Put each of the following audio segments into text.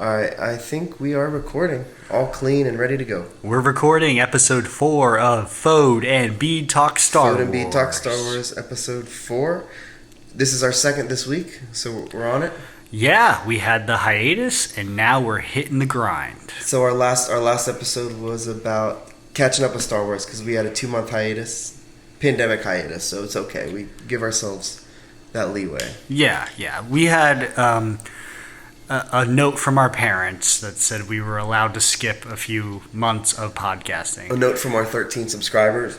Alright, I think we are recording. All clean and ready to go. We're recording episode 4 of Fode and Bede Talk Star Wars. Fode and Bede Talk Star Wars, episode 4. This is our second this week, so we're on it. Yeah, we had the hiatus, and now we're hitting the grind. So our last episode was about catching up with Star Wars, because we had a 2-month hiatus, pandemic hiatus, so it's okay. We give ourselves that leeway. Yeah. We had a note from our parents that said we were allowed to skip a few months of podcasting. A note from our 13 subscribers.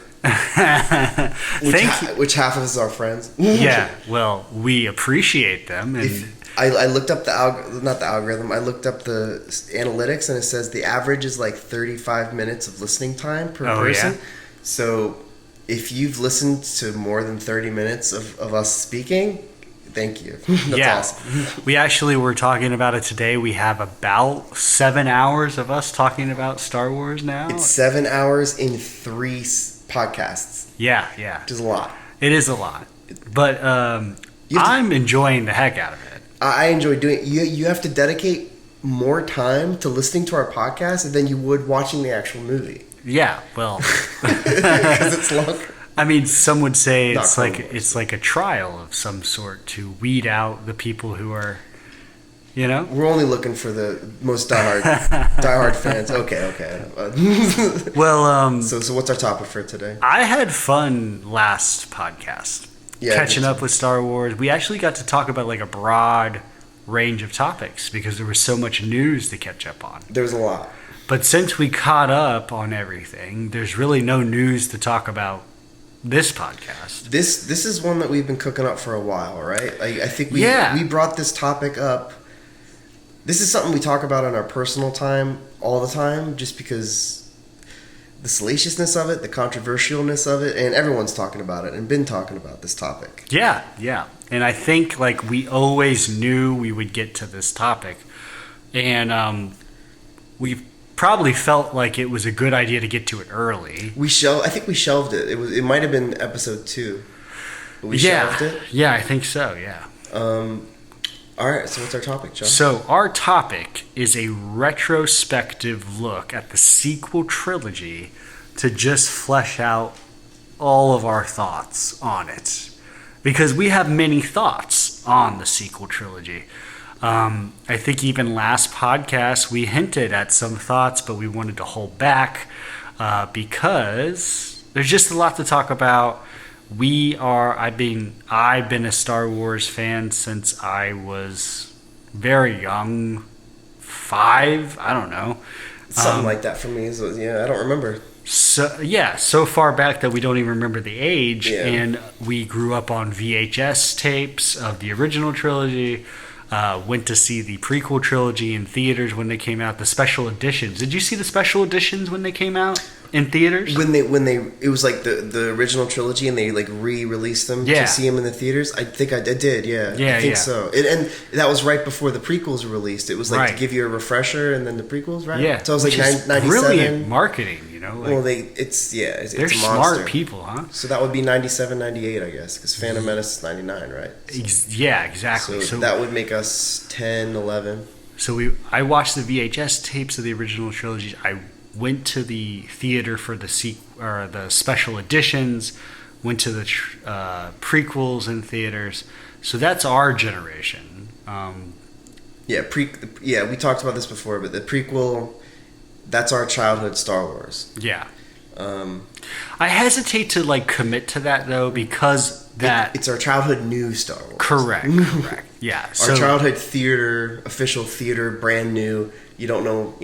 Which half of us are friends. Yeah, well, we appreciate them. And I looked up not the algorithm, I looked up the analytics, and it says the average is like 35 minutes of listening time per person. Yeah? So if you've listened to more than 30 minutes of us speaking, thank you. That's awesome. We actually were talking about it today. We have about 7 hours of us talking about Star Wars now. It's 7 hours in 3 podcasts. Yeah. Which is a lot. It is a lot. But I'm enjoying the heck out of it. I enjoy doing it. You have to dedicate more time to listening to our podcast than you would watching the actual movie. Yeah, well. Because it's longer. I mean, some would say it's like a trial of some sort to weed out the people who are, We're only looking for the most diehard fans. Okay. Well, so what's our topic for today? I had fun last podcast. Yeah, catching up with Star Wars. We actually got to talk about like a broad range of topics because there was so much news to catch up on. There was a lot. But since we caught up on everything, there's really no news to talk about this podcast. This is one that we've been cooking up for a while, right? I think we brought this topic up. This is something we talk about in our personal time all the time, just because the salaciousness of it, the controversialness of it, and everyone's talking about it and been talking about this topic. Yeah. And I think like we always knew we would get to this topic, and we probably felt like it was a good idea to get to it early. I think we shelved it. It might have been episode 2. But we shelved it. Yeah, I think so. Yeah. All right. So what's our topic, John? So our topic is a retrospective look at the sequel trilogy to just flesh out all of our thoughts on it, because we have many thoughts on the sequel trilogy. I think even last podcast we hinted at some thoughts, but we wanted to hold back because there's just a lot to talk about. I've been a Star Wars fan since I was very young, 5, I don't know. Something like that for me. I don't remember. So far back that we don't even remember the age, and we grew up on VHS tapes of the original trilogy. Went to see the prequel trilogy in theaters when they came out. The special editions. Did you see the special editions when they came out in theaters? When it was like the original trilogy, and they like re-released them to see them in the theaters. I think I did. Yeah, I think so. And that was right before the prequels were released. It was like to give you a refresher, and then the prequels, right? Yeah. So it was like 97. Brilliant marketing, Well, it's they're smart people, huh? So that would be 97, 98, I guess, because Phantom Menace is 99, right? Yeah, exactly. So that would make us 10, 11. So I watched the VHS tapes of the original trilogy. I went to the theater for the special editions. Went to the prequels in theaters. So that's our generation. We talked about this before, but the prequel, that's our childhood Star Wars. Yeah. I hesitate to like commit to that though, because it's our childhood new Star Wars. Correct. Yeah. Our childhood official theater, brand new. You don't know.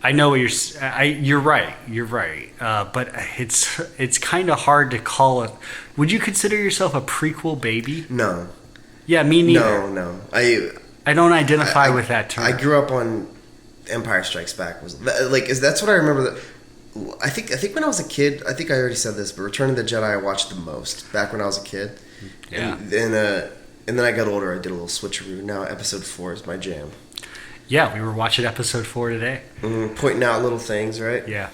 I know what you're right. You're right. But it's kind of hard to call it. Would you consider yourself a prequel baby? No. Yeah, me neither. No. I don't identify with that term. I grew up on Empire Strikes Back. That's what I remember. I think when I was a kid, I think I already said this, but Return of the Jedi I watched the most back when I was a kid. Yeah. And then I got older. I did a little switcheroo. Now episode 4 is my jam. Yeah, we were watching episode 4 today. Pointing out little things, right? Yeah.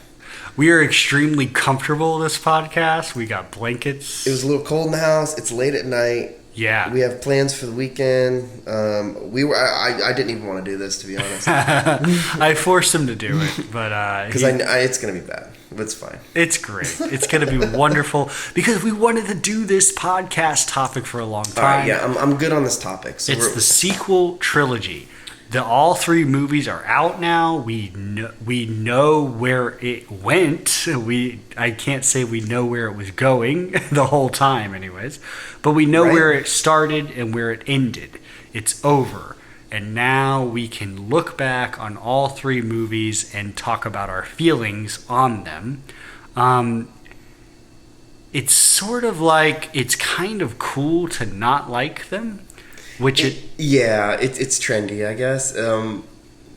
We are extremely comfortable this podcast. We got blankets. It was a little cold in the house. It's late at night. Yeah. We have plans for the weekend. I didn't even want to do this, to be honest. I forced him to do it, but because it's gonna be bad. But it's fine. It's great. It's gonna be wonderful because we wanted to do this podcast topic for a long time. Yeah, I'm good on this topic. So it's the sequel trilogy. All three movies are out now. We know where it went. I can't say we know where it was going the whole time, anyways. But we know where it started and where it ended. It's over. And now we can look back on all three movies and talk about our feelings on them. It's sort of like it's kind of cool to not like them. It's trendy, I guess.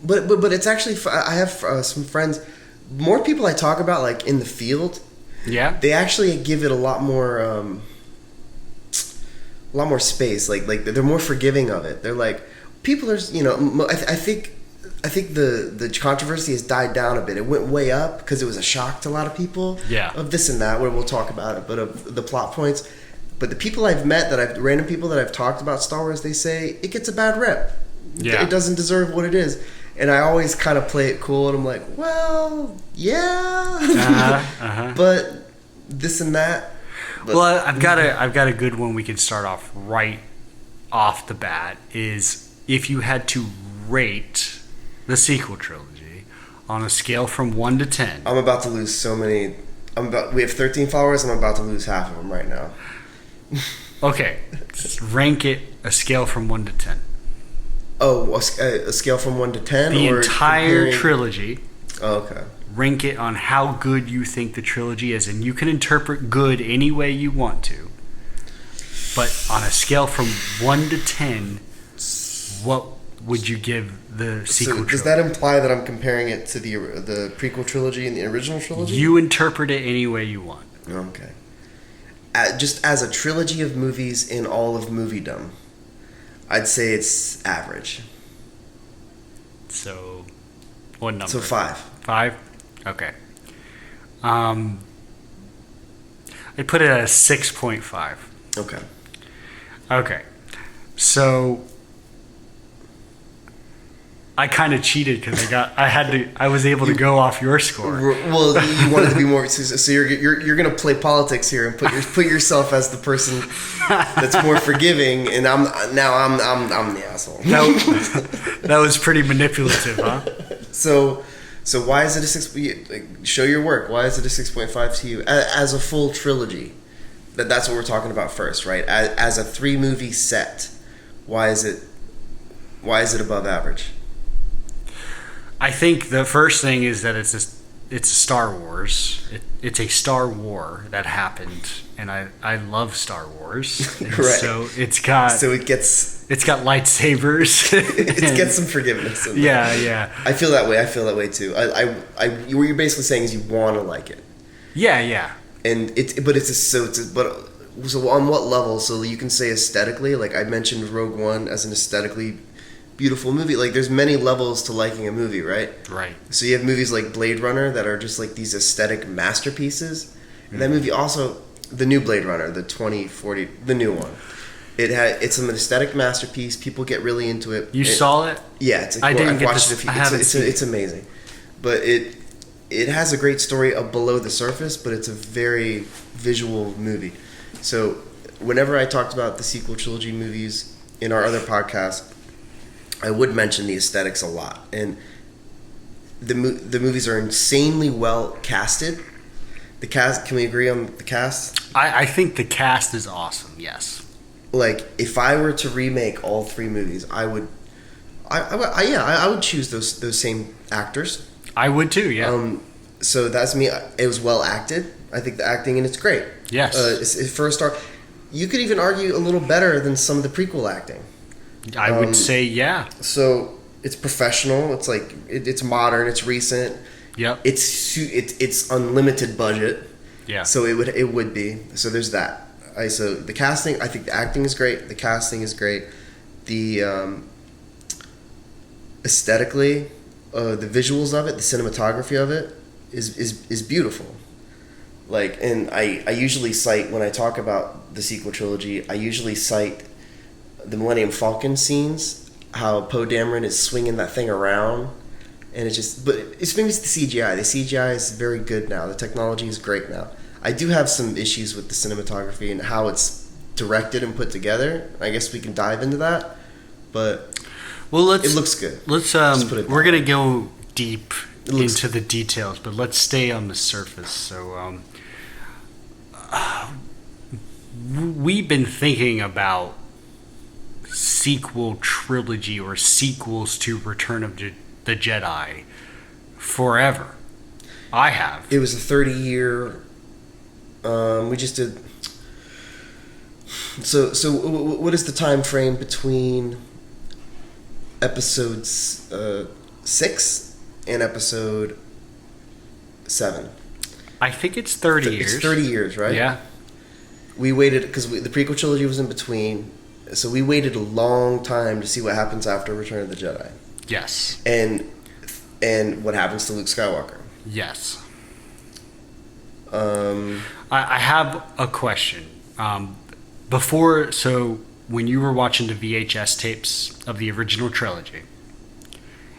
But it's actually, I have some friends, more people I talk about like in the field. Yeah, they actually give it a lot more space. Like they're more forgiving of it. They're like, people are, I think the controversy has died down a bit. It went way up because it was a shock to a lot of people. Yeah, of this and that, where we'll talk about it, but of the plot points. But the people I've met, random people that I've talked about Star Wars, they say it gets a bad rep. Yeah. It doesn't deserve what it is. And I always kind of play it cool, and I'm like, well, yeah. But this and that. Well, I've got a good one we can start off right off the bat. Is if you had to rate the sequel trilogy on a scale from 1 to 10. I'm about to lose so many. We have 13 followers. I'm about to lose half of them right now. Okay, rank it a scale from 1 to 10. Oh, a scale from 1 to 10? The entire trilogy. Oh, okay. Rank it on how good you think the trilogy is, and you can interpret good any way you want to. But on a scale from 1 to 10, what would you give the sequel trilogy? Does that imply that I'm comparing it to the prequel trilogy and the original trilogy? You interpret it any way you want. Okay. Just as a trilogy of movies in all of moviedom, I'd say it's average. So, what number? So 5. 5? Okay. I'd put it at a 6.5. Okay. Okay. So I kind of cheated because I was able to go off your score. Well, you wanted to be more. So you're going to play politics here and put yourself as the person that's more forgiving, and I'm the asshole. That was pretty manipulative, huh? So why is it a 6? Show your work. Why is it a 6.5 to you as a full trilogy? That's what we're talking about first, right? As a 3-movie set, why is it above average? I think the first thing is that it's a Star Wars. It's a Star War that happened, and I love Star Wars. Right. So it gets lightsabers. It gets some forgiveness. Yeah. I feel that way too. What you're basically saying is you want to like it. Yeah. And so on what level? So you can say aesthetically, like I mentioned Rogue One as an aesthetically beautiful movie. Like there's many levels to liking a movie, right? Right. So you have movies like Blade Runner that are just like these aesthetic masterpieces. And that movie also, the new Blade Runner, the 2040, the new one. It's an aesthetic masterpiece. People get really into it. You saw it? Yeah, I've watched it. It's amazing. But it has a great story below the surface, but it's a very visual movie. So whenever I talked about the sequel trilogy movies in our other podcast, I would mention the aesthetics a lot. And the movies are insanely well casted. The cast, can we agree on the cast? I think the cast is awesome, yes. Like, if I were to remake all 3 movies, I would choose those same actors. I would too, yeah. So that's me. It was well acted. I think the acting in it's great. Yes. It's for a star. You could even argue a little better than some of the prequel acting. I would say, yeah. So it's professional. It's like it's modern. It's recent. Yep. It's unlimited budget. Yeah. So it would be. So there's that. So the casting. I think the acting is great. The casting is great. The aesthetically, the visuals of it, the cinematography of it is beautiful. Like, and I usually cite, when I talk about the sequel trilogy, I usually cite the Millennium Falcon scenes, how Poe Dameron is swinging that thing around, and it's just, but it's maybe it's the CGI. The CGI is very good now. The technology is great now. I do have some issues with the cinematography and how it's directed and put together. I guess we can dive into that, but it looks good. We're gonna go deep into the details, but let's stay on the surface. So, we've been thinking about sequel trilogy or sequels to Return of the Jedi forever. I have. It was a 30-year. We just did. So what is the time frame between episodes 6 and episode 7? I think it's 30 years. It's 30 years, right? Yeah. We waited because the prequel trilogy was in between, so we waited a long time to see what happens after Return of the Jedi. Yes. And what happens to Luke Skywalker. Yes. I have a question. When you were watching the VHS tapes of the original trilogy,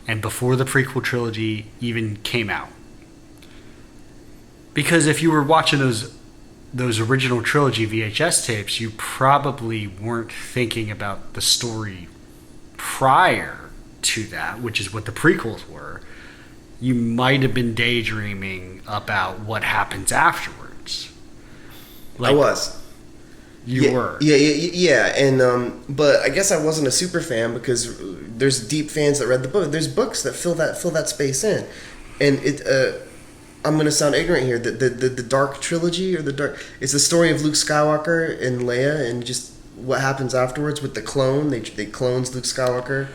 and before the prequel trilogy even came out, because if you were watching those original trilogy VHS tapes, you probably weren't thinking about the story prior to that, which is what the prequels were. You might have been daydreaming about what happens afterwards. I was. You were. Yeah. And but I guess I wasn't a super fan because there's deep fans that read the book. There's books that fill that space in, and I'm going to sound ignorant here. The Dark Trilogy it's the story of Luke Skywalker and Leia and just what happens afterwards with the clone. They clones Luke Skywalker.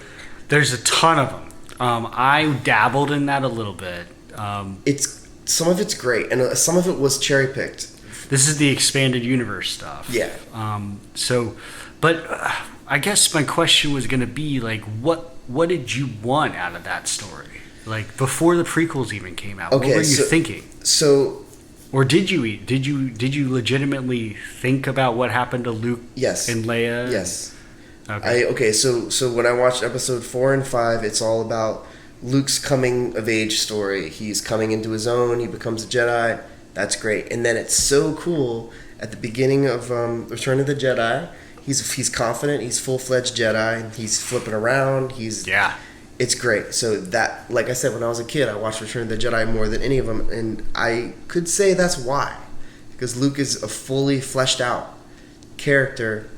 There's a ton of them. I dabbled in that a little bit. Some of it's great, and some of it was cherry picked. This is the expanded universe stuff. Yeah. I guess my question was going to be like, what did you want out of that story? Like before the prequels even came out, okay, what were you thinking? Or did you legitimately think about what happened to Luke and Leia? Yes. Okay. So when I watched episode 4 and 5, it's all about Luke's coming of age story. He's coming into his own. He becomes a Jedi. That's great. And then it's so cool at the beginning of Return of the Jedi. He's confident. He's full-fledged Jedi. He's flipping around. It's great. So that, like I said, when I was a kid, I watched Return of the Jedi more than any of them, and I could say that's why, because Luke is a fully fleshed out character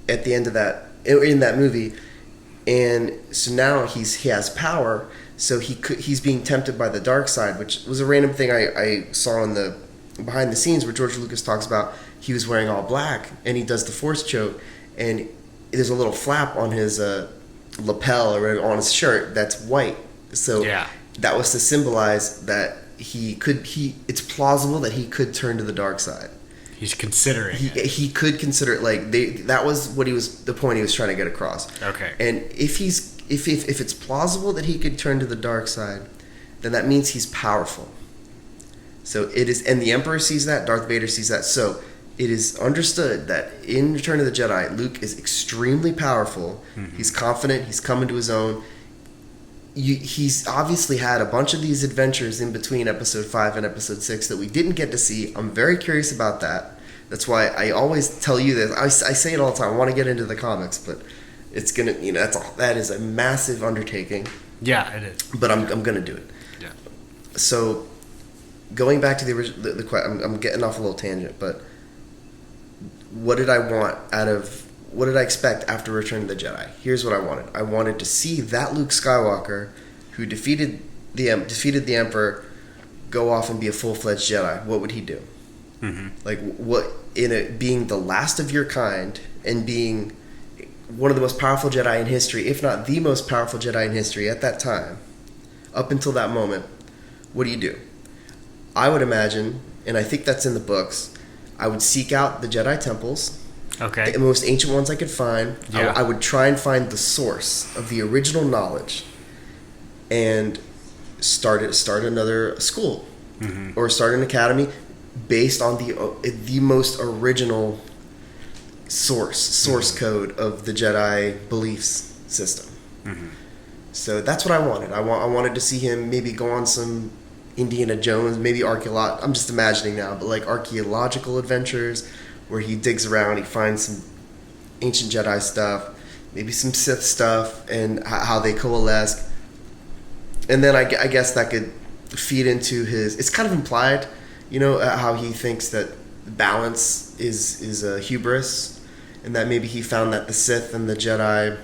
at the end of that in that movie, and so now he has power. So he's being tempted by the dark side, which was a random thing I saw in the behind the scenes where George Lucas talks about he was wearing all black and he does the Force choke, and there's a little flap on his lapel or on his shirt that's white. So that was to symbolize that it's plausible that he could turn to the dark side. He's considering it. He could consider it. That was what the point he was trying to get across. Okay. And if it's plausible that he could turn to the dark side, then that means he's powerful. So it is, and the Emperor sees that, Darth Vader sees that. So it is understood that in Return of the Jedi, Luke is extremely powerful. Mm-hmm. He's confident. He's coming to his own. He's obviously had a bunch of these adventures in between Episode 5 and Episode 6 that we didn't get to see. I'm very curious about that. That's why I always tell you this. I say it all the time. I want to get into the comics, but it's gonna, that is a massive undertaking. Yeah, it is. But I'm gonna do it. Yeah. So, going back to the original, I'm getting off a little tangent, but what did I expect after Return of the Jedi? Here's what I wanted. I wanted to see that Luke Skywalker, who defeated the Emperor, go off and be a full-fledged Jedi. What would he do? Mm-hmm. Like, what, being the last of your kind and being one of the most powerful Jedi in history, if not the most powerful Jedi in history at that time, up until that moment, what do you do? I would imagine, and I think that's in the books, I would seek out the Jedi temples. Okay. The most ancient ones I could find. Yeah. I would try and find the source of the original knowledge and start another school, mm-hmm. or start an academy based on the most original source code of the Jedi beliefs system. Mm-hmm. So that's what I wanted. I wanted to see him maybe go on some Indiana Jones, maybe I'm just imagining now, but like archaeological adventures where he digs around, he finds some ancient Jedi stuff, maybe some Sith stuff, and how they coalesce. And then I guess that could feed into his... It's kind of implied, how he thinks that balance is a hubris, and that maybe he found that the Sith and the Jedi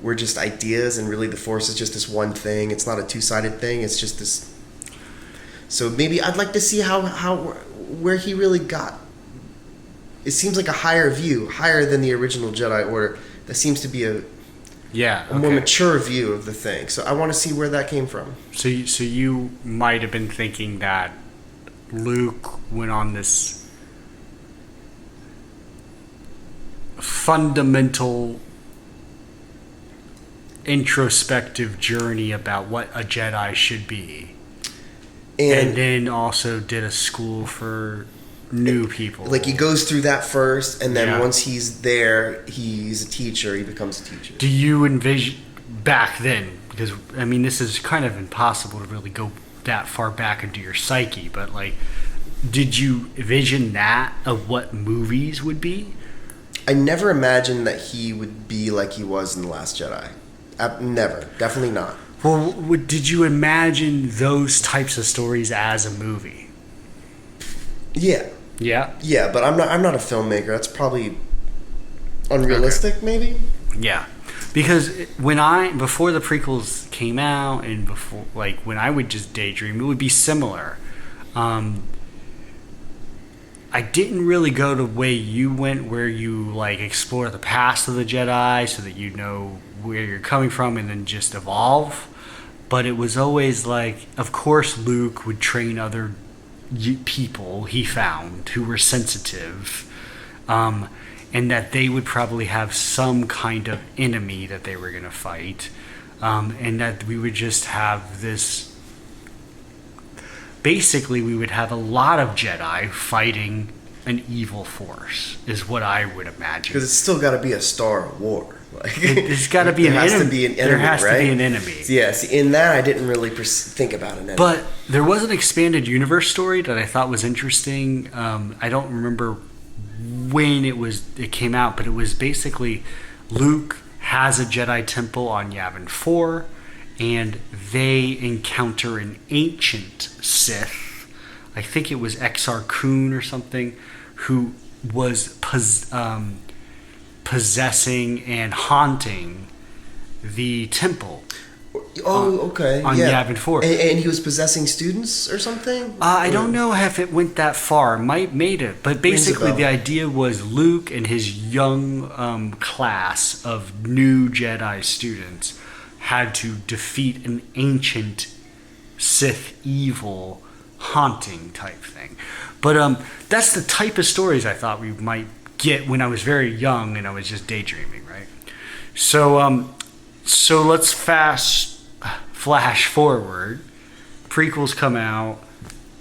were just ideas, and really the Force is just this one thing. It's not a two-sided thing. It's just this... So maybe I'd like to see where he really got... It seems like a higher view, higher than the original Jedi Order. That seems to be a more mature view of the thing. So I want to see where that came from. So you might have been thinking that Luke went on this fundamental introspective journey about what a Jedi should be, and then also did a school for new people. Like he goes through that first, and then once he's there, he's a teacher. He becomes a teacher. Do you envision back then? Because I mean, this is kind of impossible to really go that far back into your psyche. But like, did you envision that of what movies would be? I never imagined that he would be like he was in The Last Jedi. Never, definitely not. Well, did you imagine those types of stories as a movie? Yeah. Yeah? Yeah, but I'm not a filmmaker. That's probably unrealistic, maybe? Yeah. Because before the prequels came out, and before, like, when I would just daydream, it would be similar. I didn't really go the way you went, where you, like, explore the past of the Jedi so that you know where you're coming from and then just evolve. But it was always like, of course Luke would train other people he found who were sensitive, and that they would probably have some kind of enemy that they were going to fight, and that we would just have this... Basically, we would have a lot of Jedi fighting an evil force, is what I would imagine. Because it's still got to be a Star War. Like, there's got to be an enemy. There has to be an enemy. Yeah, see, in that I didn't really think about an enemy. But there was an expanded universe story that I thought was interesting. I don't remember when it came out, but it was basically Luke has a Jedi temple on Yavin 4, and they encounter an ancient Sith. I think it was Exar Kun or something, who was possessing and haunting the temple. Okay. On Yavin 4. And he was possessing students or something? I don't know if it went that far. Made it. But basically the idea was Luke and his young class of new Jedi students had to defeat an ancient Sith evil haunting type thing. But that's the type of stories I thought we might get when I was very young and I was just daydreaming, right? So let's flash forward. Prequels come out.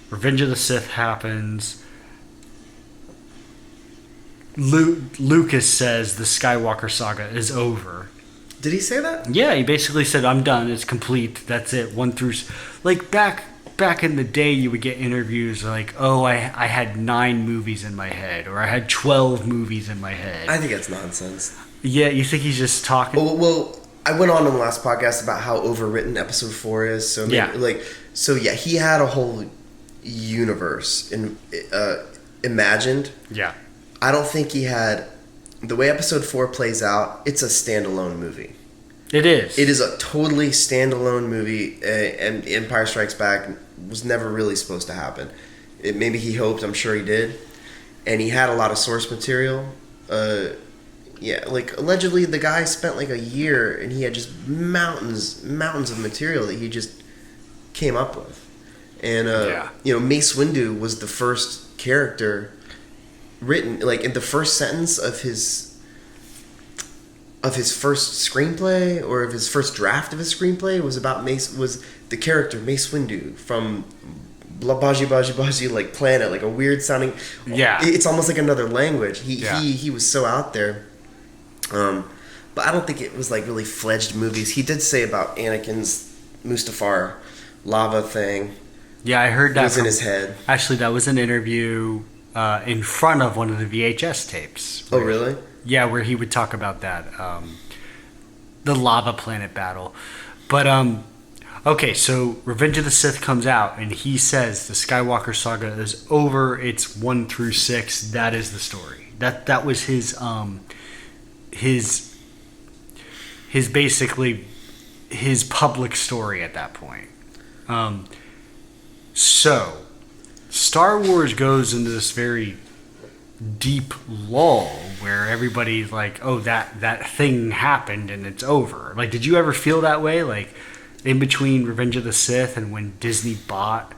Revenge of the Sith happens. Lucas says the Skywalker saga is over. Did he say that? Yeah, he basically said, I'm done. It's complete. That's it. Like back in the day, you would get interviews like, oh, I had 9 movies in my head, or I had 12 movies in my head. I think that's nonsense. Yeah, you think he's just talking? Well, I went on in the last podcast about how overwritten Episode 4 is. So maybe, he had a whole universe imagined. Yeah. I don't think he had... The way Episode 4 plays out, it's a standalone movie. It is. It is a totally standalone movie, and Empire Strikes Back was never really supposed to happen. Maybe he hoped, I'm sure he did. And he had a lot of source material. Allegedly the guy spent like a year, and he had just mountains of material that he just came up with. And, Mace Windu was the first character written, like, in the first sentence of his first screenplay, or of his first draft of his screenplay, was about was the character Mace Windu from Baji like planet, like a weird sounding. Yeah, it's almost like another language. He was so out there. But I don't think it was like really fledged movies. He did say about Anakin's Mustafar lava thing. Yeah, I heard that. It was in his head. Actually, that was an interview in front of one of the VHS tapes. Oh, really? Yeah, where he would talk about that, the lava planet battle. But okay, so Revenge of the Sith comes out, and he says the Skywalker saga is over. It's 1 through 6. That is the story. That was his basically his public story at that point. So Star Wars goes into this very deep lull where everybody's like, oh, that thing happened and it's over. Like, did you ever feel that way? Like, in between Revenge of the Sith and when Disney bought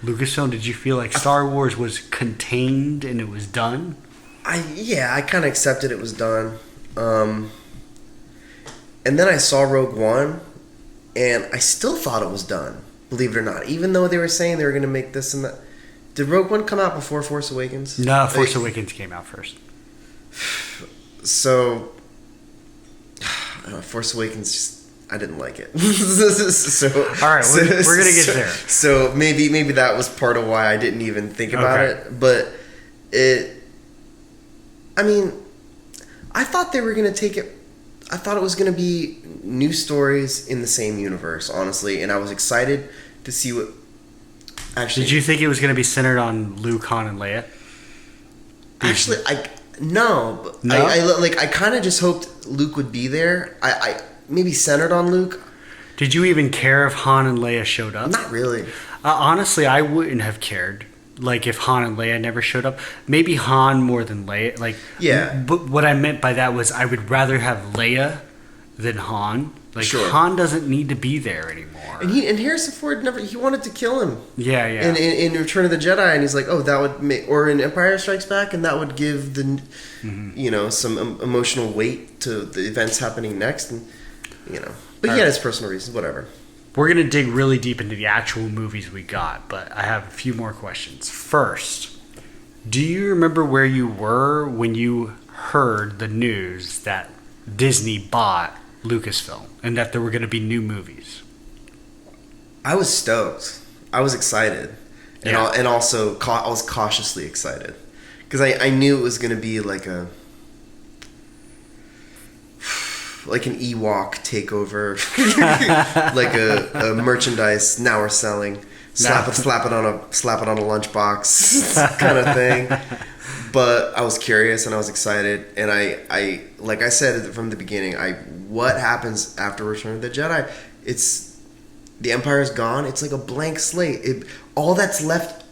Lucasfilm, did you feel like Star Wars was contained and it was done? I kind of accepted it was done. And then I saw Rogue One, and I still thought it was done, believe it or not. Even though they were saying they were going to make this and that. Did Rogue One come out before Force Awakens? No, Force Awakens came out first. So, Force Awakens, I didn't like it. So, all right, we're going to get there. So maybe that was part of why I didn't even think about it. But I thought they were going to take it. I thought it was going to be new stories in the same universe, honestly, and I was excited to see what. Actually, did you think it was going to be centered on Luke, Han, and Leia? Actually, no. I kind of just hoped Luke would be there. I maybe centered on Luke. Did you even care if Han and Leia showed up? Not really. Honestly, I wouldn't have cared. Like, if Han and Leia never showed up. Maybe Han more than Leia. Like, yeah. But what I meant by that was I would rather have Leia than Han. Like, sure. Han doesn't need to be there anymore. And Harrison Ford he wanted to kill him. Yeah. In Return of the Jedi, and he's like, oh, that would make, or in Empire Strikes Back, and that would give the, some emotional weight to the events happening next, and But he had his personal reasons, whatever. We're going to dig really deep into the actual movies we got, but I have a few more questions. First, do you remember where you were when you heard the news that Disney bought Lucasfilm and that there were going to be new movies? I was stoked. I was excited. And also I was cautiously excited. Because I knew it was going to be like an Ewok takeover, like a merchandise. Now we're selling. Slap it on a lunchbox kind of thing. But I was curious and I was excited, and I like I said from the beginning, what happens after Return of the Jedi? It's the Empire's gone. It's like a blank slate. All that's left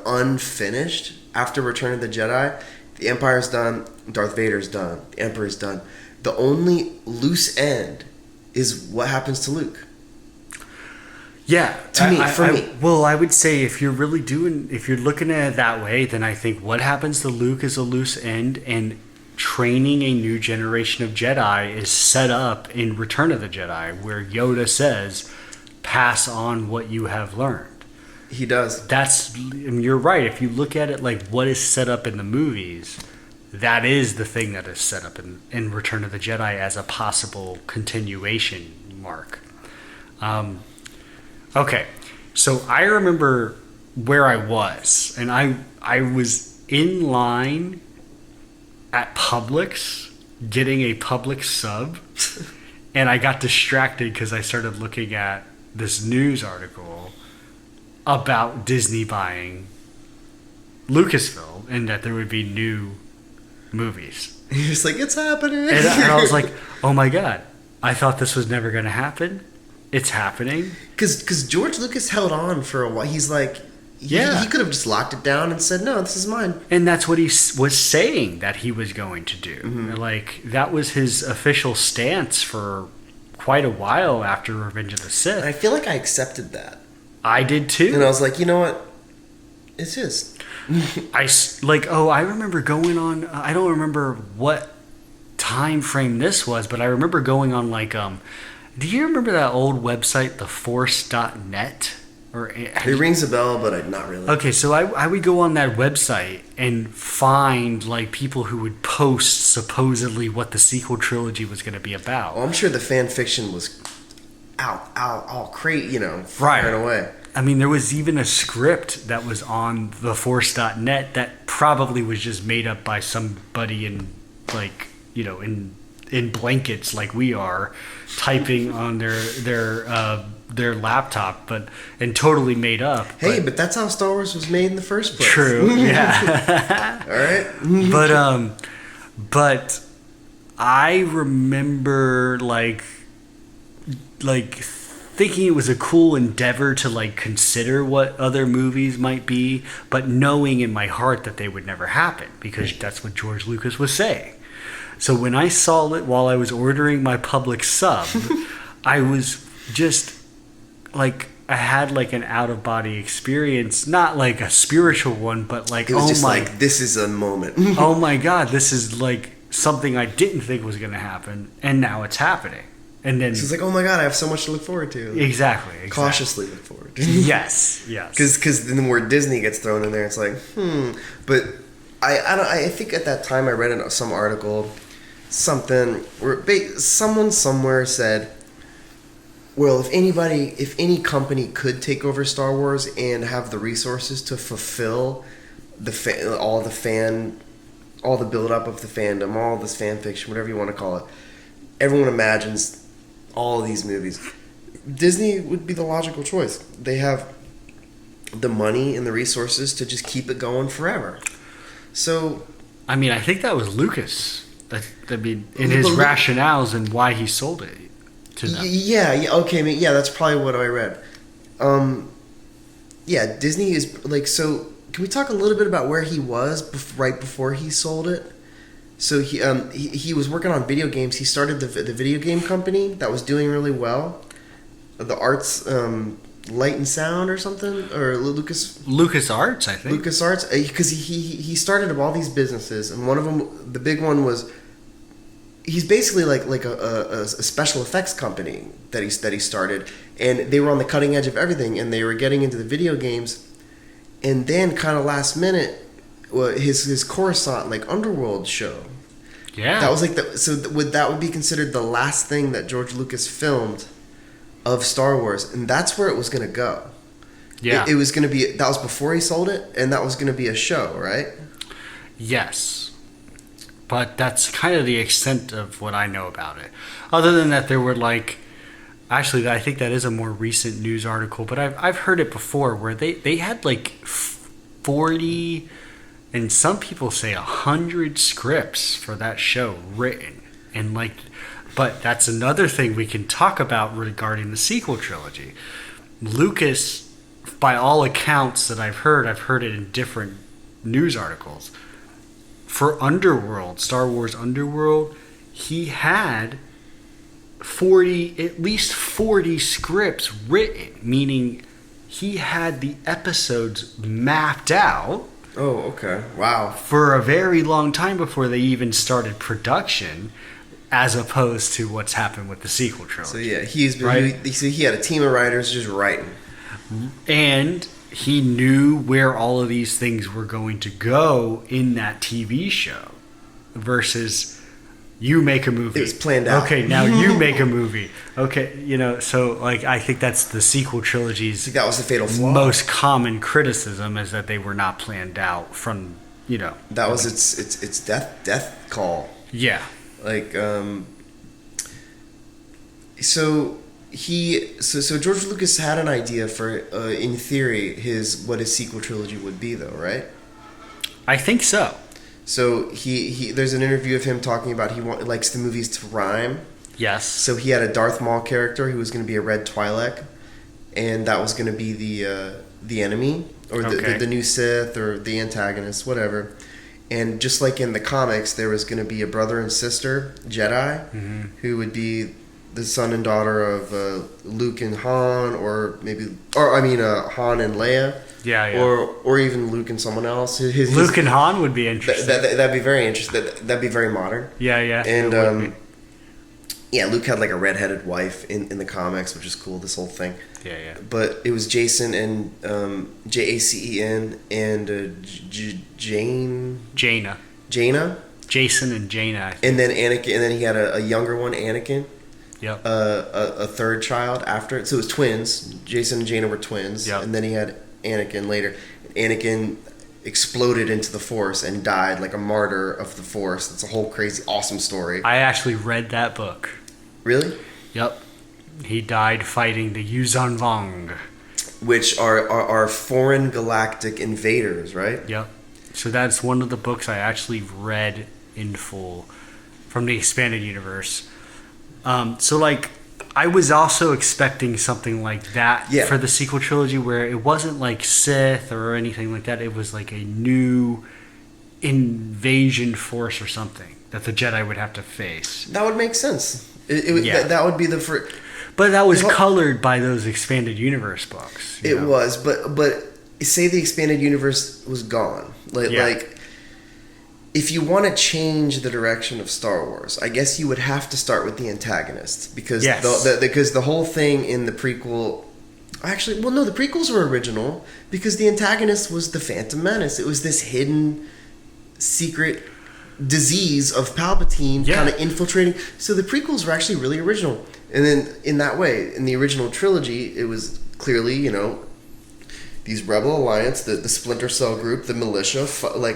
unfinished after Return of the Jedi. The Empire's done. Darth Vader's done. The Emperor's done. The only loose end is what happens to Luke. Yeah, for me. Well, I would say if you're looking at it that way, then I think what happens to Luke is a loose end, and training a new generation of Jedi is set up in Return of the Jedi, where Yoda says, "Pass on what you have learned." He does. You're right. If you look at it like what is set up in the movies, that is the thing that is set up in Return of the Jedi as a possible continuation mark. Okay, so I remember where I was, and I was in line at Publix getting a Publix sub, and I got distracted because I started looking at this news article about Disney buying Lucasfilm and that there would be new movies. You're just like, it's happening. And I was like, oh my God, I thought this was never going to happen. It's happening. Because George Lucas held on for a while. He's like, he could have just locked it down and said, no, this is mine. And that's what he was saying that he was going to do. Mm-hmm. Like, that was his official stance for quite a while after Revenge of the Sith. And I feel like I accepted that. I did too. And I was like, you know what? It's his. I remember going on, I don't remember what time frame this was, but I remember going on do you remember that old website, theforce.net? Or it rings a bell, but not really. Okay, so I would go on that website and find like people who would post supposedly what the sequel trilogy was going to be about. Well, I'm sure the fan fiction was all crazy, right firing away. I mean, there was even a script that was on theforce.net that probably was just made up by somebody in like, in blankets like we are, typing on their laptop, and totally made up. Hey, but that's how Star Wars was made in the first place. True, yeah. All right. But I remember like thinking it was a cool endeavor to like consider what other movies might be, but knowing in my heart that they would never happen because that's what George Lucas was saying. So when I saw it while I was ordering my public sub, I was just like, I had like an out of body experience, not like a spiritual one, but like, it was just like, this is a moment. Oh my God, this is like something I didn't think was going to happen, and now it's happening. And then it's like, oh my God, I have so much to look forward to. Exactly. Cautiously look forward to. Yes. Because then the word Disney gets thrown in there. It's like, But I think at that time I read in some article something where someone somewhere said, well, if any company could take over Star Wars and have the resources to fulfill all the build up of the fandom, all this fan fiction, whatever you want to call it, everyone imagines all of these movies. Disney would be the logical choice. They have the money and the resources to just keep it going forever. So, I mean, I think that was Lucas. I mean, in his rationales and why he sold it to them. Yeah, okay, yeah, that's probably what I read. Yeah, Disney is like, so can we talk a little bit about where he was right before he sold it? So he was working on video games. He started the video game company that was doing really well. The Arts, Light and Sound or something, or Lucas Arts, I think. Lucas Arts, because he started up all these businesses, and one of them, the big one was, he's basically like a special effects company that he started, and they were on the cutting edge of everything, and they were getting into the video games, and then kind of last minute, his Coruscant like Underworld show. Yeah, that was like that would be considered the last thing that George Lucas filmed of Star Wars, and that's where it was going to go. Yeah, it was going to be, that was before he sold it, and that was going to be a show, right? Yes, but that's kind of the extent of what I know about it. Other than that, there were like, actually, I think that is a more recent news article, but I've heard it before where they had like 40. And some people say 100 scripts for that show written. And like, but that's another thing we can talk about regarding the sequel trilogy. Lucas, by all accounts that I've heard it in different news articles, for Underworld, Star Wars Underworld, he had at least 40 scripts written, meaning he had the episodes mapped out. Oh, okay. Wow. For a very long time before they even started production, as opposed to what's happened with the sequel trilogy. So yeah, he had a team of writers just writing. And he knew where all of these things were going to go in that TV show versus you make a movie. It was planned out. Okay, now you make a movie. Okay, so like I think that's the sequel trilogy's that was the fatal flaw. Most common criticism is that they were not planned out from, that was its death call. Yeah. Like so George Lucas had an idea for in theory what his sequel trilogy would be, though, right? I think so. So he there's an interview of him talking about he likes the movies to rhyme. Yes. So he had a Darth Maul character who was going to be a red Twi'lek, and that was going to be the enemy or the new Sith or the antagonist, whatever. And just like in the comics, there was going to be a brother and sister Jedi who would be the son and daughter of Luke and Han, Han and Leia. Yeah. Or even Luke and someone else. Luke and Han would be interesting. That'd be very interesting. That'd be very modern. Yeah. And Yeah, Luke had like a redheaded wife in the comics, which is cool. This whole thing. Yeah. But it was Jason and Jacen and Jaina. Jason and Jaina. And then Anakin, and then he had a younger one, Anakin. Yep. A third child after it. So it was twins. Jason and Jaina were twins. Yep. And then he had Anakin later. Anakin exploded into the Force and died like a martyr of the Force. That's a whole crazy, awesome story. I actually read that book. Really? Yep. He died fighting the Yuzan Vong. Which are foreign galactic invaders, right? Yep. So that's one of the books I actually read in full from the expanded universe. So like, I was also expecting something like that for the sequel trilogy, where it wasn't like Sith or anything like that. It was like a new invasion force or something that the Jedi would have to face. That would make sense. That would be the first. But that was colored by those expanded universe books. It was, but say the expanded universe was gone. Like, if you want to change the direction of Star Wars, I guess you would have to start with the antagonist, because because the whole thing in the prequel, actually, well, no, the prequels were original because the antagonist was the Phantom Menace. It was this hidden, secret disease of Palpatine kind of infiltrating. So the prequels were actually really original, and then in that way, in the original trilogy, it was clearly these Rebel Alliance, the Splinter Cell group, the militia,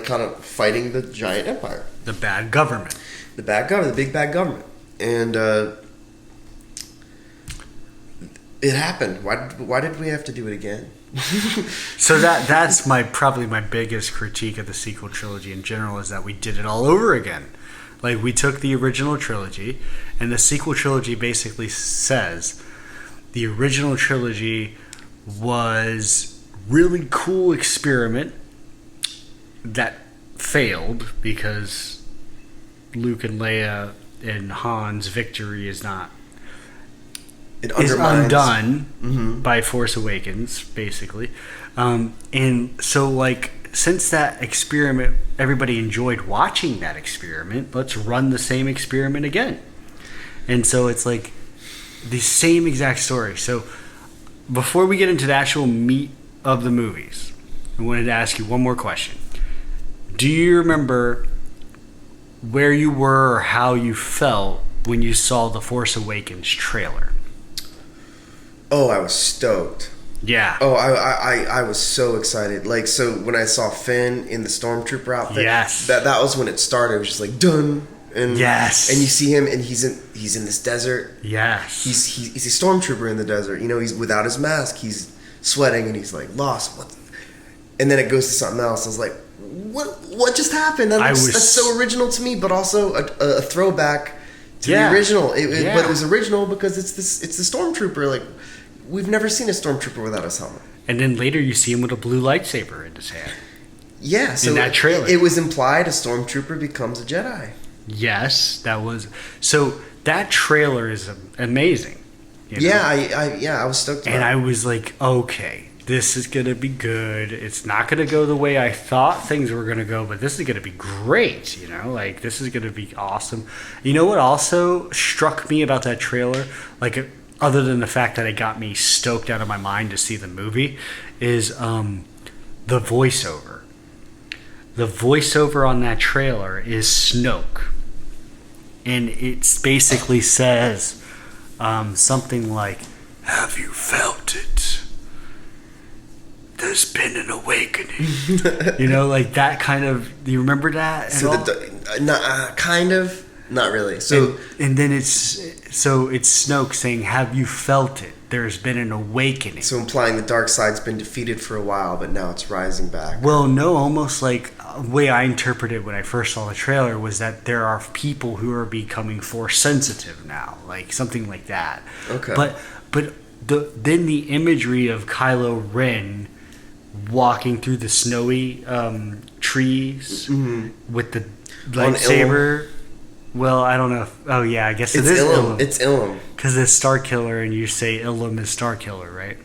kind of fighting the giant empire. The bad government. The bad government, the big bad government. And it happened. Why did we have to do it again? So that's probably my biggest critique of the sequel trilogy in general, is that we did it all over again. Like, we took the original trilogy, and the sequel trilogy basically says the original trilogy was really cool experiment that failed because Luke and Leia and Han's victory is undone by Force Awakens, basically. And so, like, since that experiment, everybody enjoyed watching that experiment, let's run the same experiment again. And so it's like the same exact story. So before we get into the actual meat of the movies, I wanted to ask you one more question. Do you remember where you were or how you felt when you saw the Force Awakens trailer? Oh, I was stoked. Yeah. Oh, I was so excited. Like, so when I saw Finn in the Stormtrooper outfit, that was when it started. It was just like done. And and you see him, and he's in this desert. Yes. He's a Stormtrooper in the desert. He's without his mask. He's sweating, and he's like lost. What? And then it goes to something else. I was like, what just happened? That's so original to me, but also a throwback to the original. But it was original because it's the Stormtrooper. Like, we've never seen a Stormtrooper without his helmet. And then later you see him with a blue lightsaber in his hand. Yeah, so in that trailer, it was implied a Stormtrooper becomes a Jedi. Yes, that was. So that trailer is amazing. I was stoked about it. And I was like, okay, this is going to be good. It's not going to go the way I thought things were going to go, but this is going to be great, Like, this is going to be awesome. You know what also struck me about that trailer? Like, other than the fact that it got me stoked out of my mind to see the movie, is the voiceover. The voiceover on that trailer is Snoke. And it basically says something like, "Have you felt it? There's been an awakening." Like that kind of. Do you remember that? Kind of, not really. So and then it's Snoke saying, "Have you felt it? There's been an awakening." So implying the dark side's been defeated for a while, but now it's rising back. Well, no, almost like the way I interpreted when I first saw the trailer was that there are people who are becoming Force sensitive now, like something like that. Okay. But then the imagery of Kylo Ren walking through the snowy trees with the lightsaber. Well, I don't know. I guess it is Ilum. It's Ilum. Because it's Star Killer, and you say Ilum is Star Killer, right?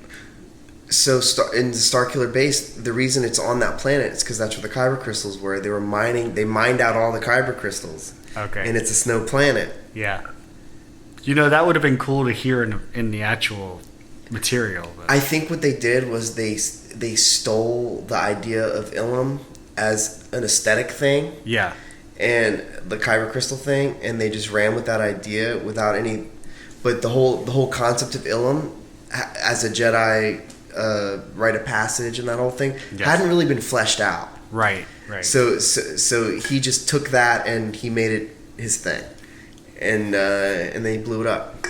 So in the Star Killer base, the reason it's on that planet is because that's where the Kyber crystals were. They mined out all the Kyber crystals. Okay. And it's a snow planet. Yeah. That would have been cool to hear in the actual material. But. I think what they did was they stole the idea of Ilum as an aesthetic thing. Yeah. And the Kyber crystal thing, and they just ran with that idea without any. But the whole concept of Ilum as a Jedi rite of passage and that whole thing hadn't really been fleshed out. Right. So he just took that and he made it his thing, and then he blew it up.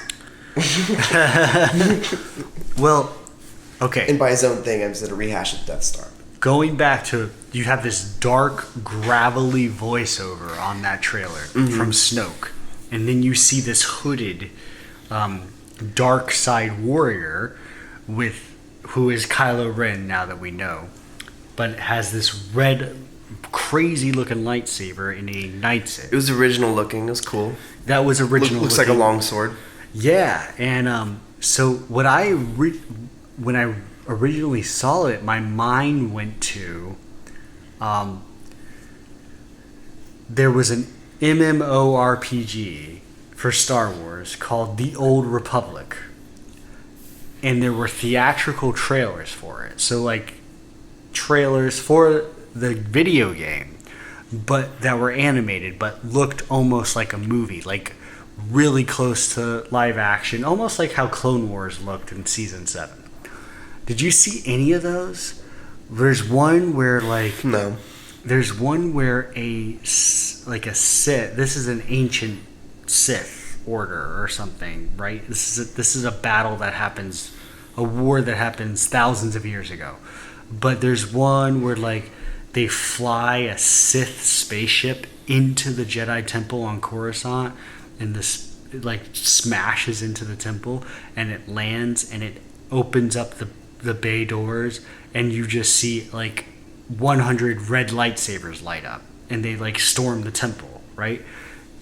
Well, okay. And by his own thing, I was a rehash of Death Star. Going back to, you have this dark, gravelly voiceover on that trailer from Snoke, and then you see this hooded dark side warrior who is Kylo Ren now that we know, but has this red, crazy looking lightsaber and he ignites it. It was original looking. It was cool. That was original. Looks like a long sword. Yeah, and so when I originally saw it, my mind went to there was an MMORPG for Star Wars called The Old Republic, and there were theatrical trailers for it. So like trailers for the video game, but that were animated but looked almost like a movie, like really close to live action, almost like how Clone Wars looked in season 7. Did you see any of those? There's one where no. There's one where a Sith. This is an ancient Sith order or something, right? This is a battle that happens, a war that happens thousands of years ago. But there's one where they fly a Sith spaceship into the Jedi Temple on Coruscant, and this smashes into the temple, and it lands and it opens up the bay doors, and you just see 100 red lightsabers light up, and they storm the temple, right?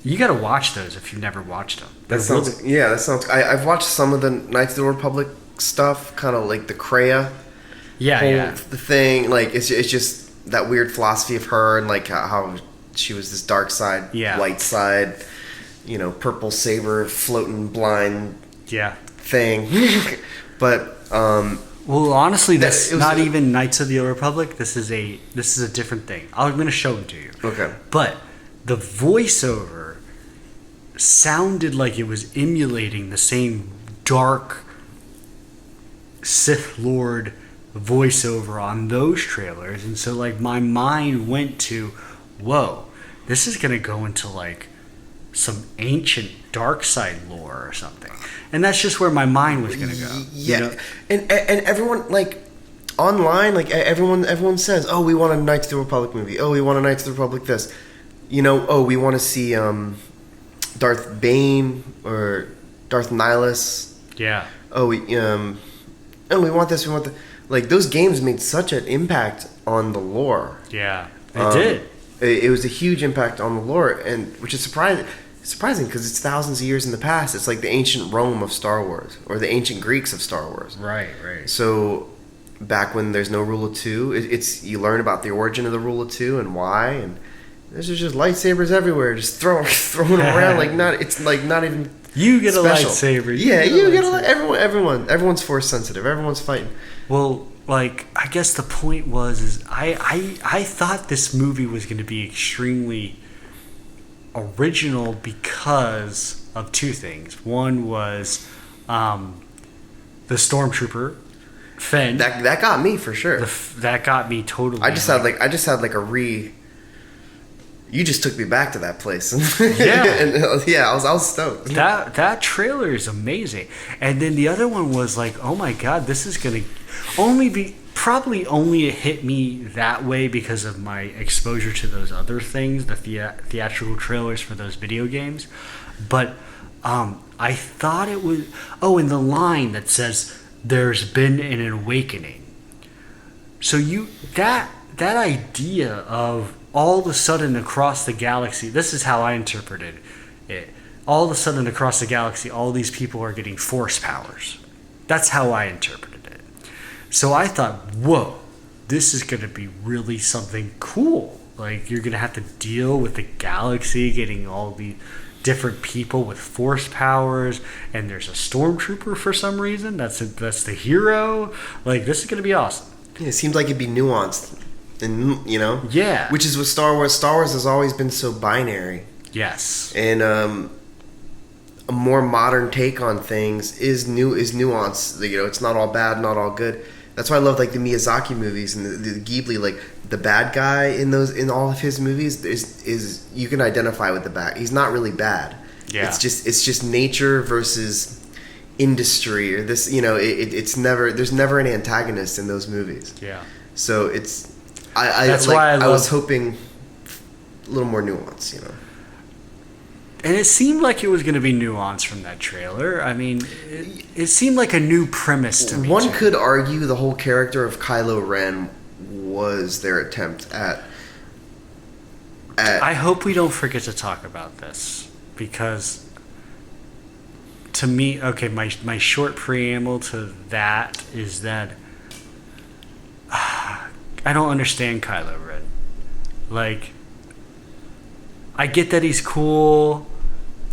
You got to watch those if you've never watched them. That sounds. I've watched some of the Knights of the Republic stuff, kind of like the Kreia. Yeah. The thing, it's just that weird philosophy of her, and how she was this dark side, light side, purple saber floating blind. Yeah. Thing, but. Well, honestly, that's not even Knights of the Old Republic. This is a different thing. I'm going to show them to you. Okay. But the voiceover sounded like it was emulating the same dark Sith Lord voiceover on those trailers, and so my mind went to, whoa, this is going to go into some ancient dark side lore or something. And that's just where my mind was going to go. Yeah. And everyone, online, everyone says, oh, we want a Knights of the Republic movie. Oh, we want a Knights of the Republic this. Oh, we want to see Darth Bane or Darth Nihilus. Yeah. Oh, we want this, we want that. Those games made such an impact on the lore. Yeah, it did. It was a huge impact on the lore, and which is surprising because it's thousands of years in the past. It's like the ancient Rome of Star Wars, or the ancient Greeks of Star Wars. Right. So back when there's no rule of two, it's you learn about the origin of the rule of two and why, and there's just lightsabers everywhere, just throwing them around it's not even. You get special. a lightsaber. Yeah, you get everyone's force sensitive. Everyone's fighting. Well, I guess the point is I thought this movie was going to be extremely original because of two things. One was the stormtrooper Fenn. That got me for sure. That got me totally. I just had You just took me back to that place. Yeah. And, I was stoked. That trailer is amazing. And then the other one was oh my god, this is going to probably only hit me that way because of my exposure to those other things, the theatrical trailers for those video games. But I thought it was... Oh, and the line that says, there's been an awakening. So that idea of all of a sudden across the galaxy, this is how I interpreted it. All of a sudden across the galaxy, all these people are getting force powers. That's how I interpreted it. So I thought, whoa, this is going to be really something cool. You're going to have to deal with the galaxy getting all the different people with force powers, and there's a stormtrooper for some reason. That's the hero. Like, this is going to be awesome. Yeah, it seems like it'd be nuanced, and Yeah. which is what Star Wars. Star Wars has always been so binary. Yes. And a more modern take on things is nuance. It's not all bad, not all good. That's why I love like the Miyazaki movies and the Ghibli. Like the bad guy in all of his movies is you can identify with the bad. He's not really bad. Yeah. It's just nature versus industry or this. It's never there's never an antagonist in those movies. Yeah. So That's why I was hoping a little more nuance. And it seemed like it was going to be nuanced from that trailer. I mean, it seemed like a new premise to me. One could argue the whole character of Kylo Ren was their attempt at I hope we don't forget to talk about this, because to me, okay, my short preamble to that is that I don't understand Kylo Ren. Like, I get that he's cool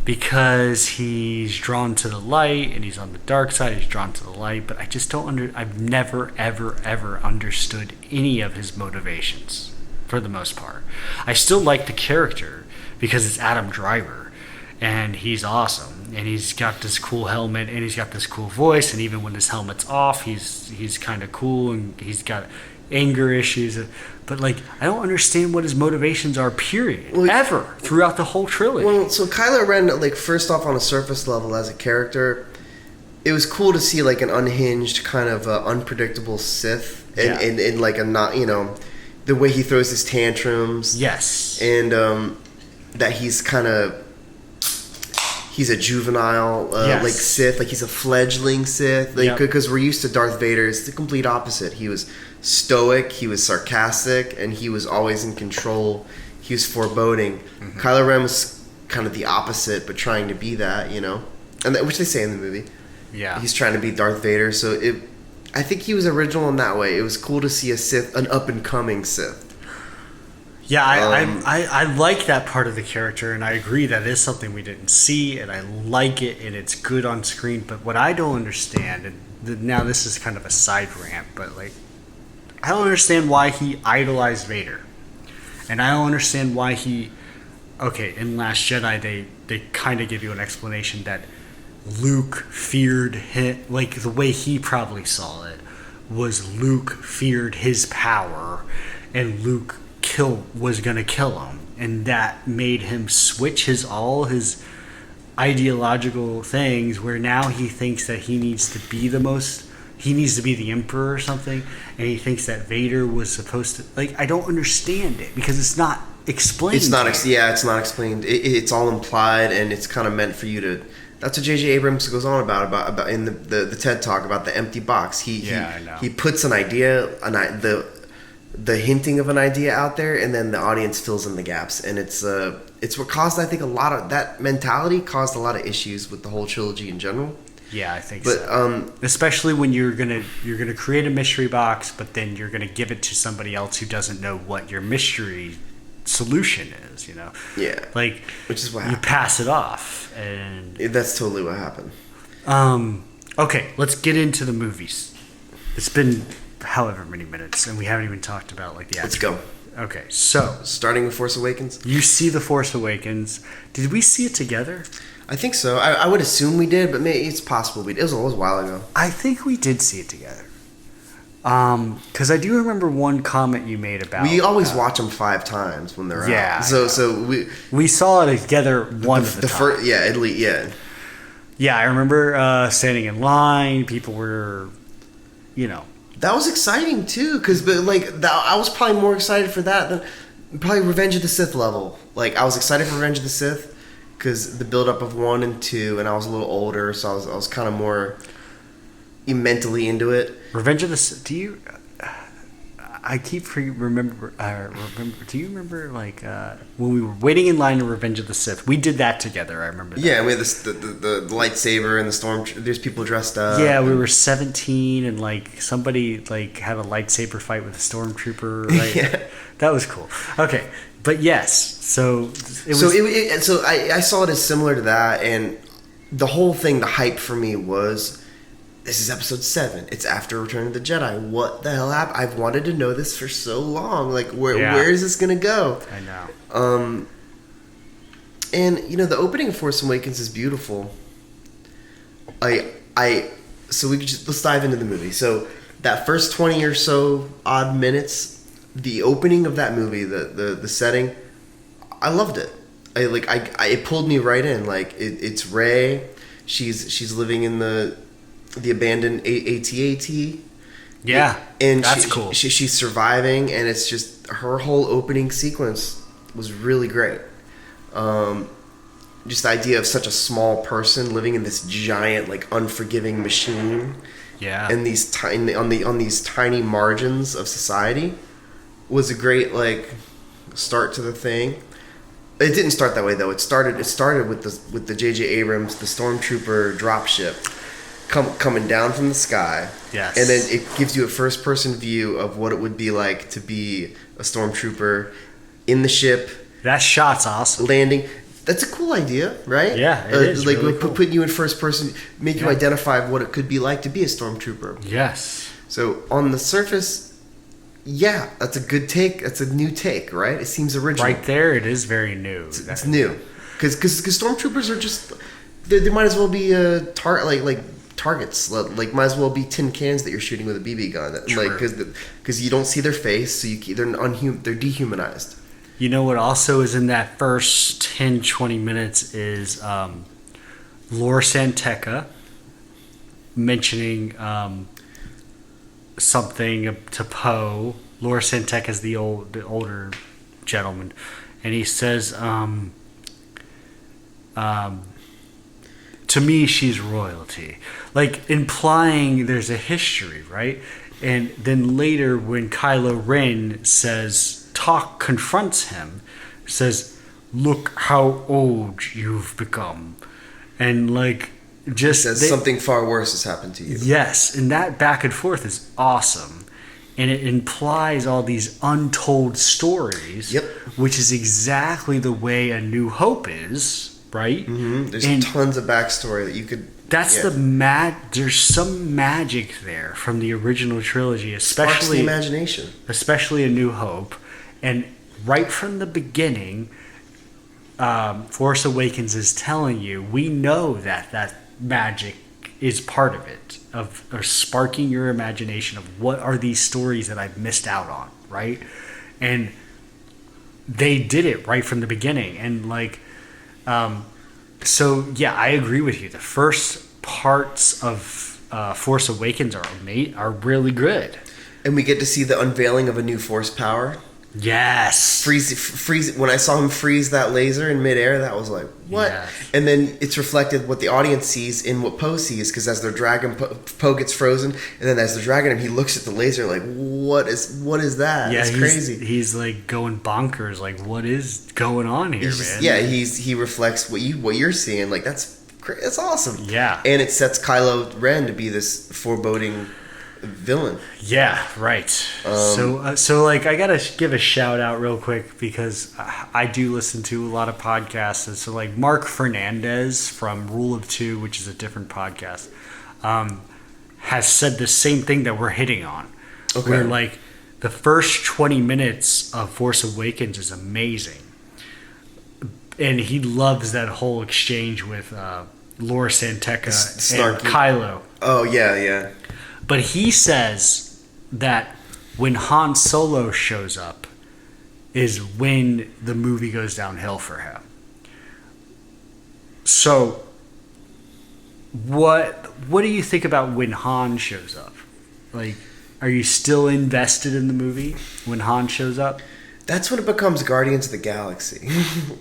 because he's drawn to the light and he's on the dark side. He's drawn to the light, but I just don't I've never ever understood any of his motivations for the most part. I still like the character because it's Adam Driver and he's awesome and he's got this cool helmet and he's got this cool voice, and even when his helmet's off, he's kind of cool and he's got anger issues. But like, I don't understand what his motivations are, period, ever, throughout the whole trilogy. Well, so Kylo Ren, like, first off, on a surface level as a character, it was cool to see like an unhinged, kind of unpredictable Sith, and like a not, the way he throws his tantrums. Yes, and that he's a juvenile like Sith, like he's a fledgling Sith, like because we're used to Darth Vader. It's the complete opposite. He was stoic, he was sarcastic, and he was always in control. He was foreboding. Mm-hmm. Kylo Ren was kind of the opposite, but trying to be that, and which they say in the movie. Yeah, he's trying to be Darth Vader. So I think he was original in that way. It was cool to see a Sith, an up and coming Sith. Yeah, I like that part of the character, and I agree that is something we didn't see, and I like it, and it's good on screen. But what I don't understand, and now this is kind of a side rant, but like, I don't understand why he idolized Vader, and I don't understand why in Last Jedi they kind of give you an explanation that Luke feared him, like the way he probably saw it was Luke feared his power, and Luke was gonna kill him, and that made him switch his ideological things, where now he thinks that he needs to be the emperor or something, and he thinks that Vader was supposed to, like, I don't understand it because it's not explained. It's not explained. It's all implied, and it's kind of meant for you to. That's what J.J. Abrams goes on about in the TED Talk about the empty box. I know. He puts an idea, the hinting of an idea out there, and then the audience fills in the gaps, and it's what caused, I think, a lot of that mentality caused a lot of issues with the whole trilogy in general. Yeah, I think so. Especially when you're gonna create a mystery box, but then you're gonna give it to somebody else who doesn't know what your mystery solution is. Yeah, like, which is what you happened. Pass it off, and that's totally what happened. Okay, let's get into the movies. It's been however many minutes, and we haven't even talked about like the actual. Let's go. Okay, so starting with Force Awakens. You see the Force Awakens. Did we see it together? I think so. I would assume we did, but maybe it's possible we did. It was a while ago. I think we did see it together. Because I do remember one comment you made about. We always watch them 5 times when they're out. So we saw it together one of the time. First, at least, yeah. Yeah, I remember standing in line. People were, That was exciting too, because I was probably more excited for that than probably Revenge of the Sith level. Like, I was excited for Revenge of the Sith because the build up of 1 and 2, and I was a little older, so I was kind of more mentally into it. Revenge of the Sith. I keep remember. Do you remember like when we were waiting in line to Revenge of the Sith? We did that together. I remember. That. Yeah, we had the lightsaber and the storm. There's people dressed up. Yeah, we were 17, and like somebody like had a lightsaber fight with a stormtrooper. Right? Yeah, that was cool. Okay, but yes, so I saw it as similar to that, and the whole thing, the hype for me was. This is episode 7. It's after Return of the Jedi. What the hell happened? I've wanted to know this for so long. Like, where is this going to go? I know. And, the opening of Force Awakens is beautiful. So let's dive into the movie. So, that first 20 or so odd minutes, the opening of that movie, the setting, I loved it. It pulled me right in. Like, it's Rey. She's living in the abandoned AT-AT. Yeah, and that's cool. She's surviving, and it's just her whole opening sequence was really great. Just the idea of such a small person living in this giant, like, unforgiving machine. Yeah, and these tiny margins of society was a great like start to the thing. It didn't start that way though. It started with the J.J. Abrams, the Stormtrooper dropship. Coming down from the sky. Yes. And then it gives you a first-person view of what it would be like to be a stormtrooper in the ship. That shot's awesome. Landing. That's a cool idea, right? Yeah, it is like really cool. Putting you in first person, make you identify what it could be like to be a stormtrooper. Yes. So on the surface, yeah, that's a good take. That's a new take, right? It seems original. Right there, it is very new. It's new. Because stormtroopers are just... They might as well be targets, like might as well be tin cans that you're shooting with a BB gun. True. Like because you don't see their face, so they're dehumanized. You know what also is in that first 10-20 minutes is Laura Santeca mentioning something to Poe. Laura Santeca is the older gentleman, and he says to me, she's royalty. Like, implying there's a history, right? And then later, when Kylo Ren confronts him, says, look how old you've become. And, like, just... Says something far worse has happened to you. Yes, and that back and forth is awesome. And it implies all these untold stories, which is exactly the way A New Hope is... Right? Mm-hmm. There's tons of backstory that you could... That's there's some magic there from the original trilogy, especially... Sparks the imagination. Especially A New Hope. And right from the beginning, Force Awakens is telling you, we know that magic is part of it, of sparking your imagination of what are these stories that I've missed out on, right? And they did it right from the beginning. And, like... So yeah, I agree with you. The first parts of Force Awakens are really good, and we get to see the unveiling of a new Force power. Yes, freeze. When I saw him freeze that laser in midair, that was like what? Yes. And then it's reflected what the audience sees in what Poe sees, because as they're dragging Poe gets frozen, and then as they're dragging him, he looks at the laser like, what is that? Yeah, it's crazy. He's like going bonkers. Like, what is going on here, man? Yeah, he reflects what you're seeing. Like that's awesome. Yeah, and it sets Kylo Ren to be this foreboding villain. Yeah, right. So like I gotta give a shout out real quick, because I do listen to a lot of podcasts, and so like Mark Fernandez from Rule of Two, which is a different podcast, has said the same thing that we're hitting on. Okay. Where like the first 20 minutes of Force Awakens is amazing, and he loves that whole exchange with Laura Santeca and Kylo. Oh yeah. But he says that when Han Solo shows up is when the movie goes downhill for him. So, what do you think about when Han shows up? Like, are you still invested in the movie when Han shows up? That's when it becomes Guardians of the Galaxy.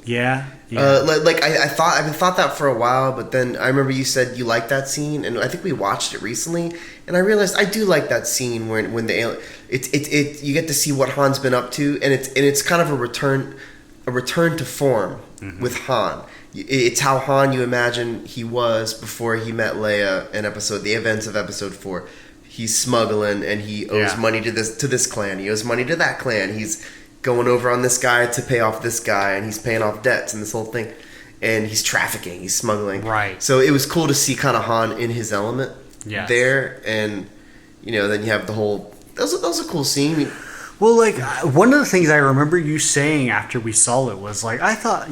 Yeah. I thought that for a while, but then I remember you said you liked that scene, and I think we watched it recently, and I realized I do like that scene when the you get to see what Han's been up to, and it's kind of a return to form with Han. It's how Han you imagine he was before he met Leia in the events of Episode 4. He's smuggling, and he owes money to this clan. He owes money to that clan. He's going over on this guy to pay off this guy, and he's paying off debts and this whole thing, and he's trafficking, he's smuggling. Right. So it was cool to see kind of Han in his element there, and then you have the whole. That was a cool scene. Well, like one of the things I remember you saying after we saw it was like I thought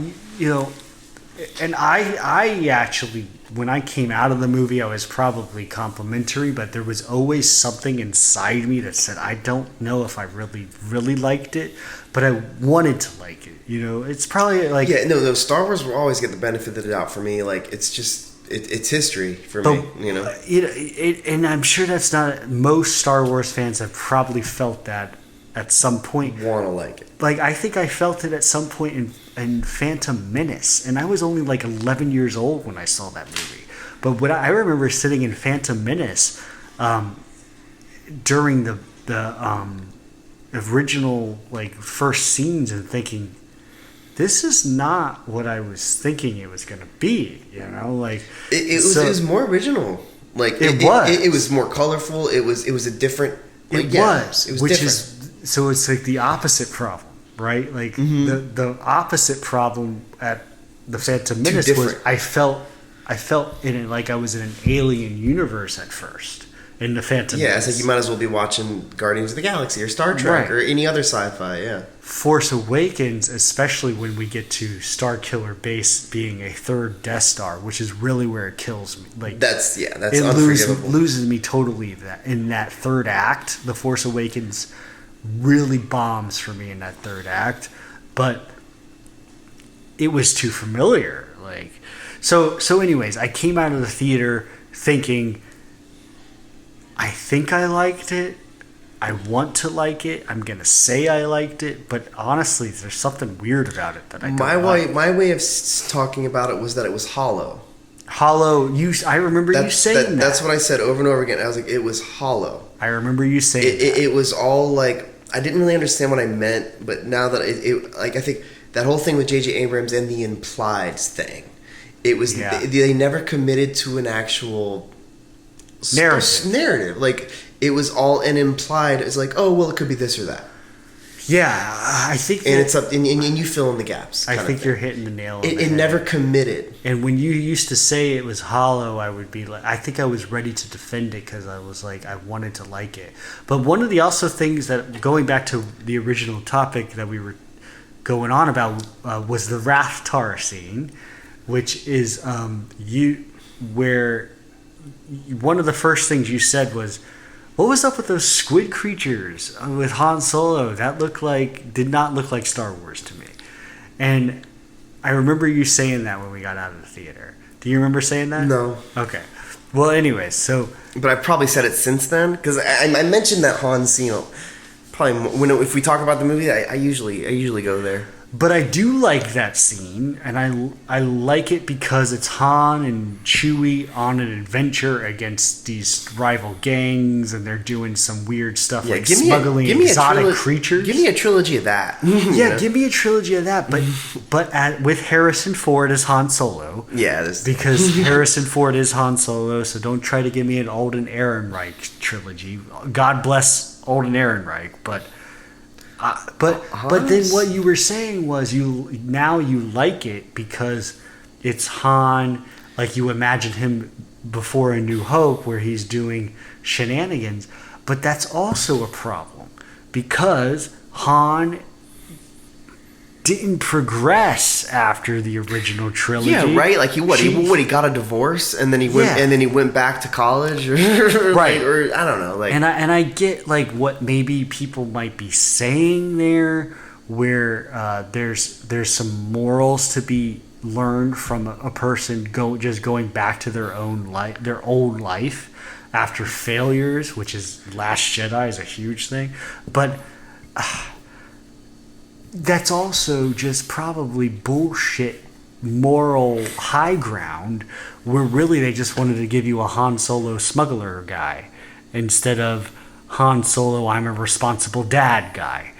and I actually, when I came out of the movie, I was probably complimentary, but there was always something inside me that said, I don't know if I really, really liked it, but I wanted to like it. It's probably like... Yeah, no, Star Wars will always get the benefit of the doubt for me. Like, it's just... It's history for me, and I'm sure that's not... Most Star Wars fans have probably felt that at some point. Want to like it. Like, I think I felt it at some point in Phantom Menace, and I was only like 11 years old when I saw that movie. But when I remember sitting in Phantom Menace during the original like first scenes and thinking, this is not what I was thinking it was going to be. Like it was more original. Like it was more colorful. It was a different. Like, it was which different. Is so it's like the opposite problem. Right, like the opposite problem at the Phantom Menace was I felt in it like I was in an alien universe at first in the Phantom Menace. Yeah, it's like you might as well be watching Guardians of the Galaxy or Star Trek or any other sci-fi. Yeah, Force Awakens, especially when we get to Starkiller Base being a third Death Star, which is really where it kills me. Like that's unforgivable. Loses me totally in that third act. The Force Awakens really bombs for me in that third act, but it was too familiar. Like, so anyways, I came out of the theater thinking, I think I liked it. I want to like it. I'm gonna say I liked it, but honestly, there's something weird about it that I don't like. My way of talking about it was that it was hollow. Hollow. I remember you saying that. That's what I said over and over again. I was like, it was hollow. I remember you saying that. It was all like, I didn't really understand what I meant, but now that I think that whole thing with J.J. Abrams and the implied thing, it was they never committed to an actual narrative. Like, it was all an implied. It's like, oh well, it could be this or that. Yeah, I think, and it's up, and you fill in the gaps. I think you're hitting the nail on the head. It never committed. And when you used to say it was hollow, I would be like, I think I was ready to defend it because I was like, I wanted to like it. But one of the also things that, going back to the original topic that we were going on about, was the Rathtar scene, which is where one of the first things you said was, what was up with those squid creatures with Han Solo? That did not look like Star Wars to me. And I remember you saying that when we got out of the theater. Do you remember saying that? No. Okay. Well, anyways, so... But I've probably said it since then, because I mentioned that Han scene. Probably if we talk about the movie, I usually go there. But I do like that scene, and I like it because it's Han and Chewie on an adventure against these rival gangs, and they're doing some weird stuff like smuggling exotic creatures. Give me a trilogy of that. Yeah, give me a trilogy of that, but with Harrison Ford as Han Solo. Yeah, because Harrison Ford is Han Solo, so don't try to give me an Alden Ehrenreich trilogy. God bless Alden Ehrenreich, but then what you were saying was you like it because it's Han, like you imagine him before A New Hope where he's doing shenanigans, but that's also a problem because Han didn't progress after the original trilogy. Yeah, right. Like he got a divorce and then he went back to college, or right? Or I don't know. Like, and I get like what maybe people might be saying there, where there's some morals to be learned from a person going back to their own life, their old life after failures, which is Last Jedi is a huge thing, but. that's also just probably bullshit moral high ground where really they just wanted to give you a Han Solo smuggler guy instead of Han Solo, I'm a responsible dad guy.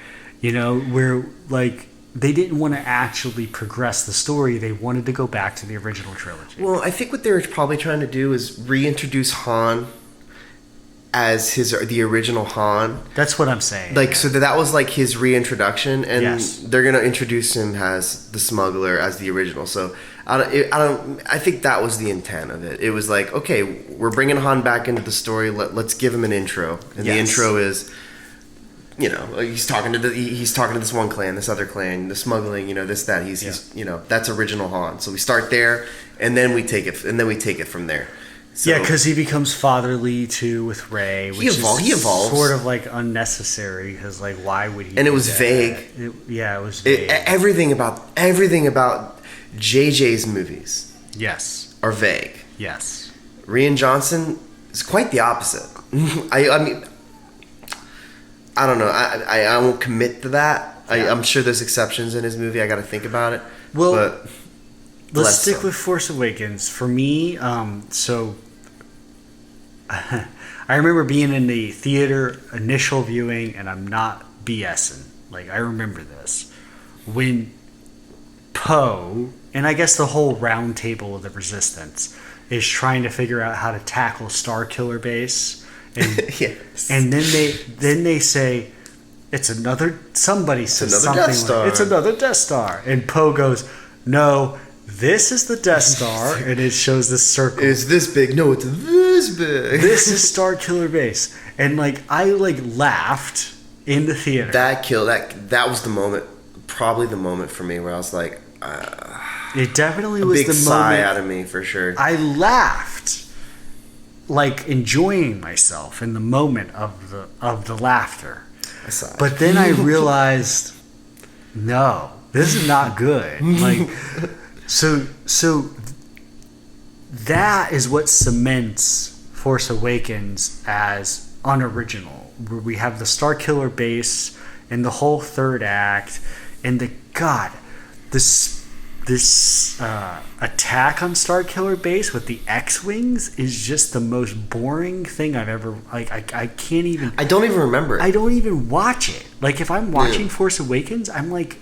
You know, where like they didn't want to actually progress the story. They wanted to go back to the original trilogy. Well, I think what they were probably trying to do is reintroduce Han as the original Han. That's what I'm saying. Like, so that was like his reintroduction, and yes. they're gonna introduce him as the smuggler as the original. So I think that was the intent of it. It was like, okay, we're bringing Han back into the story. Let's give him an intro, and the intro is, you know, he's talking to this one clan, this other clan, the smuggling, you know, this that. He's you know, that's original Han. So we start there, and then we take it from there. So, yeah, because he becomes fatherly too with Rey, which he evolves. Sort of like unnecessary because like why would he? And it was vague. It was vague. Everything about JJ's movies, yes, are vague. Yes, Rian Johnson is quite the opposite. I mean, I don't know. I won't commit to that. Yeah. I'm sure there's exceptions in his movie. I got to think about it. Well, but let's stick with Force Awakens. For me, so I remember being in the theater initial viewing, and I'm not BSing. Like, I remember this. When Poe, and I guess the whole round table of the Resistance, is trying to figure out how to tackle Starkiller Base. And, yes. And then they say, somebody says something like, it's another Death Star. And Poe goes, no, this is the Death Star, and it shows this circle. It's this big. No, it's this big. This is Starkiller Base, and like I like laughed in the theater. That was the moment, probably the moment for me where I was like, it definitely was big the sigh moment out of me for sure. I laughed, like enjoying myself in the moment of the laughter. I sighed. But then I realized, no, this is not good. Like. So that is what cements Force Awakens as unoriginal, where we have the Starkiller Base and the whole third act, and this attack on Starkiller Base with the X-wings is just the most boring thing I've ever I can't even. I don't even remember it. I don't even watch it. Like if I'm watching Force Awakens, I'm like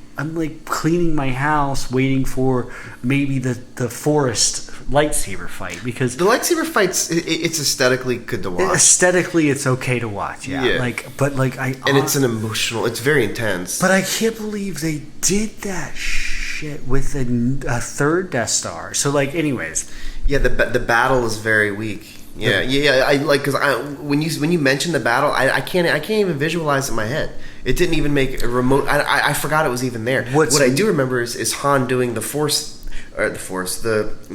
cleaning my house, waiting for maybe the forest lightsaber fight, because the lightsaber fights, it's aesthetically good to watch. Aesthetically, it's okay to watch. Yeah. It's an emotional. It's very intense. But I can't believe they did that shit with a third Death Star. So like, anyways. Yeah, the battle is very weak. Yeah. I like because when you mentioned the battle, I can't even visualize it in my head. It didn't even make a remote. I forgot it was even there. What I do remember is Han doing the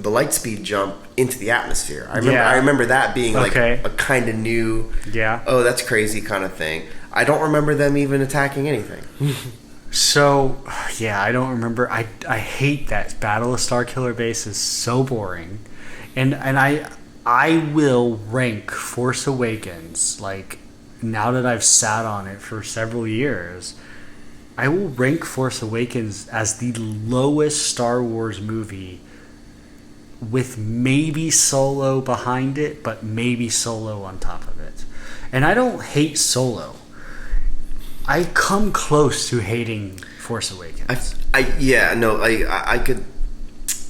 light speed jump into the atmosphere. I remember that being like a kind of new. Yeah. Oh, that's crazy kind of thing. I don't remember them even attacking anything. So, yeah, I don't remember. I hate that Battle of Starkiller Base is so boring, and I will rank Force Awakens, like, now that I've sat on it for several years, I will rank Force Awakens as the lowest Star Wars movie, with maybe Solo behind it, but maybe Solo on top of it. And I don't hate Solo. I come close to hating Force Awakens. I could,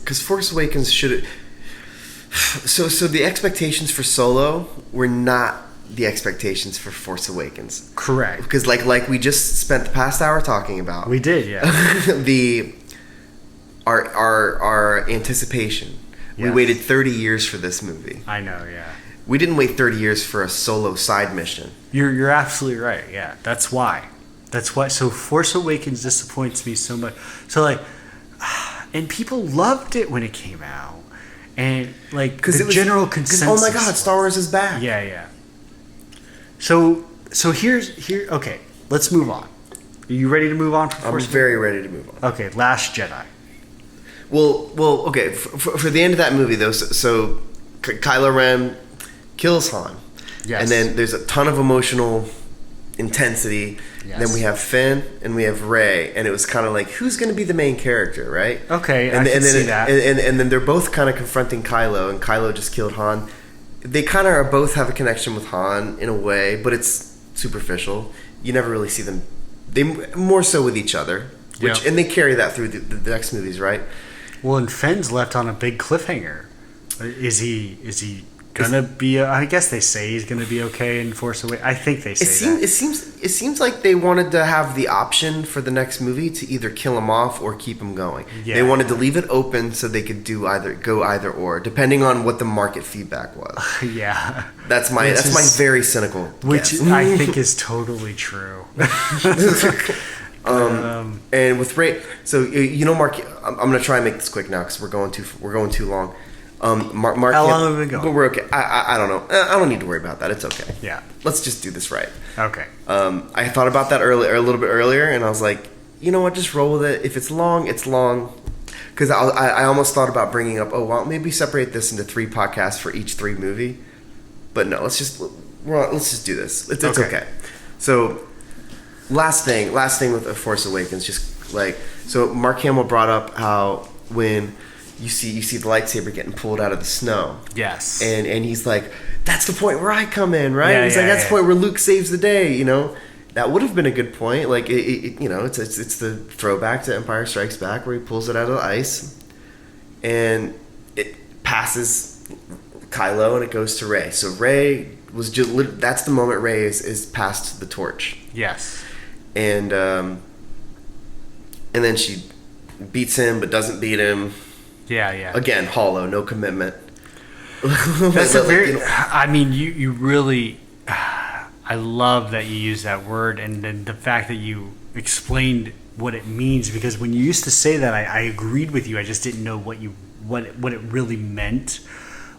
because Force Awakens should. So the expectations for Solo were not the expectations for Force Awakens. Correct. Because like we just spent the past hour talking about. We did, yeah. our anticipation. Yes. We waited 30 years for this movie. I know, yeah. We didn't wait 30 years for a Solo side mission. You're absolutely right. Yeah, that's why. So Force Awakens disappoints me so much. So like, and people loved it when it came out. And like general consensus. Oh my God, Star Wars is back. Yeah. So here. Okay, let's move on. Are you ready to move on? I'm very ready to move on. Okay, Last Jedi. Well. Okay. For the end of that movie, though, so Kylo Ren kills Han. Yes. And then there's a ton of emotional intensity. Yes. Then we have Finn and we have Rey, and it was kind of like, who's going to be the main character, right? Okay, and I can see that. And then they're both kind of confronting Kylo, and Kylo just killed Han. They kind of are both have a connection with Han in a way, but it's superficial. You never really see them. They more so with each other, and they carry that through the next movies, right? Well, and Finn's left on a big cliffhanger. Is he gonna be? I guess they say he's gonna be okay in Force Awakens. I think they say that. It seems like they wanted to have the option for the next movie to either kill him off or keep him going. Yeah. They wanted to leave it open so they could go either or, depending on what the market feedback was. Yeah, that's my very cynical. Which guess. I think is totally true. And with Rey, so Mark, I'm gonna try and make this quick now because we're going too long. Mark, how long have we been going? But we're okay. I don't know. I don't need to worry about that. It's okay. Yeah. Let's just do this right. Okay. I thought about that a little bit earlier, and I was like, you know what? Just roll with it. If it's long, it's long. Because I almost thought about bringing up, maybe separate this into 3 podcasts for each 3 movie. But no, let's just do this. It's okay. So last thing with The Force Awakens, just like, so Mark Hamill brought up how when you see the lightsaber getting pulled out of the snow. Yes. And he's like, that's the point where I come in, right? Yeah, he's like, that's the point where Luke saves the day, That would have been a good point. Like, it's the throwback to Empire Strikes Back where he pulls it out of the ice. And it passes Kylo and it goes to Rey. So Rey was just, that's the moment Rey is passed the torch. Yes. And then she beats him but doesn't beat him. Yeah. Again, hollow, no commitment. That's I mean, you really. I love that you use that word, and then the fact that you explained what it means. Because when you used to say that, I agreed with you. I just didn't know what it really meant.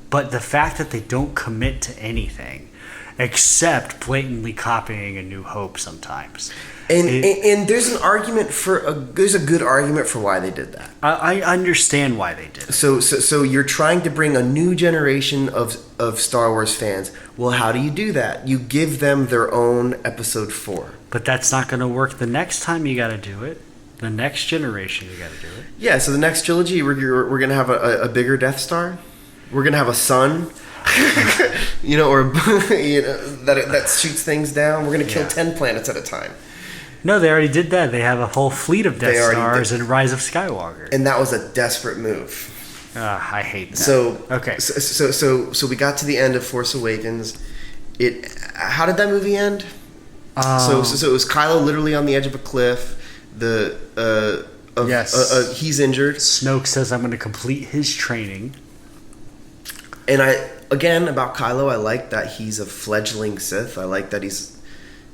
But the fact that they don't commit to anything, except blatantly copying A New Hope sometimes. And there's an argument there's a good argument for why they did that. I understand why they did it. So you're trying to bring a new generation of Star Wars fans. Well, how do you do that? You give them their own Episode 4. But that's not going to work the next time you got to do it. The next generation you got to do it. Yeah, so the next trilogy, we're going to have a bigger Death Star. We're going to have a sun. Or that shoots things down. We're going to kill 10 planets at a time. No, they already did that. They have a whole fleet of Death Stars in Rise of Skywalker. And that was a desperate move. I hate that. So okay. So we got to the end of Force Awakens. How did that movie end? So it was Kylo literally on the edge of a cliff. He's injured. Snoke says, "I'm going to complete his training." And about Kylo, I like that he's a fledgling Sith. I like that he's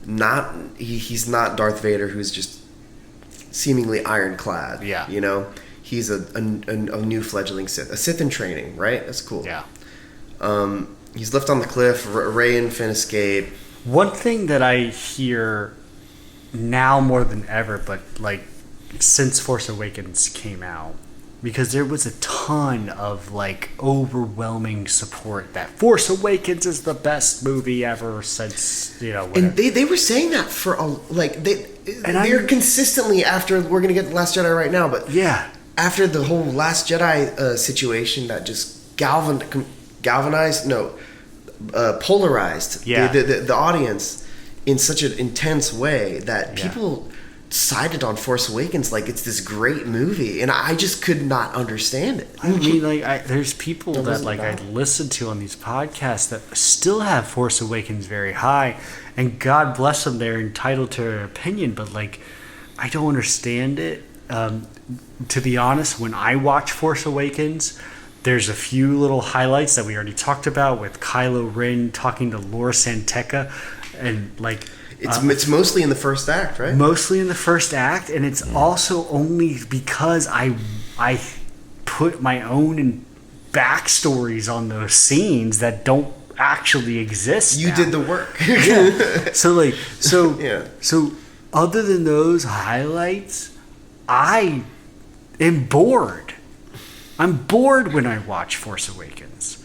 not Darth Vader, who's just seemingly ironclad. Yeah. He's a new fledgling Sith, a Sith in training, right? That's cool. Yeah. He's left on the cliff. Rey and Finn escape. One thing that I hear now more than ever, but like since Force Awakens came out, because there was a ton of like overwhelming support that Force Awakens is the best movie ever since whatever. And they were saying that for they're consistently after. We're gonna get The Last Jedi right now, but yeah, after the whole Last Jedi situation that just polarized the audience in such an intense way that people sided on Force Awakens like it's this great movie, and I just could not understand it. I mean, there's people that I listen to on these podcasts that still have Force Awakens very high, and God bless them, they're entitled to their opinion, but I don't understand it. To be honest, when I watch Force Awakens, there's a few little highlights that we already talked about with Kylo Ren talking to Laura Santeca, and it's mostly in the first act, right? Mostly in the first act, and it's also only because I put my own backstories on those scenes that don't actually exist. You did the work. Yeah. So other than those highlights, I am bored. I'm bored when I watch Force Awakens.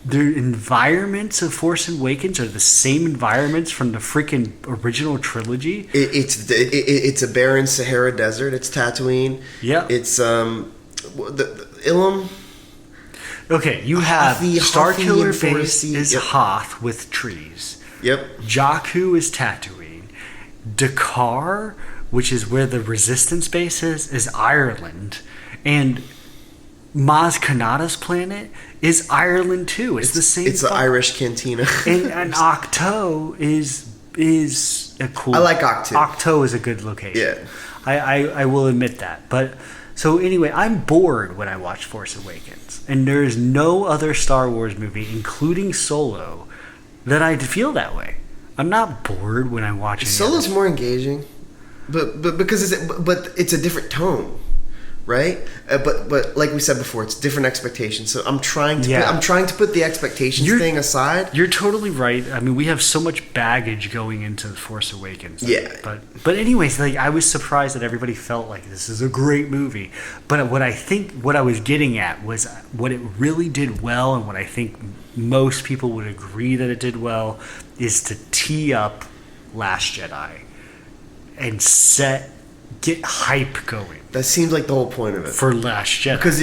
the environments of Force Awakens are the same environments from the freaking original trilogy. It's a barren Sahara desert. It's Tatooine. Yeah. It's the Ilum. Okay, you have Starkiller Base is yep. Hoth with trees. Yep. Jakku is Tatooine. Dakar, which is where the Resistance base is Ireland. And Maz Kanata's planet is Ireland too. It's the same. It's the Irish cantina. and Octo is a cool. I like Octo. Octo is a good location. Yeah. I will admit that. But so anyway, I'm bored when I watch Force Awakens, and there is no other Star Wars movie, including Solo, that I feel that way. I'm not bored when I watch it. Solo's more engaging, but because it's a different tone, right? But like we said before, it's different expectations. So I'm trying to put the expectations thing aside. You're totally right. I mean, we have so much baggage going into The Force Awakens. Yeah. But anyways, like I was surprised that everybody felt like this is a great movie. But what I was getting at was what it really did well, and what I think most people would agree that it did well, is to tee up Last Jedi and get hype going. That seems like the whole point of it for Last Jedi, because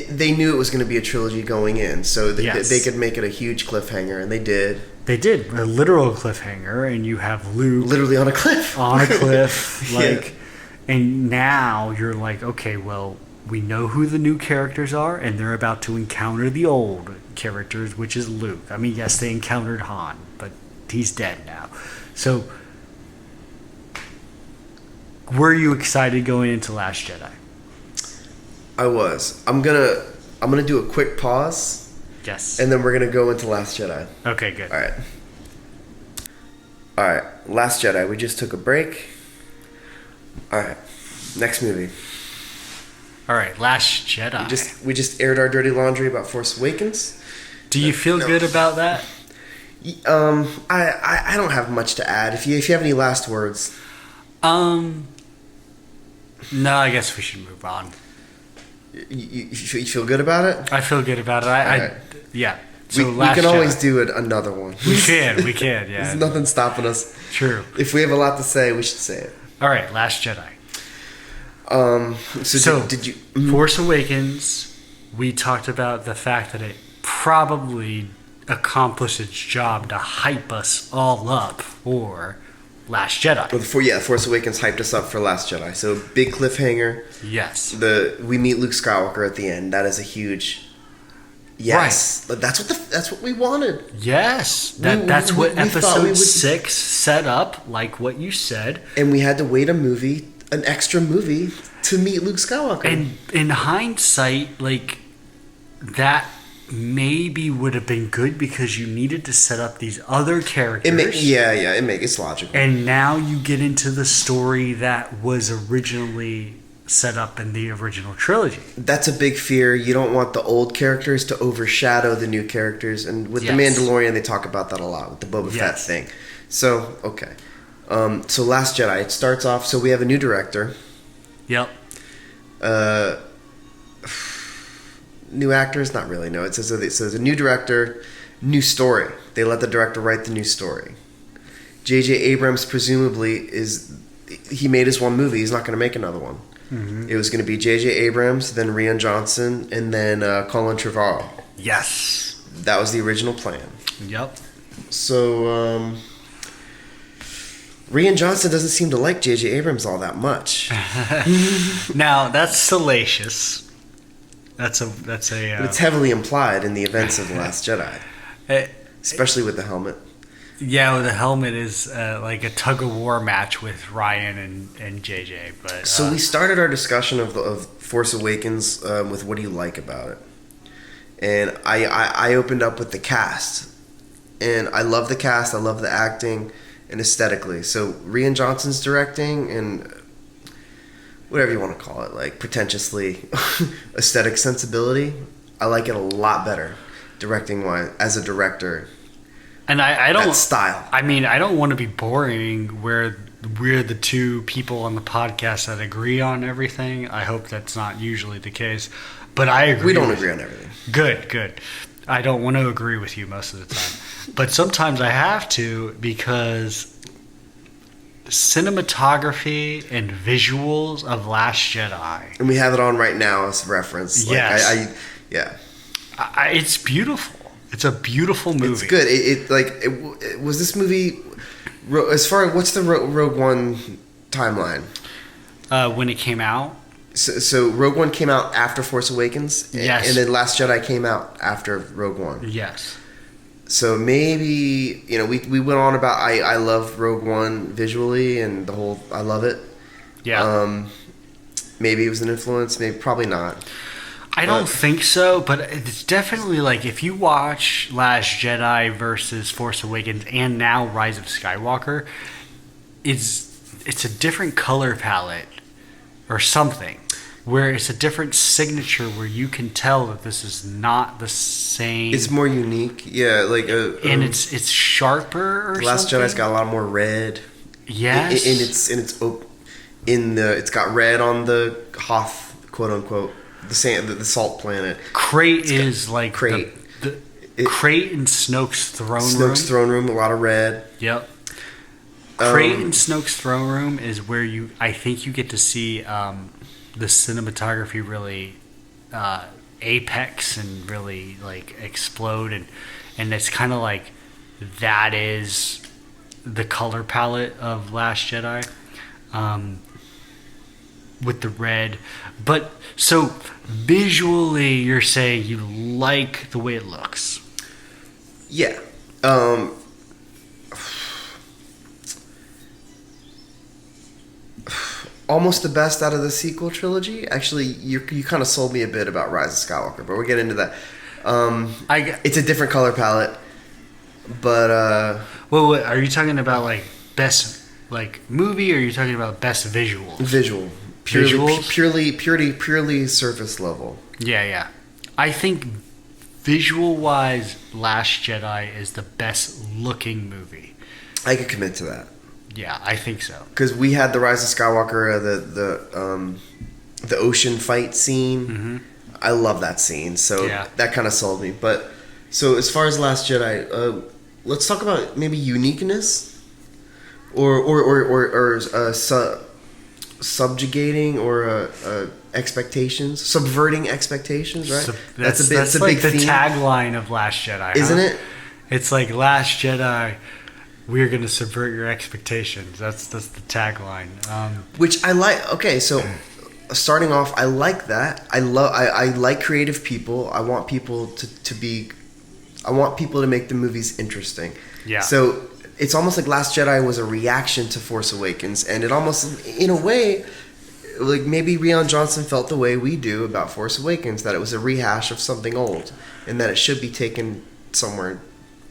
they knew it was going to be a trilogy going in, so they could make it a huge cliffhanger, and they did. They did a literal cliffhanger, and you have Luke literally on a cliff, like, and now you're like, okay, well, we know who the new characters are, and they're about to encounter the old characters, which is Luke. I mean, yes, they encountered Han, but he's dead now. So, were you excited going into Last Jedi? I was. I'm gonna do a quick pause. Yes. And then we're gonna go into Last Jedi. Okay, good. All right. Last Jedi. We just took a break. All right. Next movie. All right, Last Jedi. We just aired our dirty laundry about Force Awakens. Do you feel good about that? I don't have much to add. If you have any last words. No, I guess we should move on. You feel good about it? I feel good about it. Yeah. So we can always do another one. We can, yeah. There's nothing stopping us. True. If we have a lot to say, we should say it. All right, Last Jedi. Did you... Force Awakens, we talked about the fact that it probably accomplished its job to hype us all up for Last Jedi. Well, Force Awakens hyped us up for Last Jedi. So big cliffhanger. Yes. We meet Luke Skywalker at the end. That is a huge yes. Right. That's what we wanted. Yes. That's what Episode 6 set up, like what you said. And we had to wait an extra movie to meet Luke Skywalker. And in hindsight, like that maybe would have been good because you needed to set up these other characters. It's logical. And now you get into the story that was originally set up in the original trilogy. That's a big fear. You don't want the old characters to overshadow the new characters. And with The Mandalorian, they talk about that a lot with the Boba Fett thing. So, okay. So Last Jedi, it starts off, so we have a new director. Yep. New actors? Not really, no. It says a new director, new story. They let the director write the new story. J.J. Abrams presumably he made his one movie. He's not going to make another one. Mm-hmm. It was going to be J.J. Abrams, then Rian Johnson, and then Colin Trevorrow. Yes. That was the original plan. Yep. So, Rian Johnson doesn't seem to like J.J. Abrams all that much. Now, that's salacious. That's a. But it's heavily implied in the events of The Last Jedi, especially with the helmet. Yeah, well, the helmet is like a tug of war match with Ryan and JJ. But so we started our discussion of Force Awakens with what do you like about it, and I opened up with the cast, and I love the cast. I love the acting and aesthetically. So Rian Johnson's directing and whatever you want to call it, like pretentiously aesthetic sensibility. I like it a lot better directing wise as a director. And I don't... That style. I mean, I don't want to be boring where we're the two people on the podcast that agree on everything. I hope that's not usually the case. But I agree. We don't agree on everything. Good. I don't want to agree with you most of the time. But sometimes I have to, because cinematography and visuals of Last Jedi. And we have it on right now as reference. Yes. Yeah. It's beautiful. It's a beautiful movie. It's good. It was this movie, as far as, what's the Rogue One timeline? When it came out? So Rogue One came out after Force Awakens? Yes. And then Last Jedi came out after Rogue One? Yes. So maybe, we went on about I love Rogue One visually and the whole, I love it. Yeah. Maybe it was an influence, maybe, probably not. I don't think so, but it's definitely like if you watch Last Jedi versus Force Awakens and now Rise of Skywalker, it's a different color palette or something, where it's a different signature where you can tell that this is not the same. It's more unique, yeah. And it's sharper. Or Last something. Jedi's got a lot more red. Yes, it's got red on the Hoth, quote unquote, the salt planet. Crate is like Crate. Crate in Snoke's throne room. Snoke's throne room, a lot of red. Yep. Crate in Snoke's throne room is where I think you get to see the cinematography really apex and really like explode, and it's kind of like that is the color palette of Last Jedi, with the red. But so visually, you're saying you like the way it looks. Yeah. Almost the best out of the sequel trilogy. Actually, you kind of sold me a bit about Rise of Skywalker, but we'll get into that. It's a different color palette, but well, are you talking about like best like movie, or are you talking about best visuals? Purely surface level. Yeah. I think visual wise, Last Jedi is the best looking movie. I could commit to that. Yeah, I think so. Because we had the Rise of Skywalker, the ocean fight scene. Mm-hmm. I love that scene, so that kind of sold me. But so as far as Last Jedi, let's talk about maybe uniqueness, or subjugating or expectations, subverting expectations. Right? That's a big the theme. Tagline of Last Jedi, isn't it? It's like Last Jedi. We're going to subvert your expectations. That's the tagline. Which I like. Okay, so starting off, I like that. I like creative people. I want people to make the movies interesting. Yeah. So it's almost like Last Jedi was a reaction to Force Awakens, and it almost, in a way, like maybe Rian Johnson felt the way we do about Force Awakens, that it was a rehash of something old, and that it should be taken somewhere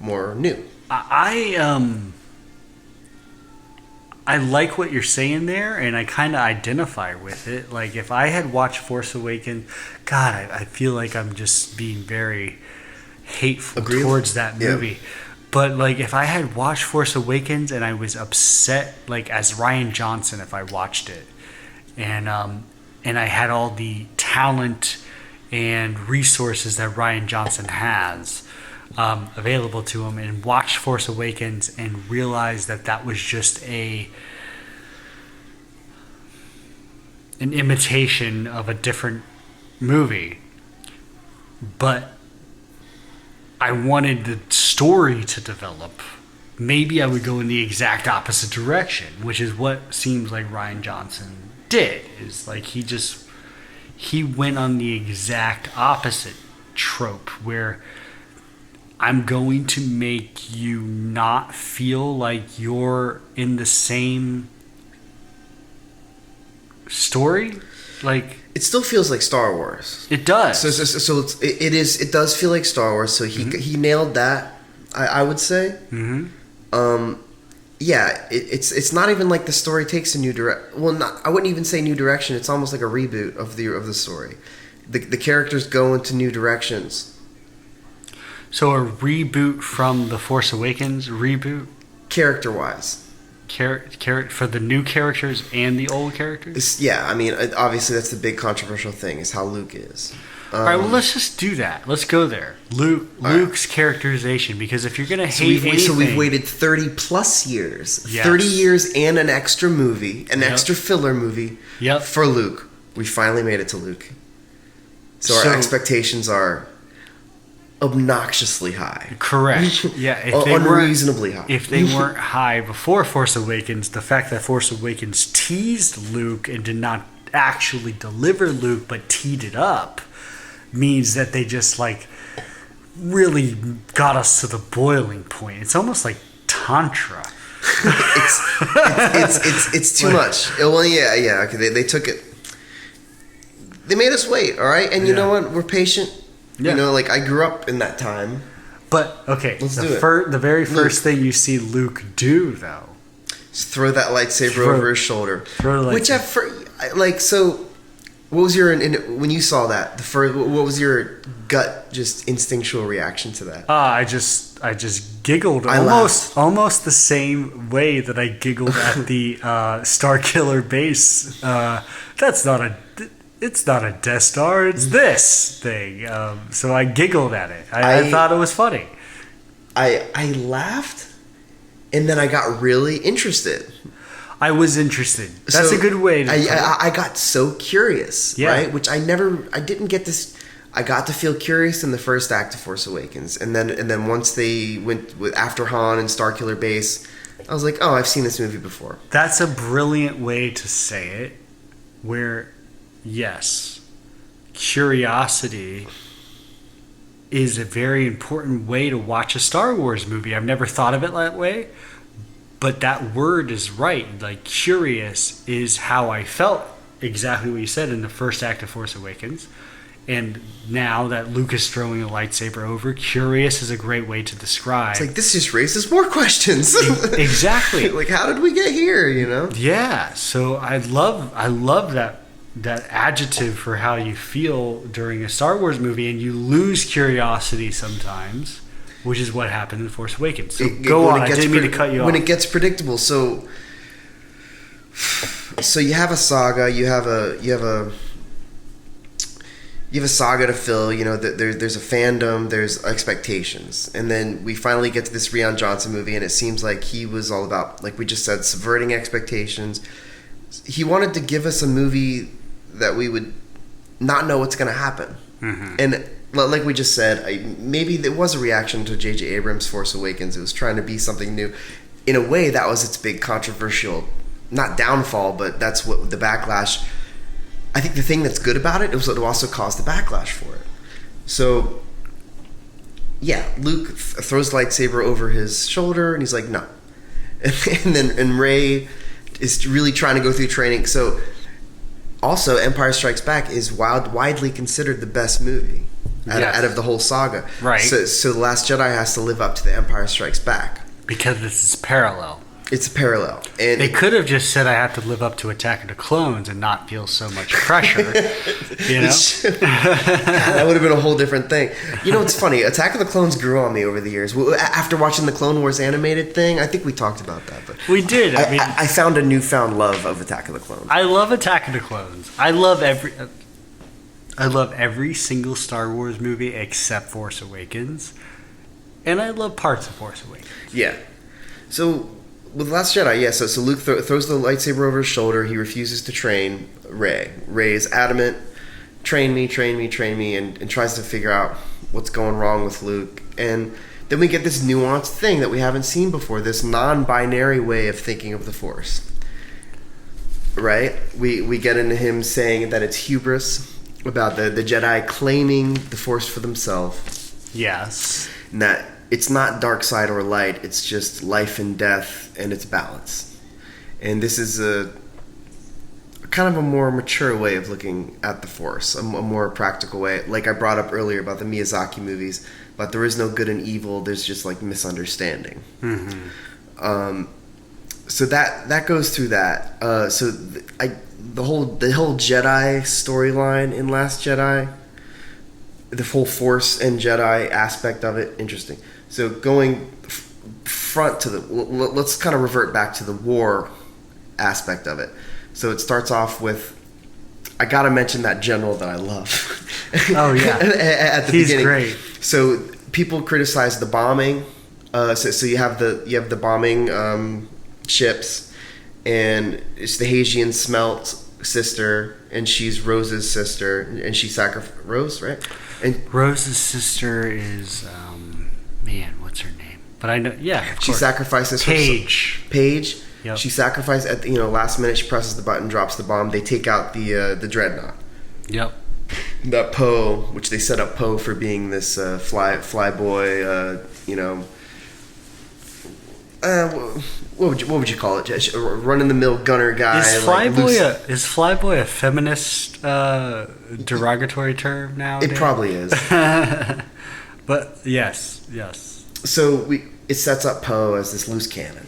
more new. I like what you're saying there, and I kind of identify with it. Like, if I had watched Force Awakens, God, I feel like I'm just being very hateful towards that movie. Yeah. But, like, if I had watched Force Awakens and I was upset, like, as Rian Johnson, if I watched it, and I had all the talent and resources that Rian Johnson has available to him, and watched Force Awakens and realized that was just an imitation of a different movie, but I wanted the story to develop, maybe I would go in the exact opposite direction, which is what seems like Rian Johnson did. Is like he went on the exact opposite trope, where I'm going to make you not feel like you're in the same story. Like, it still feels like Star Wars. It does. So it does feel like Star Wars. So he nailed that. I would say. Mm-hmm. Yeah, it's not even like the story takes a new direction. Well, I wouldn't even say new direction. It's almost like a reboot of the story. The characters go into new directions. So a reboot from The Force Awakens reboot? Character-wise. For the new characters and the old characters? Yeah, I mean, obviously that's the big controversial thing, is how Luke is. All right, well, let's just do that. Let's go there. Luke's characterization, because if you're going to hate anything... So we've waited 30 plus years. Yes. 30 years and an extra movie, extra filler movie for Luke. We finally made it to Luke. So our expectations are obnoxiously high. Correct. Yeah. Unreasonably high. If they weren't high before Force Awakens, the fact that Force Awakens teased Luke and did not actually deliver Luke but teed it up means that they just like really got us to the boiling point. It's almost like tantra. it's too much. Well, yeah. Okay, they took it. They made us wait. All right, and you know what? We're patient. Yeah. You know, like I grew up in that time. But okay, let's do it. The very first thing you see Luke do, though, is throw that lightsaber over his shoulder. Which so. What was your when you saw that the first? What was your gut, just instinctual reaction to that? I just giggled almost the same way that I giggled at the Starkiller base. It's not a Death Star. It's this thing. So I giggled at it. I thought it was funny. I laughed, and then I got really interested. I was interested. That's a good way to I got so curious, right? Which I didn't get this. I got to feel curious in the first act of Force Awakens, and then once they went with after Han and Starkiller Base, I was like, oh, I've seen this movie before. That's a brilliant way to say it. Where, yes, curiosity is a very important way to watch a Star Wars movie. I've never thought of it that way. But that word is right. Like, curious is how I felt, exactly what you said in the first act of Force Awakens. And now that Luke is throwing a lightsaber over, curious is a great way to describe. It's like, this just raises more questions. Exactly. Like, how did we get here, you know? Yeah. So I love that adjective for how you feel during a Star Wars movie, and you lose curiosity sometimes. Which is what happened in Force Awakens. So go on. I didn't mean to cut you off. When it gets predictable, so you have a saga, you have a saga to fill. You know, there's a fandom, there's expectations, and then we finally get to this Rian Johnson movie, and it seems like he was all about, like we just said, subverting expectations. He wanted to give us a movie that we would not know what's going to happen, and. Like we just said, maybe there was a reaction to J.J. Abrams' Force Awakens. It was trying to be something new. In a way, that was its big controversial, not downfall, but that's what the backlash. I think the thing that's good about it was what also caused the backlash for it. So, yeah, Luke throws the lightsaber over his shoulder, and he's like, no. And Rey is really trying to go through training. So, also, Empire Strikes Back is widely considered the best movie. Out of the whole saga. Right. So The Last Jedi has to live up to The Empire Strikes Back. Because this is parallel. It's a parallel. And they could have just said I have to live up to Attack of the Clones and not feel so much pressure. You know? That would have been a whole different thing. You know, it's funny. Attack of the Clones grew on me over the years. After watching the Clone Wars animated thing, I think we talked about that. But we did. I found a newfound love of Attack of the Clones. I love Attack of the Clones. I love every single Star Wars movie except Force Awakens. And I love parts of Force Awakens. Yeah. So, with Last Jedi, so Luke throws the lightsaber over his shoulder. He refuses to train Rey. Rey is adamant, train me, and tries to figure out what's going wrong with Luke. And then we get this nuanced thing that we haven't seen before, this non-binary way of thinking of the Force. Right? We get into him saying that it's hubris, about the Jedi claiming the Force for themselves. Yes. And that it's not dark side or light, it's just life and death, and it's balance. And this is a kind of a more mature way of looking at the Force, a more practical way. Like I brought up earlier about the Miyazaki movies, but there is no good and evil, there's just like misunderstanding. So that goes through that. The whole Jedi storyline in Last Jedi, the whole Force and Jedi aspect of it, interesting. So going front to let's kind of revert back to the war aspect of it. So it starts off with, I gotta mention that general that I love. Oh yeah, at the he's beginning. Great. So people criticize the bombing. So you have the bombing ships, and it's the Haitian Smelt sister, and she's Rose's sister, and she sacrificed Rose, right? And Rose's sister is man, what's her name? But I know, yeah. She sacrifices Paige. Paige. Yep. She sacrificed at the, last minute. She presses the button, drops the bomb. They take out the dreadnought. Yep. That Poe, which they set up Poe for being this fly boy, what would you call it? Run in the mill gunner guy. Is Flyboy a feminist derogatory term now? It probably is. But yes. So it sets up Poe as this loose cannon.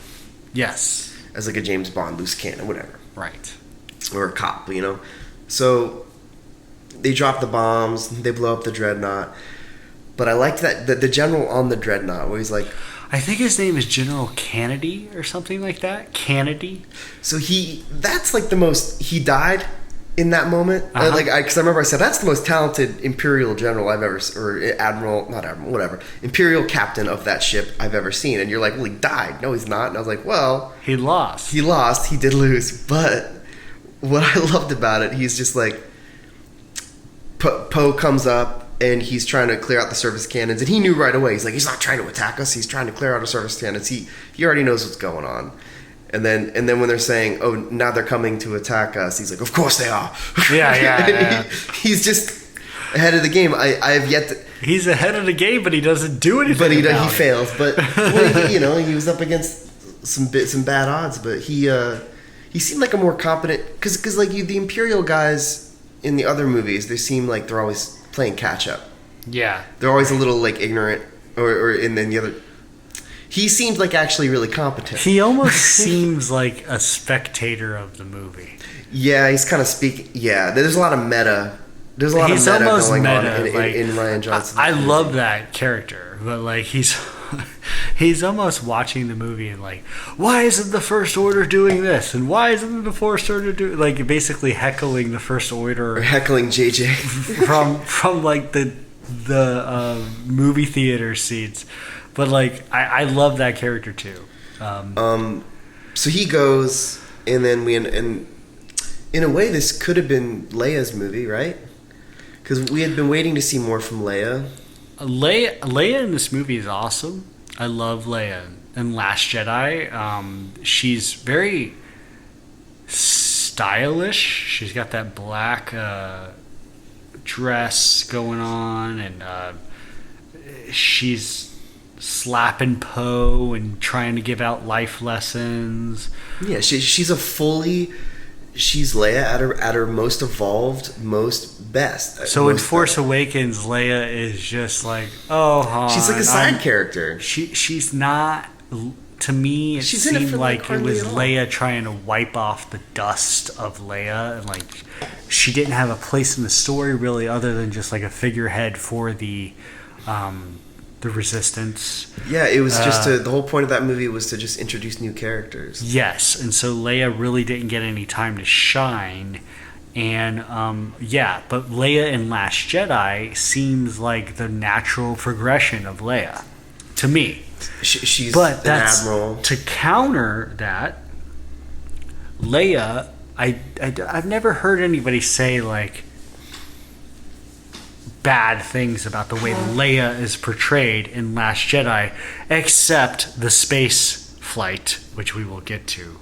Yes. As like a James Bond loose cannon, whatever. Right. Or a cop, So they drop the bombs, they blow up the dreadnought. But I liked that the general on the dreadnought, where he's like, I think his name is General Kennedy or something like that. Kennedy. So that's like the most, he died in that moment. Because I remember I said, that's the most talented Imperial general I've ever, or not Admiral, whatever, Imperial captain of that ship I've ever seen. And you're like, well, he died. No, he's not. And I was like, well. He lost. He did lose. But what I loved about it, he's just like, Poe comes up, and he's trying to clear out the surface cannons, and he knew right away. He's like, he's not trying to attack us. He's trying to clear out our surface cannons. He already knows what's going on. And then when they're saying, oh, now they're coming to attack us, he's like, of course they are. Yeah. He's just ahead of the game. I have yet to. He's ahead of the game, but he doesn't do anything. But he fails. But he was up against some bad odds. But he seemed like a more competent, because like the Imperial guys in the other movies, they seem like they're always playing catch up. Yeah, they're always a little like ignorant, or and then the other. He seemed like actually really competent. He almost seems like a spectator of the movie. Yeah, he's kind of speaking. Yeah, there's a lot of meta. There's a lot of meta going on in Rian Johnson. I love that character, but like he's almost watching the movie and like, why isn't the First Order doing this, and why isn't the First Order doing, like, basically heckling the First Order, or heckling JJ from like the movie theater seats. But like I love that character too. So he goes, and then in a way this could have been Leia's movie, right? Because we had been waiting to see more from Leia. Leia in this movie is awesome. I love Leia in Last Jedi. She's very stylish. She's got that black dress going on, and she's slapping Poe and trying to give out life lessons. Yeah, she's Leia at her most evolved, most best. So in Force Awakens, Leia is just like, oh, Han, she's like a side character. She's not. To me, it seemed like it was Leia trying to wipe off the dust of Leia, and like she didn't have a place in the story really, other than just like a figurehead for the Resistance. Yeah, it was just the whole point of that movie was to just introduce new characters. Yes, and so Leia really didn't get any time to shine. And but Leia in Last Jedi seems like the natural progression of Leia to me. She's but an admiral. To counter that, Leia, I've never heard anybody say like bad things about the way Leia is portrayed in Last Jedi, except the space flight, which we will get to.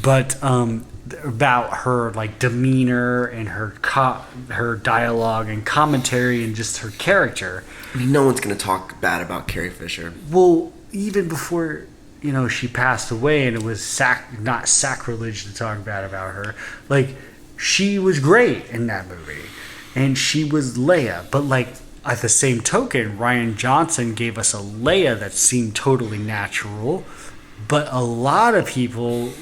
But about her like demeanor and her dialogue and commentary and just her character. I mean, no one's going to talk bad about Carrie Fisher. Well, even before she passed away, and it was not sacrilege to talk bad about her. Like, she was great in that movie. And she was Leia, but like at the same token, Rian Johnson gave us a Leia that seemed totally natural. But a lot of people,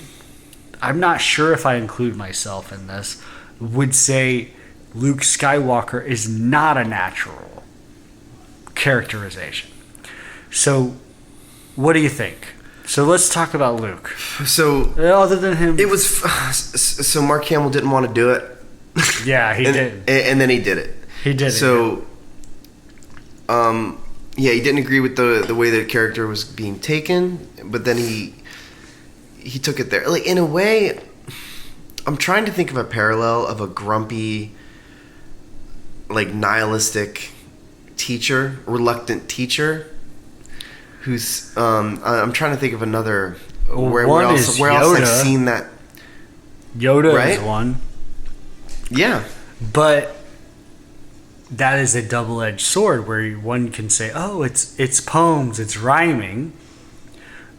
I'm not sure if I include myself in this, would say Luke Skywalker is not a natural characterization. So, what do you think? So let's talk about Luke. So, other than him, it was so Mark Hamill didn't want to do it. Yeah, he did. And then he did it. He did. So, yeah, he didn't agree with the way that the character was being taken, but then he took it there. Like, in a way, I'm trying to think of a parallel of a grumpy, like, nihilistic teacher, reluctant teacher, who's I'm trying to think of another where else I've seen that. Yoda right? is one. Yeah. But that is a double-edged sword where one can say, oh, it's poems, it's rhyming,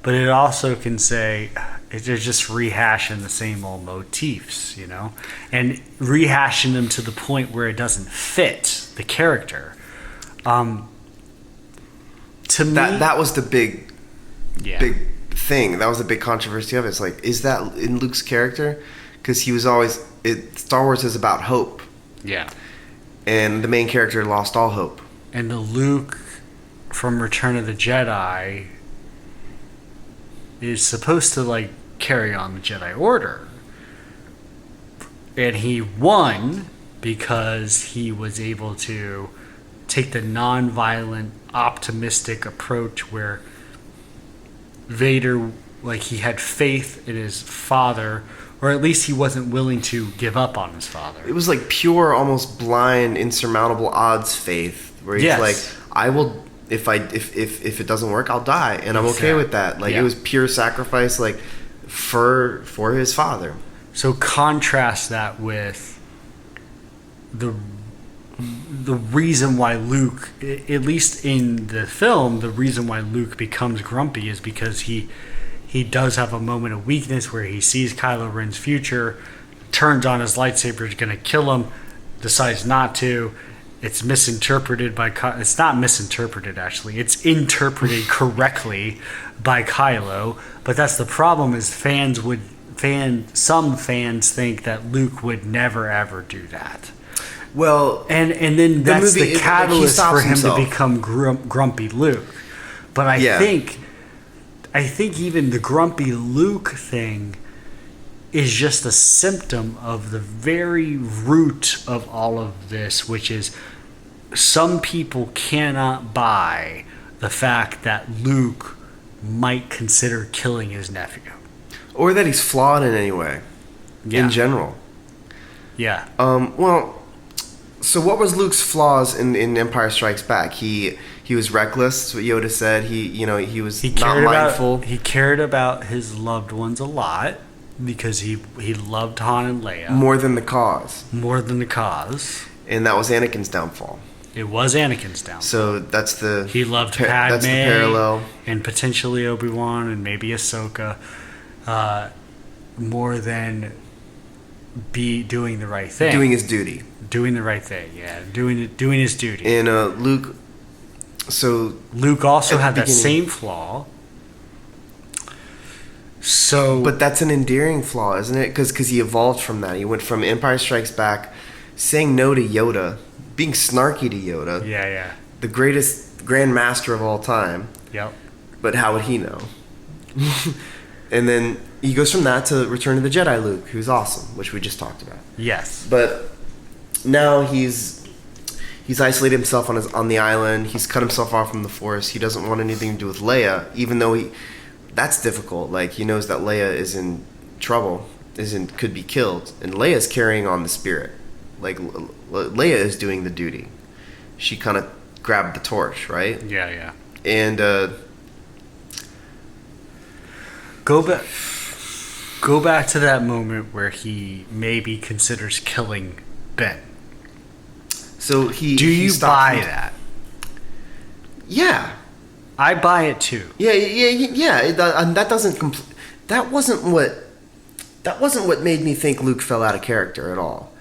but it also can say it's just rehashing the same old motifs, you know, and rehashing them to the point where it doesn't fit the character. To me, that was the big thing. That was the big controversy of it. It's like, is that in Luke's character? Because he was always Star Wars is about hope. Yeah. And the main character lost all hope. And the Luke from Return of the Jedi is supposed to, like, carry on the Jedi Order. And he won because he was able to take the non-violent, optimistic approach where Vader, like, he had faith in his father, or at least he wasn't willing to give up on his father. It was like pure, almost blind, insurmountable odds faith, where he's like, I will, if it doesn't work, I'll die, and I'm okay with that. Like, it was pure sacrifice, like, for his father. So contrast that with the reason why Luke, at least in the film, the reason why Luke becomes grumpy is because he does have a moment of weakness where he sees Kylo Ren's future, turns on his lightsaber, is going to kill him, decides not to. It's misinterpreted by it's not misinterpreted, actually. It's interpreted correctly by Kylo. But that's the problem, is some fans think that Luke would never ever do that. Well, and then that's the catalyst for him to become grumpy Luke. But I think even the grumpy Luke thing is just a symptom of the very root of all of this, which is some people cannot buy the fact that Luke might consider killing his nephew. Or that he's flawed in any way. Yeah. In general. Yeah. Well, so what was Luke's flaws in Empire Strikes Back? He was reckless. That's what Yoda said. He was not mindful. He cared about his loved ones a lot because he loved Han and Leia more than the cause. And that was Anakin's downfall. It was Anakin's downfall. So he loved Padme. That's the parallel. And potentially Obi-Wan and maybe Ahsoka, more than be doing the right thing. Doing his duty. Doing the right thing, yeah. Doing his duty. And Luke also had that same flaw. But that's an endearing flaw, isn't it? Because he evolved from that. He went from Empire Strikes Back, saying no to Yoda, being snarky to Yoda. Yeah. The greatest Grand Master of all time. Yep. But how would he know? And then he goes from that to Return of the Jedi Luke, who's awesome, which we just talked about. Yes. But now he's isolated himself on the island. He's cut himself off from the Force. He doesn't want anything to do with Leia, even though that's difficult. Like, he knows that Leia is in trouble, could be killed, and Leia's carrying on the spirit. Like, Leia is doing the duty. She kind of grabbed the torch, right? Yeah. And go back to that moment where he maybe considers killing Ben. So do you buy that? Yeah, I buy it too. Yeah. And that wasn't what made me think Luke fell out of character at all,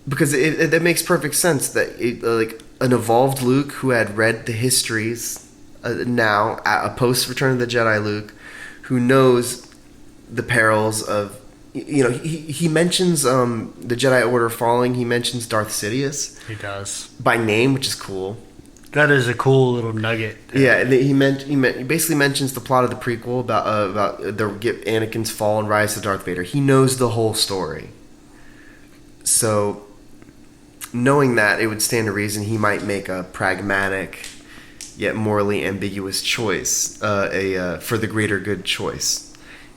because it makes perfect sense that like an evolved Luke who had read the histories now, a post Return of the Jedi Luke, who knows the perils of. He mentions the Jedi Order falling. He mentions Darth Sidious. He does. By name, which is cool. That is a cool little nugget. Yeah, and he basically mentions the plot of the prequel about Anakin's fall and rise to Darth Vader. He knows the whole story. So knowing that, it would stand to reason he might make a pragmatic yet morally ambiguous choice, for the greater good choice,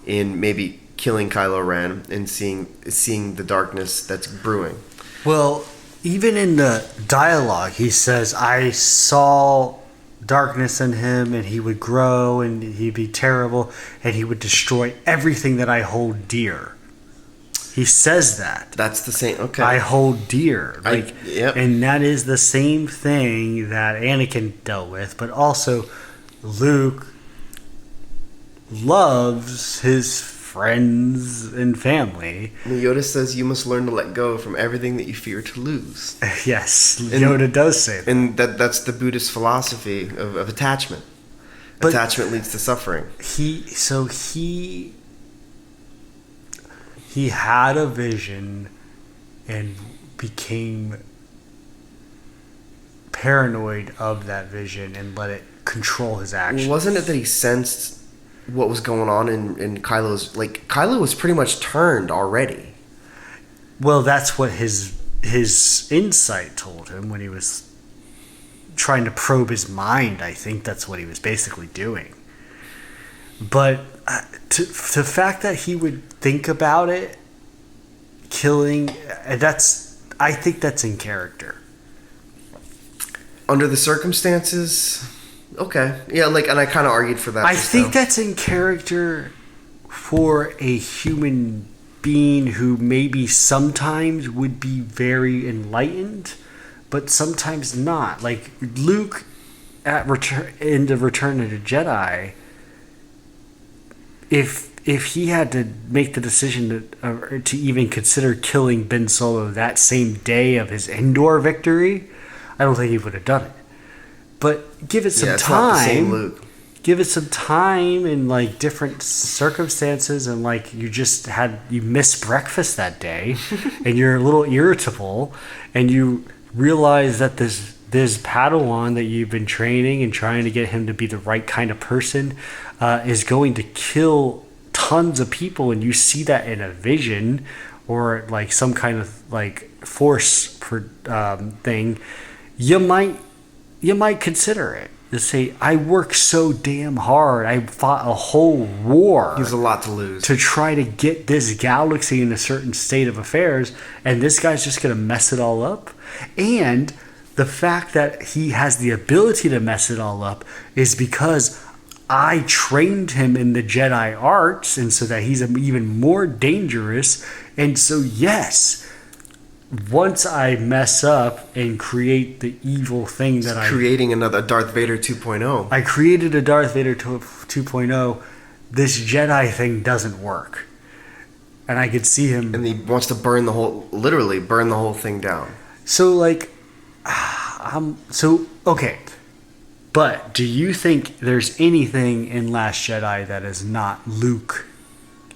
in maybe killing Kylo Ren and seeing the darkness that's brewing. Well, even in the dialogue, he says, I saw darkness in him, and he would grow, and he'd be terrible, and he would destroy everything that I hold dear. He says that. That's the same. Okay. I hold dear. Yep. And that is the same thing that Anakin dealt with, but also Luke loves his friends and family. Yoda says you must learn to let go from everything that you fear to lose. Yes, Yoda does say that. And that's the Buddhist philosophy of attachment. But attachment leads to suffering. He had a vision and became paranoid of that vision and let it control his actions. Wasn't it that he sensed what was going on in Kylo's... Like, Kylo was pretty much turned already. Well, that's what his insight told him when he was trying to probe his mind. I think that's what he was basically doing. But the fact that he would think about it, killing, I think that's in character. Under the circumstances, okay. Yeah, and I kind of argued for that. I think that's in character for a human being who maybe sometimes would be very enlightened, but sometimes not. Like Luke in the Return of the Jedi, if he had to make the decision to even consider killing Ben Solo that same day of his Endor victory, I don't think he would have done it. But give it some time. Not the same Luke. Give it some time and different circumstances, and you missed breakfast that day, and you're a little irritable, and you realize that this Padawan that you've been training and trying to get him to be the right kind of person is going to kill tons of people, and you see that in a vision or some kind of force thing, you might consider it. To say, I worked so damn hard. I fought a whole war. He has a lot to lose. To try to get this galaxy in a certain state of affairs, and this guy's just going to mess it all up. And the fact that he has the ability to mess it all up is because I trained him in the Jedi arts, and so that he's even more dangerous. And so, yes, once I mess up and create the evil thing that creating another Darth Vader 2.0. I created a Darth Vader 2.0. This Jedi thing doesn't work. And I could see him. And he wants to literally burn the whole thing down. So, okay. But do you think there's anything in Last Jedi that is not Luke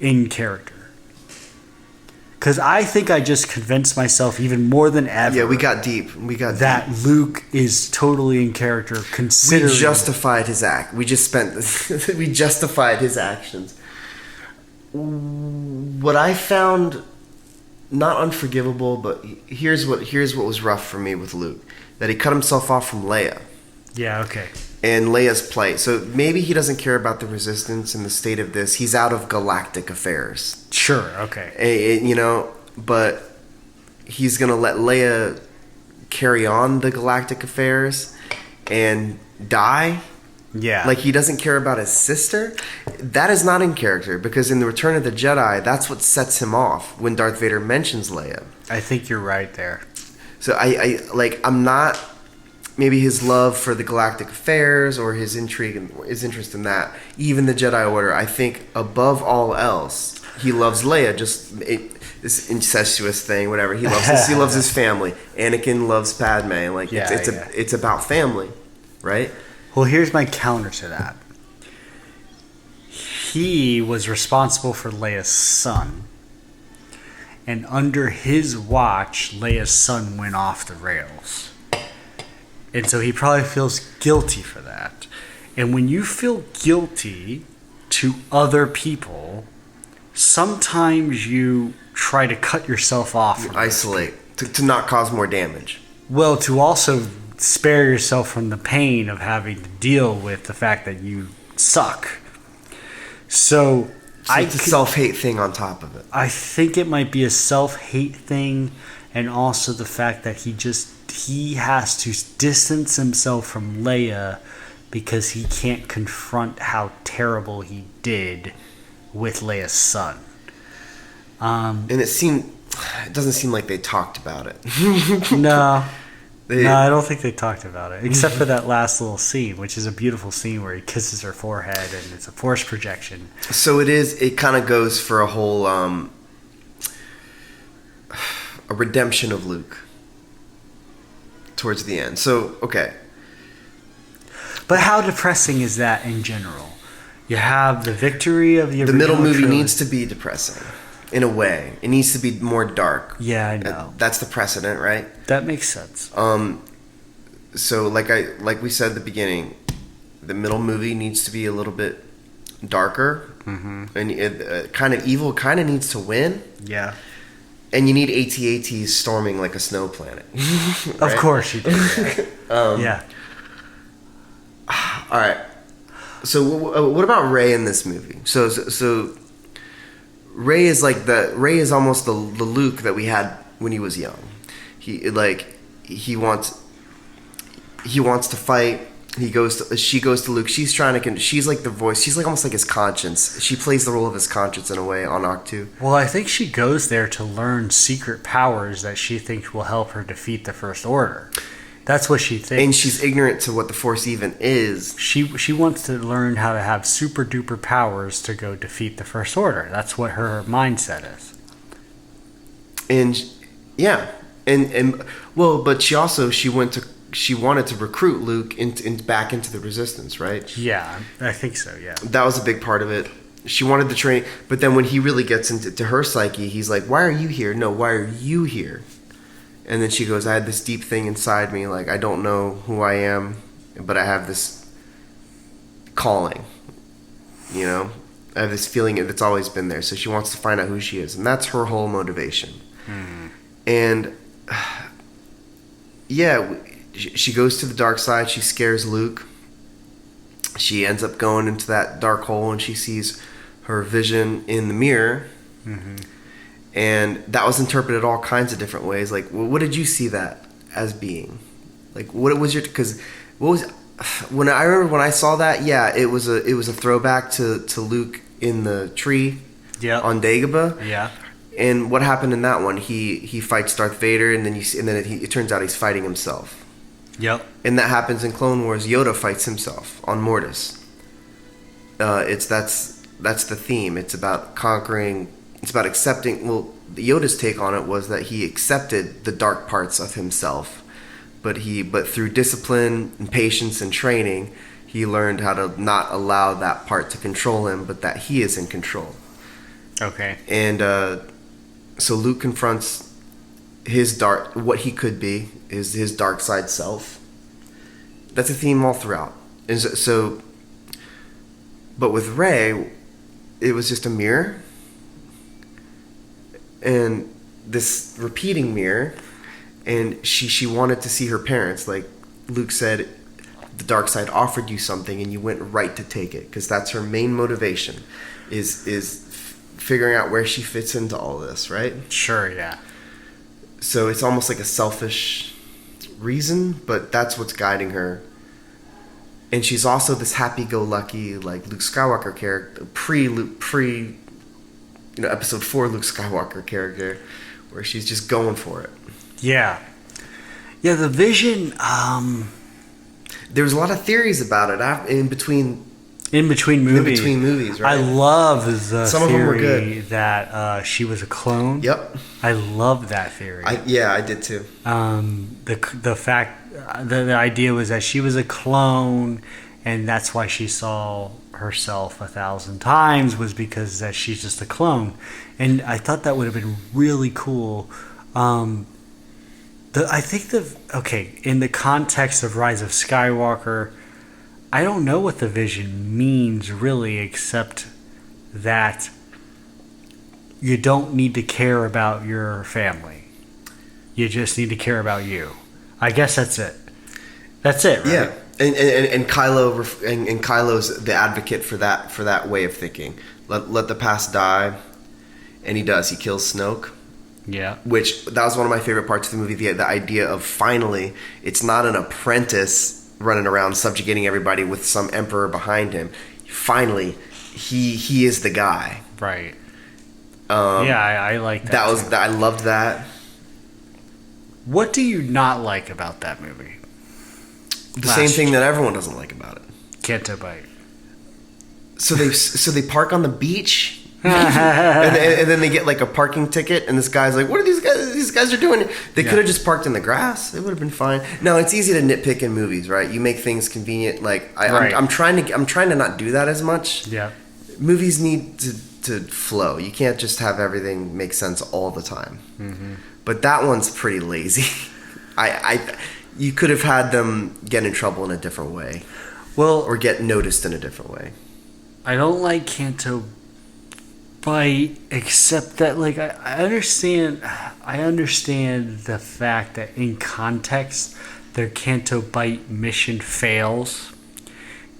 in character? Because I think I just convinced myself even more than ever. Yeah, we got deep. That Luke is totally in character. Considering we justified his act. We justified his actions. What I found not unforgivable, but here's what was rough for me with Luke: that he cut himself off from Leia. Yeah. Okay. And Leia's plight. So maybe he doesn't care about the Resistance and the state of this. He's out of galactic affairs. Sure, okay. But he's going to let Leia carry on the galactic affairs and die? Yeah. He doesn't care about his sister? That is not in character, because in the Return of the Jedi, that's what sets him off when Darth Vader mentions Leia. I think you're right there. So I'm not... Maybe his love for the galactic affairs or his intrigue and his interest in that. Even the Jedi Order, I think above all else, he loves Leia. Just this incestuous thing, whatever. He loves his family. Anakin loves Padme. It's about family, right? Well, here's my counter to that. He was responsible for Leia's son, and under his watch, Leia's son went off the rails. And so he probably feels guilty for that. And when you feel guilty to other people, sometimes you try to cut yourself off. You isolate. To not cause more damage. Well, to also spare yourself from the pain of having to deal with the fact that you suck. So it's a self-hate thing on top of it. I think it might be a self-hate thing, and also the fact that he has to distance himself from Leia because he can't confront how terrible he did with Leia's son. And it doesn't seem like they talked about it. No. No, I don't think they talked about it, except for that last little scene, which is a beautiful scene where he kisses her forehead, and it's a force projection. So it kind of goes for a whole a redemption of Luke towards the end. So, okay. But how depressing is that in general? You have the victory of the original middle movie trilogy. Needs to be depressing. In a way, it needs to be more dark. Yeah, I know. That's the precedent, right? That makes sense. So like we said at the beginning, the middle movie needs to be a little bit darker, and kind of evil kind of needs to win. Yeah. And you need AT-ATs storming like a snow planet. Right? Of course you do. Yeah. Yeah. All right. So what about Rey in this movie? So Rey is almost the Luke that we had when he was young. He wants to fight. She goes to Luke. She's like the voice. She's like almost like his conscience. She plays the role of his conscience in a way on Octu. Well, I think she goes there to learn secret powers that she thinks will help her defeat the First Order. That's what she thinks. And she's ignorant to what the Force even is. She wants to learn how to have super duper powers to go defeat the First Order. That's what her mindset is. And yeah, and well, but she wanted to recruit Luke back into the Resistance, right? Yeah, I think so. Yeah, that was a big part of it. She wanted the training, but then when he really gets into her psyche, he's like, "Why are you here? No, why are you here?" And then she goes, I had this deep thing inside me, like, I don't know who I am, but I have this calling, you know? I have this feeling that's always been there. So she wants to find out who she is. And that's her whole motivation. Mm-hmm. And, yeah, she goes to the dark side. She scares Luke. She ends up going into that dark hole, and she sees her vision in the mirror. Mm-hmm. And that was interpreted all kinds of different ways. Like, what did you see that as being? Like, what was your? Because when I saw that, yeah, it was a throwback to Luke in the tree, on Dagobah, yeah. And what happened in that one? He fights Darth Vader, and then it turns out he's fighting himself. Yep. And that happens in Clone Wars. Yoda fights himself on Mortis. That's the theme. It's about conquering. It's about accepting. Well, Yoda's take on it was that he accepted the dark parts of himself, but through discipline and patience and training, he learned how to not allow that part to control him, but that he is in control. Okay. And so Luke confronts what he could be, is his dark side self. That's a theme all throughout. And so but with Rey, it was just a mirror. And this repeating mirror, and she wanted to see her parents. Like Luke said, the dark side offered you something, and you went right to take it, because that's her main motivation, is figuring out where she fits into all this, right? Sure, yeah. So it's almost like a selfish reason, but that's what's guiding her. And she's also this happy-go-lucky, like Luke Skywalker character, episode 4 Luke Skywalker character, where she's just going for it. Yeah. Yeah, the vision, there was a lot of theories about it in between movies, right? I love the Some theory of them were good. That she was a clone. Yep. I love that theory. I did too. The fact, the idea was that she was a clone, and that's why she saw herself 1,000 times, was because that she's just a clone. And I thought that would have been really cool. I think in the context of Rise of Skywalker, I don't know what the vision means really, except that you don't need to care about your family. You just need to care about you. I guess that's it. That's it, right? Yeah. And Kylo's the advocate for that way of thinking. Let the past die, and he does. He kills Snoke. Yeah. Which that was one of my favorite parts of the movie. The idea of finally, it's not an apprentice running around subjugating everybody with some emperor behind him. Finally, he is the guy. Right. I like that. I loved that. What do you not like about that movie? The same thing that everyone doesn't like about it. Canto Bite. So they park on the beach, and then they get like a parking ticket, and this guy's like, "What are these guys? These guys are doing?" They could have just parked in the grass. It would have been fine. No, it's easy to nitpick in movies, right? You make things convenient. Like I'm trying to not do that as much. Yeah. Movies need to flow. You can't just have everything make sense all the time. Mm-hmm. But that one's pretty lazy. You could have had them get in trouble in a different way. Well, or get noticed in a different way. I don't like Canto Bite, except that like I understand the fact that in context their Canto Bite mission fails,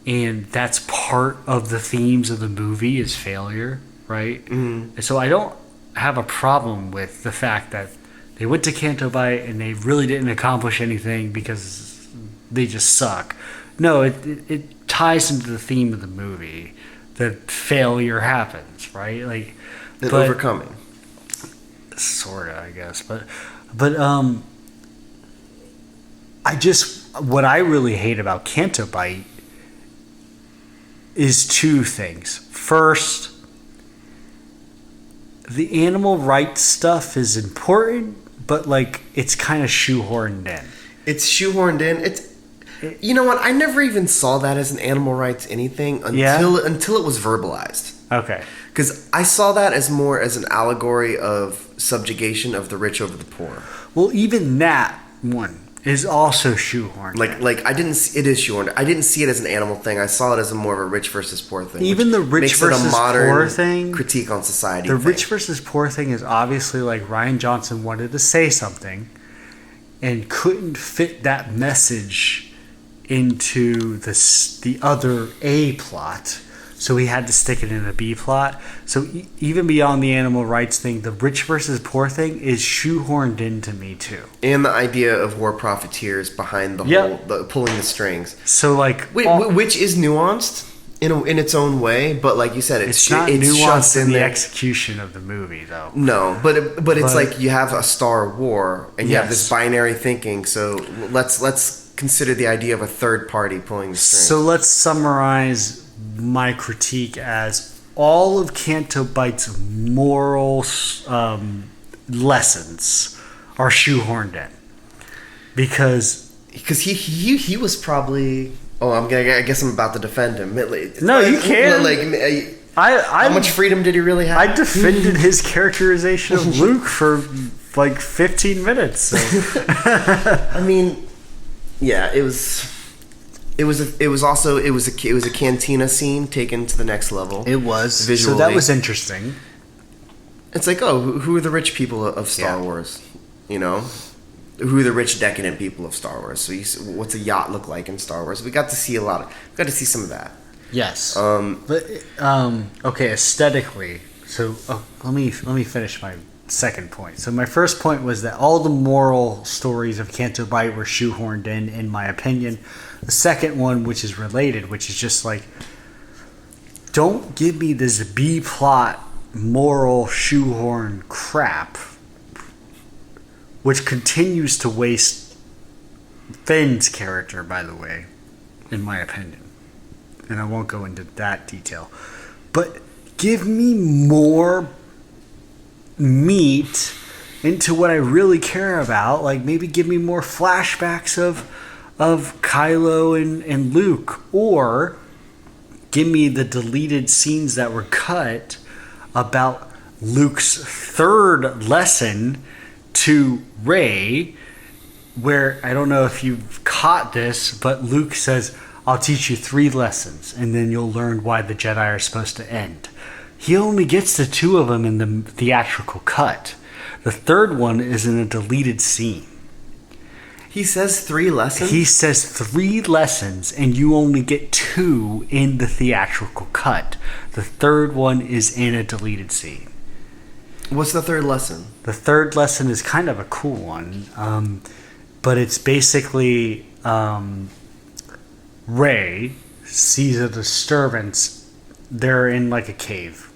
and that's part of the themes of the movie is failure, right? Mm-hmm. And so I don't have a problem with the fact that they went to Canto Bite and they really didn't accomplish anything because they just suck. No, it ties into the theme of the movie that failure happens, right? Like, overcoming. Sorta, I guess, but what I really hate about Canto Bite is two things. First, the animal rights stuff is important, but like it's kind of shoehorned in. It's shoehorned in. You know what? I never even saw that as an animal rights anything until it was verbalized. Okay. Because I saw that as more as an allegory of subjugation of the rich over the poor. Well, even that one is also shoehorned. Like it is shoehorned. I didn't see it as an animal thing. I saw it as more of a rich versus poor thing. Even the rich versus poor thing, critique on society. The rich versus poor thing is obviously like Rian Johnson wanted to say something and couldn't fit that message into the other A plot, so he had to stick it in a B plot. So even beyond the animal rights thing, the rich versus poor thing is shoehorned into me too. And the idea of war profiteers behind the whole, pulling the strings. So like, which is nuanced in its own way, but like you said, it's not nuanced in the execution of the movie, though. No, but it's like you have a Star War and you have this binary thinking. So let's consider the idea of a third party pulling the strings. So let's summarize my critique as all of Canto Bite's moral lessons are shoehorned in because he was probably. Oh, I guess I'm about to defend him. No, you can't. How much freedom did he really have? I defended his characterization of Luke for like 15 minutes. So. I mean, yeah, it was a cantina scene taken to the next level. It was visually. So that was interesting. It's like, who are the rich people of Star Wars? You know. Who are the rich, decadent people of Star Wars? So, what's a yacht look like in Star Wars? We got to see some of that. Yes. Okay, aesthetically. So let me finish my second point. So my first point was that all the moral stories of Canto Bite were shoehorned in my opinion. The second one, which is related, which is just like, don't give me this B plot moral shoehorn crap, which continues to waste Finn's character, by the way, in my opinion. And I won't go into that detail. But give me more meat into what I really care about. Like maybe give me more flashbacks of Kylo and Luke. Or give me the deleted scenes that were cut about Luke's third lesson to Rey, where I don't know if you've caught this, but Luke says, I'll teach you 3 lessons and then you'll learn why the Jedi are supposed to end. He only gets to 2 of them in the theatrical cut. The third one is in a deleted scene. He says 3 lessons? He says 3 lessons, and you only get 2 in the theatrical cut. The third one is in a deleted scene. What's the third lesson? The third lesson is kind of a cool one, but it's basically Rey sees a disturbance. They're in like a cave.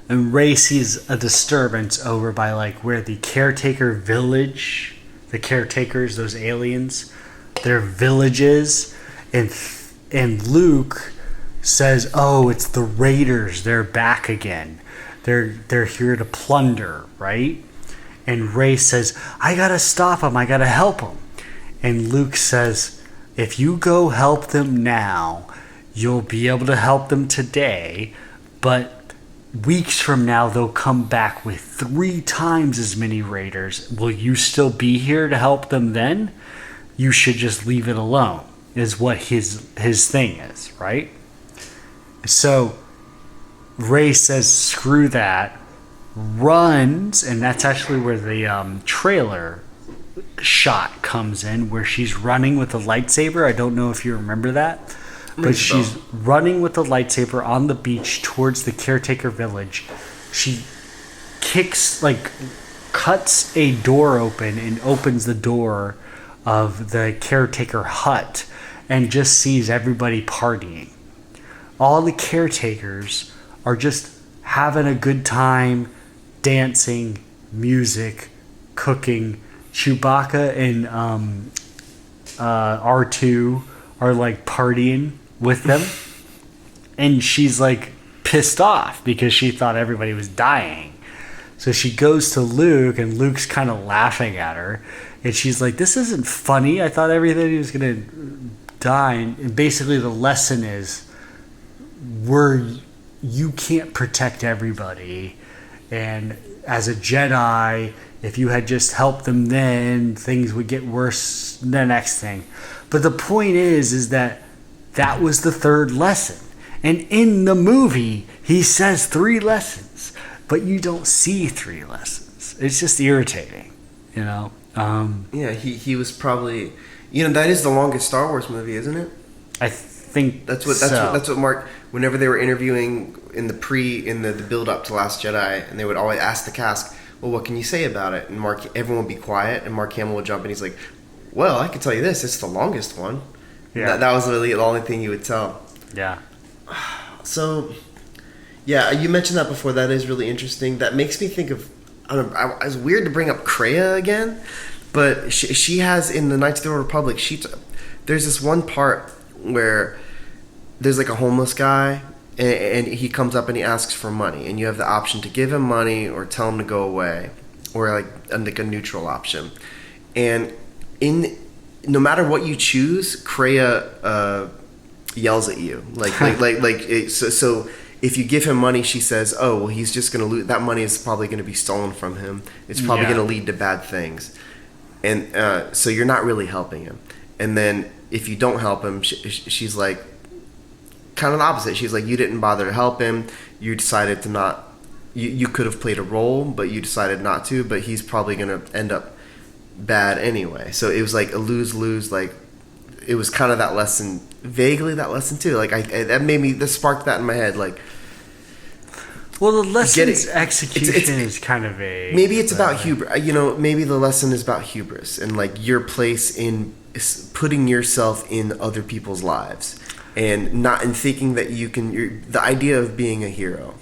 And Rey sees a disturbance over by like where the caretaker village, the caretakers, those aliens, their villages, and Luke says, "Oh, it's the Raiders. They're back again. They're here to plunder, right?" And Rey says, "I gotta stop them. I gotta help them." And Luke says, "If you go help them now, you'll be able to help them today, but weeks from now they'll come back with 3 times as many Raiders. Will you still be here to help them then? You should just leave it alone," is what his thing is, right? So Rey says, "Screw that," runs, and that's actually where the trailer shot comes in, where she's running with a lightsaber. I don't know if you remember that. But she's running with the lightsaber on the beach towards the caretaker village. She cuts a door open and opens the door of the caretaker hut and just sees everybody partying. All the caretakers are just having a good time, dancing, music, cooking. Chewbacca and R2 are like partying with them, and she's like pissed off because she thought everybody was dying. So she goes to Luke, and Luke's kind of laughing at her, and she's like, "This isn't funny. I thought everybody was gonna die." And basically the lesson is, you can't protect everybody, and as a Jedi, if you had just helped them then, things would get worse the next thing. But the point is that was the third lesson. And in the movie, he says 3 lessons, but you don't see 3 lessons. It's just irritating, you know? Yeah, he was probably... that is the longest Star Wars movie, isn't it? I think that's what Mark... Whenever they were interviewing in the build-up to Last Jedi, and they would always ask the cast, "Well, what can you say about it?" And everyone would be quiet, and Mark Hamill would jump in. He's like, "Well, I can tell you this. It's the longest one." Yeah. That was really the only thing you would tell. Yeah. So, yeah, you mentioned that before. That is really interesting. That makes me think of... I don't know, it's weird to bring up Kreia again, but she has, in the Knights of the Old Republic, there's this one part where there's like a homeless guy, and he comes up and he asks for money, and you have the option to give him money or tell him to go away, or like a neutral option. And no matter what you choose, Kreia yells at you, so if you give him money, she says, "Oh, well, he's just going to lose. That money is probably going to be stolen from him. It's probably going to lead to bad things," and so you're not really helping him. And then if you don't help him, she's like, kind of the opposite. She's like, "You didn't bother to help him. You decided to not. You could have played a role, but you decided not to. But he's probably going to end up bad anyway." So it was like a lose-lose. Like, it was kind of that lesson, vaguely that lesson too. Like that sparked that in my head. Like, well, the lesson's execution is kind of vague. Maybe it's about hubris. Maybe the lesson is about hubris and like your place in putting yourself in other people's lives. And thinking that you can, the idea of being a hero,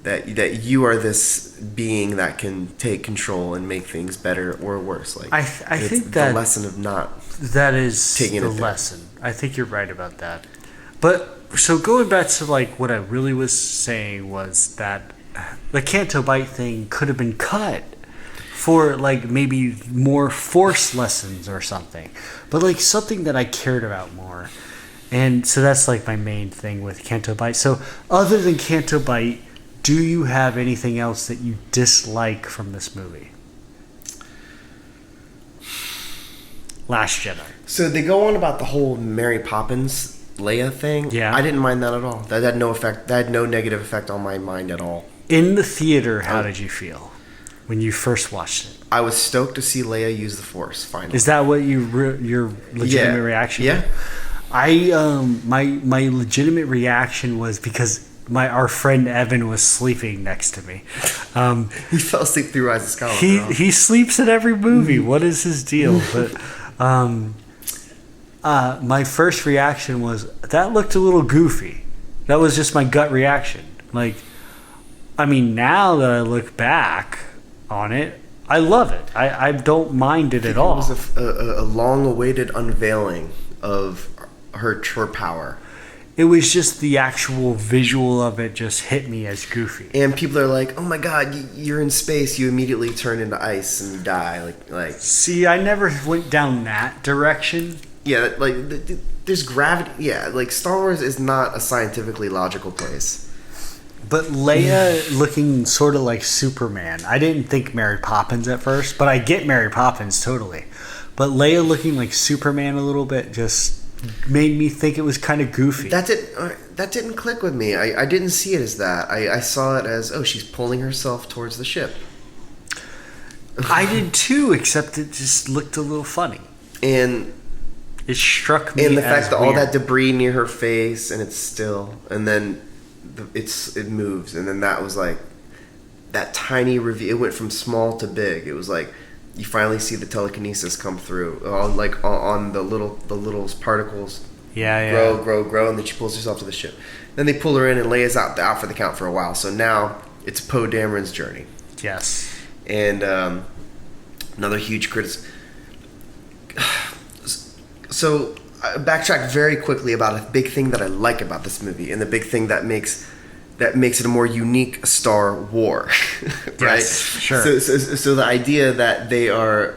that you are this being that can take control and make things better or worse. Like, I think that the lesson of not that is taking the lesson. I think you're right about that. But so going back to like what I really was saying was that the Canto Bight thing could have been cut for like maybe more Force lessons or something, but like something that I cared about more. And so that's like my main thing with Canto Bight. So other than Canto Bight, do you have anything else that you dislike from this movie? Last Jedi. So they go on about the whole Mary Poppins Leia thing. Yeah. I didn't mind that at all. That had no effect. That had no negative effect on my mind at all. In the theater, how did you feel? when you first watched it? I was stoked to see Leia use the Force finally. Is that what your legitimate reaction? Yeah. My legitimate reaction was because our friend Evan was sleeping next to me. He fell asleep through Rise of Skywalker. He sleeps at every movie. What is his deal? But my first reaction was that looked a little goofy. That was just my gut reaction. Like, I mean, now that I look back on it, I love it. I don't mind it at all. It was a long-awaited unveiling of her power. It was just the actual visual of it just hit me as goofy. And people are like, "Oh my God, you're in space! You immediately turn into ice and you die." Like. See, I never went down that direction. Yeah, like there's gravity. Yeah, like Star Wars is not a scientifically logical place. But Leia looking sort of like Superman. I didn't think Mary Poppins at first, but I get Mary Poppins totally. But Leia looking like Superman a little bit just made me think it was kind of goofy. That didn't click with me. I didn't see it as that. I saw it as, oh, she's pulling herself towards the ship. I did too, except it just looked a little funny. And it struck me and the fact that weird. all that debris near her face and it's still, and then it moves, and then that was like that tiny reveal. It went from small to big. It was like you finally see the telekinesis come through, on the little particles. Grow, and then she pulls herself to the ship. Then they pull her in, and Leia's out for the count for a while. So now it's Poe Dameron's journey. Yes. And another huge criticism. So I backtrack very quickly about a big thing that I like about this movie, and the big thing that makes it a more unique Star War, right? Yes, sure. So the idea that they are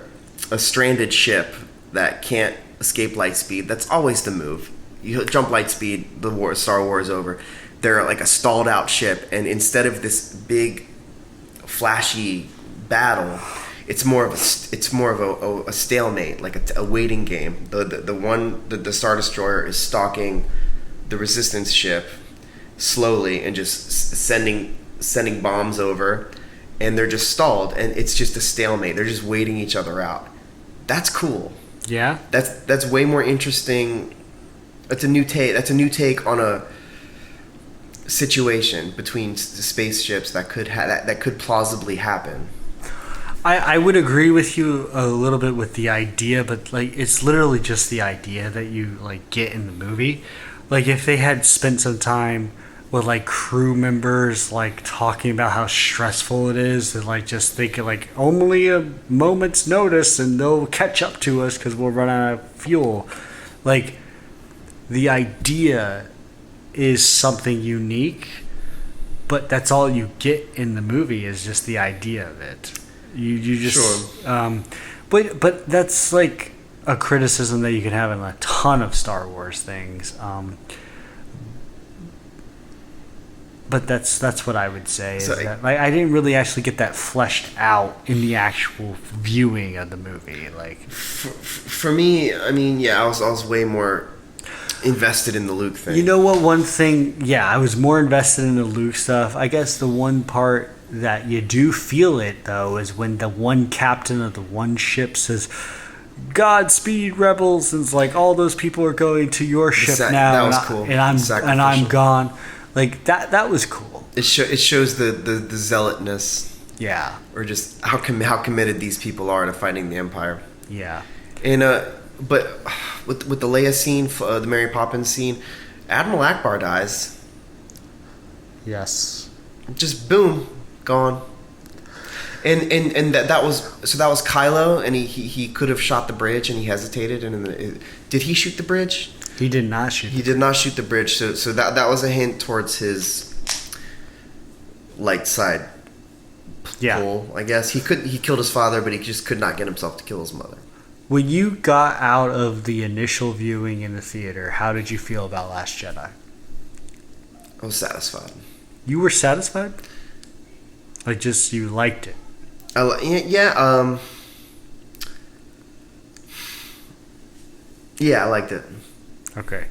a stranded ship that can't escape light speed, that's always the move. You jump light speed, Star War is over. They're like a stalled out ship, and instead of this big, flashy battle, it's more of a stalemate, like a waiting game. The Star Destroyer is stalking the Resistance ship slowly and just sending bombs over, and they're just stalled, and it's just a stalemate. They're just waiting each other out. That's cool. Yeah. That's way more interesting. That's a new take on a situation between spaceships that could plausibly happen. I would agree with you a little bit with the idea, but like it's literally just the idea that you like get in the movie. Like if they had spent some time with like crew members like talking about how stressful it is and like just thinking like only a moment's notice and they'll catch up to us because we'll run out of fuel. Like the idea is something unique, but that's all you get in the movie is just the idea of it. You just sure. But that's like a criticism that you can have in a ton of Star Wars things. But that's what I would say. Is that, like, I didn't really actually get that fleshed out in the actual viewing of the movie. Like for me, I mean, yeah, I was way more invested in the Luke thing. You know what? One thing, yeah, I was more invested in the Luke stuff. I guess the one part that you do feel it though is when the one captain of the one ship says, "Godspeed, rebels," and it's like all those people are going to your ship now. That was cool. And I'm gone. Like that was cool. It shows the zealotness. Yeah. Or just how committed these people are to fighting the Empire. Yeah. And but with the Leia scene, the Mary Poppins scene, Admiral Akbar dies. Yes. Just boom, gone. And that was Kylo, and he could have shot the bridge, and he hesitated. And did he shoot the bridge? He did not shoot. He did not shoot the bridge. So that was a hint towards his light side pull, I guess. He killed his father, but he just could not get himself to kill his mother. When you got out of the initial viewing in the theater, how did you feel about Last Jedi? I was satisfied. You were satisfied? Like, just you liked it? Yeah, I liked it. Okay.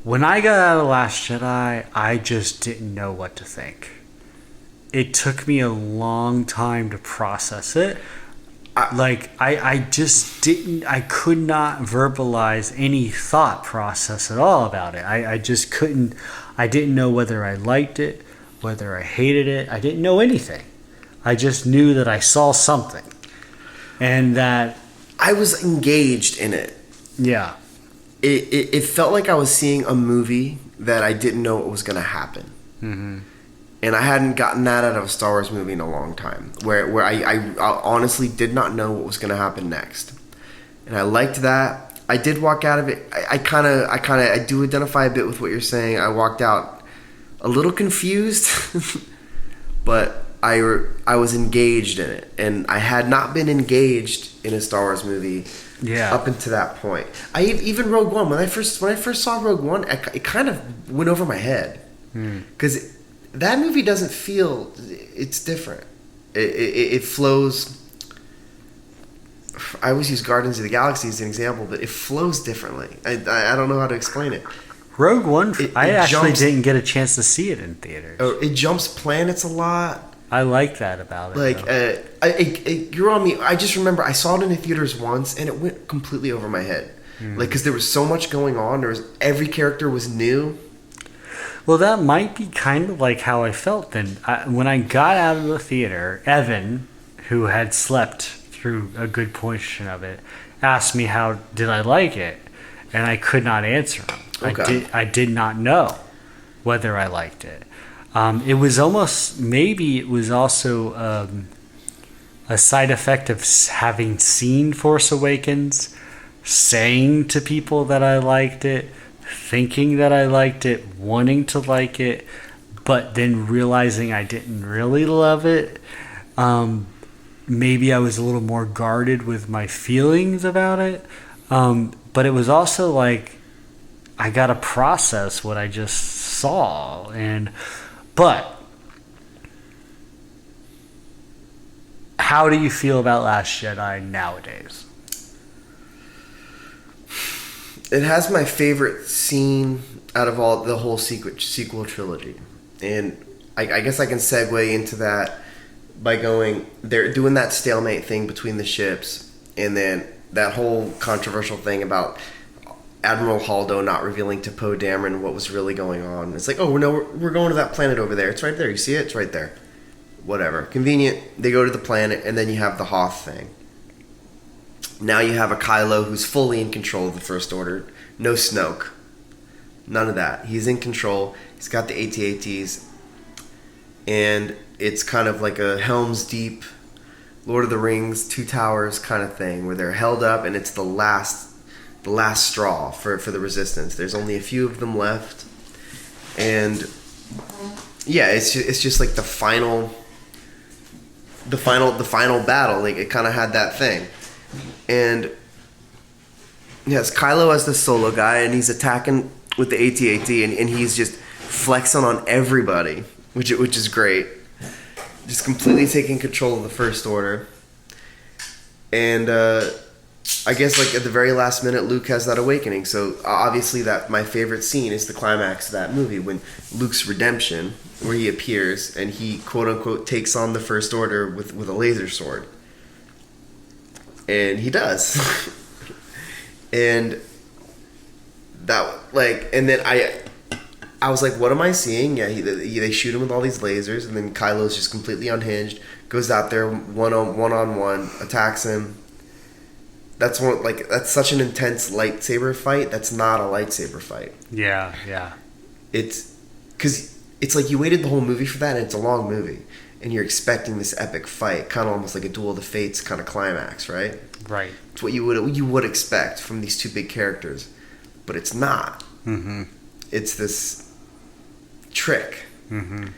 When I got out of Last Jedi, I just didn't know what to think. it took me a long time to process it. I just didn't, I could not verbalize any thought process at all about it. I just couldn't, I didn't know whether I liked it, whether I hated it. I didn't know anything. I just knew that I saw something. And that I was engaged in it. Yeah. It felt like I was seeing a movie that I didn't know what was going to happen. Mm-hmm. And I hadn't gotten that out of a Star Wars movie in a long time, where I honestly did not know what was going to happen next. And I liked that. I did walk out of it. I do identify a bit with what you're saying. I walked out a little confused, but I was engaged in it, and I had not been engaged in a Star Wars movie up until that point. Even Rogue One, when I first saw Rogue One, it kind of went over my head because that movie doesn't feel, it's different. It flows. I always use Guardians of the Galaxy as an example, but it flows differently. I don't know how to explain it. Rogue One, I actually didn't get a chance to see it in theaters. Oh, it jumps planets a lot. I like that about it. Like, you're on me. I just remember I saw it in the theaters once, and it went completely over my head. Like, because there was so much going on. Every character was new. Well, that might be kind of like how I felt then. When I got out of the theater, Evan, who had slept through a good portion of it, asked me how did I like it, and I could not answer him. Okay. I did not know whether I liked it. It was almost, maybe it was also a side effect of having seen Force Awakens, saying to people that I liked it, thinking that I liked it, wanting to like it, but then realizing I didn't really love it. Maybe I was a little more guarded with my feelings about it. But it was also like I got to process what I just saw. But how do you feel about Last Jedi nowadays? It has my favorite scene out of the whole sequel trilogy. And I guess I can segue into that by going, they're doing that stalemate thing between the ships, and then that whole controversial thing about Admiral Holdo not revealing to Poe Dameron what was really going on. It's like, oh, we're going to that planet over there. It's right there. You see it? It's right there. Whatever. Convenient. They go to the planet, and then you have the Hoth thing. Now you have a Kylo who's fully in control of the First Order. No Snoke. None of that. He's in control. He's got the AT-ATs. And it's kind of like a Helm's Deep, Lord of the Rings, Two Towers kind of thing, where they're held up, and it's the last straw for the Resistance. There's only a few of them left, and yeah, it's just like the final battle. Like, it kind of had that thing, and yes, Kylo as the solo guy, and he's attacking with the AT-AT, and he's just flexing on everybody, which is great. Just completely taking control of the First Order, and I guess, like, at the very last minute, Luke has that awakening. So obviously, that my favorite scene is the climax of that movie, when Luke's redemption, where he appears and he quote unquote takes on the First Order with a laser sword, and he does. And that, like, and then I was like, what am I seeing? Yeah, they shoot him with all these lasers, and then Kylo's just completely unhinged, goes out there one-on-one, attacks him. That's such an intense lightsaber fight. That's not a lightsaber fight. Yeah. It's because it's like you waited the whole movie for that, and it's a long movie, and you're expecting this epic fight, kind of almost like a Duel of the Fates kind of climax, right? Right. It's what you would expect from these two big characters, but it's not. Mm-hmm. It's this trick, mm-hmm.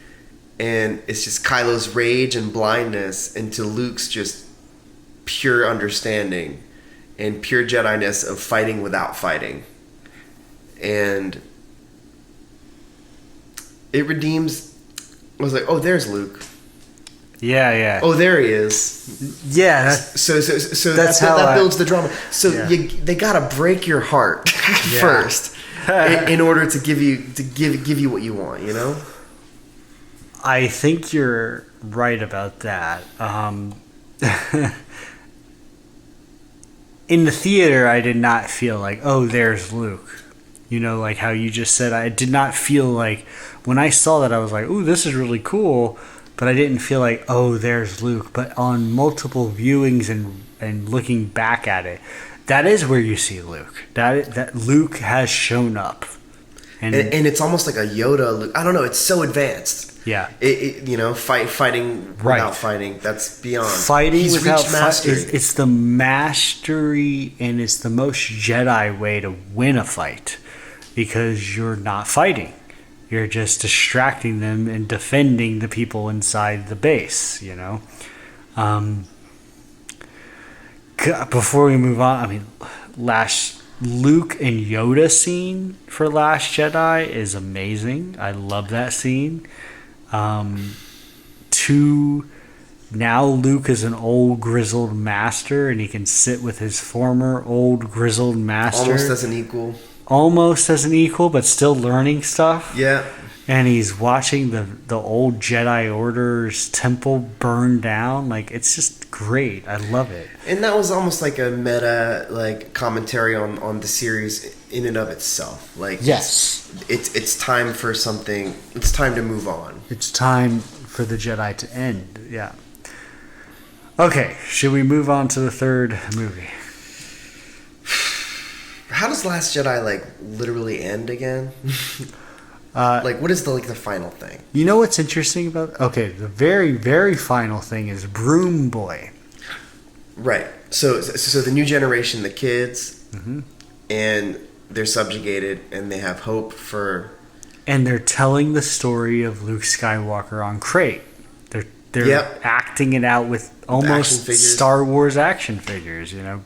and it's just Kylo's rage and blindness into Luke's just pure understanding and pure Jedi-ness of fighting without fighting. And it redeems. I was like, oh, there's Luke. Yeah. Oh, there he is. Yeah. So that builds the drama. So they gotta break your heart first in order to give you what you want. You know. I think you're right about that. In the theater, I did not feel like, oh, there's Luke. You know, like how you just said, I did not feel like, when I saw that, I was like, ooh, this is really cool. But I didn't feel like, oh, there's Luke. But on multiple viewings and looking back at it, that is where you see Luke. That Luke has shown up. And it's almost like a Yoda Luke. I don't know. It's so advanced. Yeah. Fighting without fighting. That's beyond. Fighting He's without reached mastery. It's the mastery, and it's the most Jedi way to win a fight. Because you're not fighting. You're just distracting them and defending the people inside the base, you know? Before we move on, I mean, Luke and Yoda scene for Last Jedi is amazing. I love that scene. Now Luke is an old grizzled master, and he can sit with his former old grizzled master. Almost as an equal, but still learning stuff. Yeah. And he's watching the old Jedi Order's temple burn down. Like, it's just great. I love it. And that was almost like a meta commentary on the series in and of itself. Like, yes, it's time for something. It's time to move on. It's time for the Jedi to end. Yeah. Okay, should we move on to the third movie? How does Last Jedi literally end again? What is the final thing? You know what's interesting about? Okay, the very very final thing is Broom Boy. Right. So the new generation, the kids, and they're subjugated, and they have hope for. And they're telling the story of Luke Skywalker on Crate. They're acting it out with almost Star Wars action figures, you know,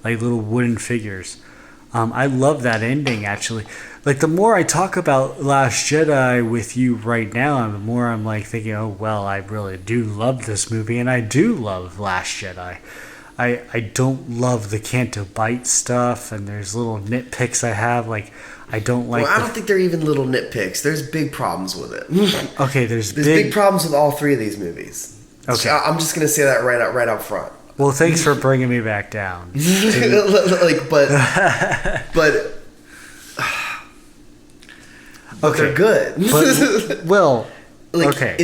like little wooden figures. I love that ending, actually. Like, the more I talk about Last Jedi with you right now, the more I'm thinking, oh, well, I really do love this movie, and I do love Last Jedi. I don't love the Canto Bight stuff, and there's little nitpicks I have. I don't like. Well, I don't think they're even little nitpicks. There's big problems with it. Okay, there's big problems with all three of these movies. Okay, so I'm just gonna say that right up front. Well, thanks for bringing me back down. But okay, they're good. But, well, okay.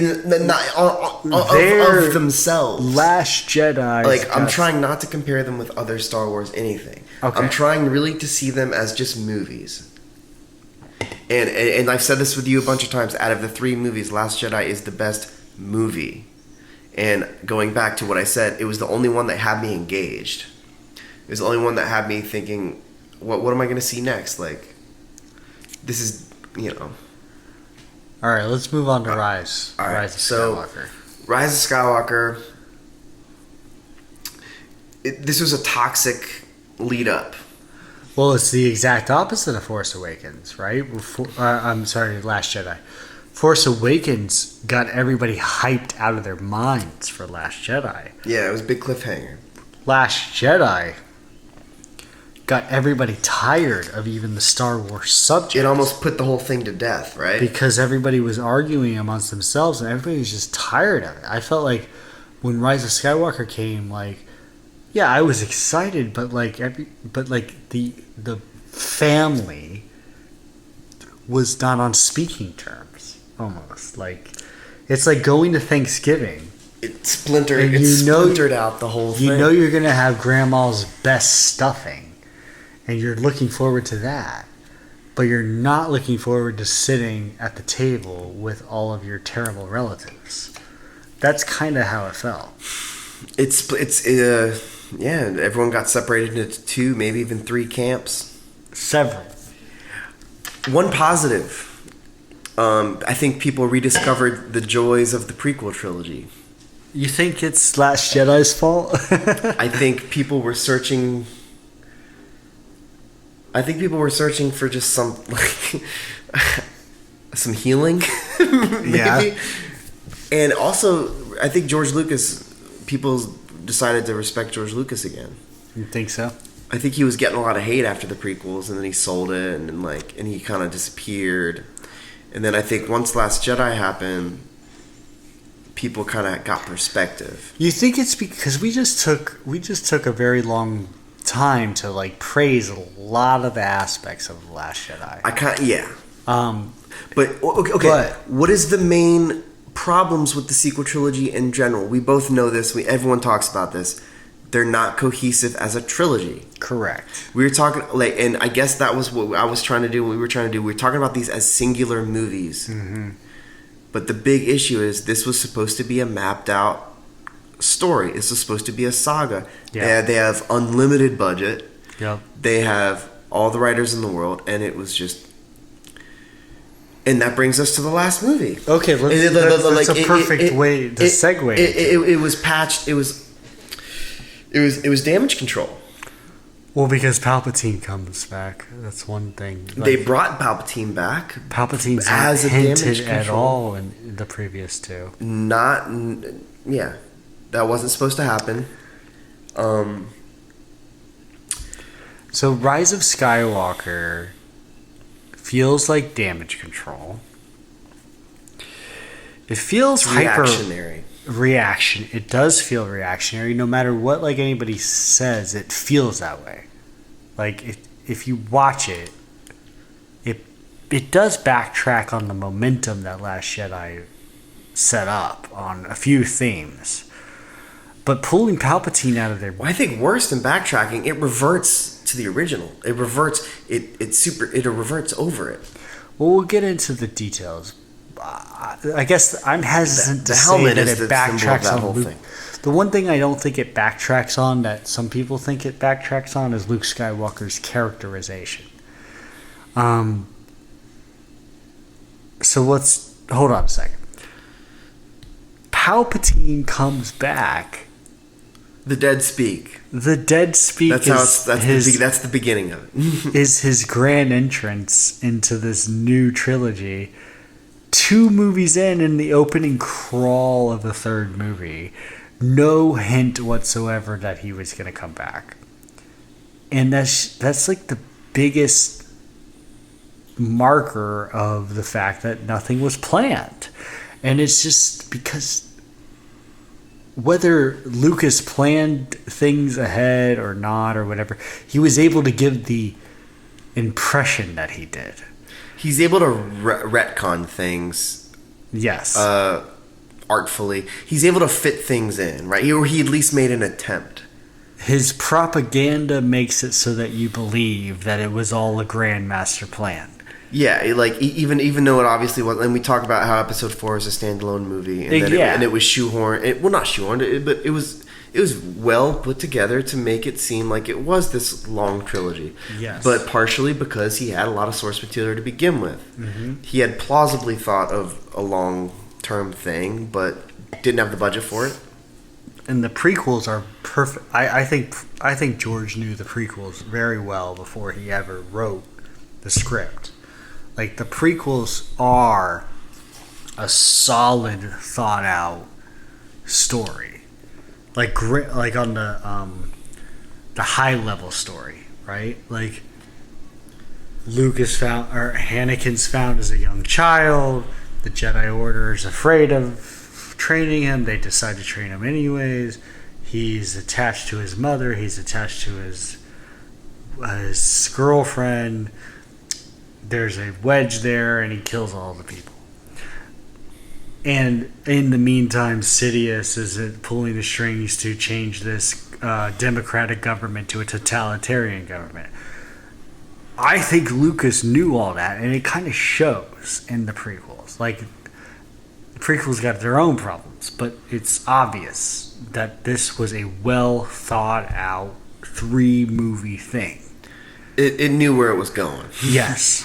Of themselves. Last Jedi. I'm trying not to compare them with other Star Wars anything. Okay. I'm trying really to see them as just movies. And I've said this with you a bunch of times. Out of the three movies, Last Jedi is the best movie. And going back to what I said, it was the only one that had me engaged. It was the only one that had me thinking, what am I going to see next? This is, All right, let's move on to Rise. All right, Rise of Skywalker. Rise of Skywalker. This was a toxic lead up. Well, it's the exact opposite of Force Awakens, right? I'm sorry, Last Jedi. Force Awakens got everybody hyped out of their minds for Last Jedi. Yeah, it was a big cliffhanger. Last Jedi got everybody tired of even the Star Wars subject. It almost put the whole thing to death, right? Because everybody was arguing amongst themselves, and everybody was just tired of it. I felt like when Rise of Skywalker came, yeah, I was excited, but the family was not on speaking terms. Almost it's like going to Thanksgiving. It splintered out the whole thing. You know you're gonna have Grandma's best stuffing, and you're looking forward to that, but you're not looking forward to sitting at the table with all of your terrible relatives. That's kind of how it felt. Yeah, everyone got separated into 2, maybe even 3 camps. Several. One positive. I think people rediscovered the joys of the prequel trilogy. You think it's Last Jedi's fault? I think people were searching for just some healing, maybe. Yeah. And also, I think people decided to respect George Lucas again. You think so? I think he was getting a lot of hate after the prequels, and then he sold it, and he kind of disappeared. And then I think once Last Jedi happened, people kind of got perspective. You think it's because we just took a very long time to like praise a lot of the aspects of The Last Jedi. Yeah. But okay. What is the main problems with the sequel trilogy in general? We both know this. Everyone talks about this. They're not cohesive as a trilogy. Correct. We were talking and I guess that was what I was trying to do. What we were trying to do. We were talking about these as singular movies. Mm-hmm. But the big issue is this was supposed to be a mapped out story. This was supposed to be a saga. Yeah. They have unlimited budget. Yep. They have all the writers in the world, and it was just. And that brings us to the last movie. Okay, that's a perfect way to segue. It was patched. It was damage control. Well, because Palpatine comes back. That's one thing. They brought Palpatine back. Palpatine's not hinted at all in the previous two. Yeah. That wasn't supposed to happen. So Rise of Skywalker feels like damage control. It feels reactionary. It does feel reactionary. No matter what like anybody says, it feels that way. Like if you watch it, it does backtrack on the momentum that Last Jedi set up on a few themes. But pulling Palpatine out of there, well, I think worse than backtracking, it reverts to the original. It reverts. It reverts over it. Well, we'll get into the details. I guess I'm hesitant to say that it backtracks on Luke. The one thing I don't think it backtracks on that some people think it backtracks on is Luke Skywalker's characterization. So let's hold on a second. Palpatine comes back. The dead speak. The dead speak. That's the beginning of it. Is his grand entrance into this new trilogy. 2 movies in the opening crawl of the third movie, no hint whatsoever that he was going to come back. And that's like the biggest marker of the fact that nothing was planned. And it's just because whether Lucas planned things ahead or not or whatever, he was able to give the impression that he did. He's able to retcon things. Yes. Artfully. He's able to fit things in, right? Or he at least made an attempt. His propaganda makes it so that you believe that it was all a grand master plan. Yeah, like even though it obviously was, and we talk about how Episode 4 is a standalone movie, and it was shoehorned. Well, not shoehorned, but it was well put together to make it seem like it was this long trilogy. Yes. But partially because he had a lot of source material to begin with. Mm-hmm. He had plausibly thought of a long-term thing, but didn't have the budget for it. And the prequels are perfect. I think George knew the prequels very well before he ever wrote the script. Like, the prequels are a solid, thought-out story. Like on the high-level story, right? Like, Anakin's found as a young child. The Jedi Order is afraid of training him. They decide to train him anyways. He's attached to his mother. He's attached to his girlfriend. There's a wedge there, and he kills all the people. And in the meantime, Sidious is pulling the strings to change this democratic government to a totalitarian government. I think Lucas knew all that, and it kind of shows in the prequels. Like, the prequels got their own problems, but it's obvious that this was a well thought out 3-movie thing. It knew where it was going. Yes.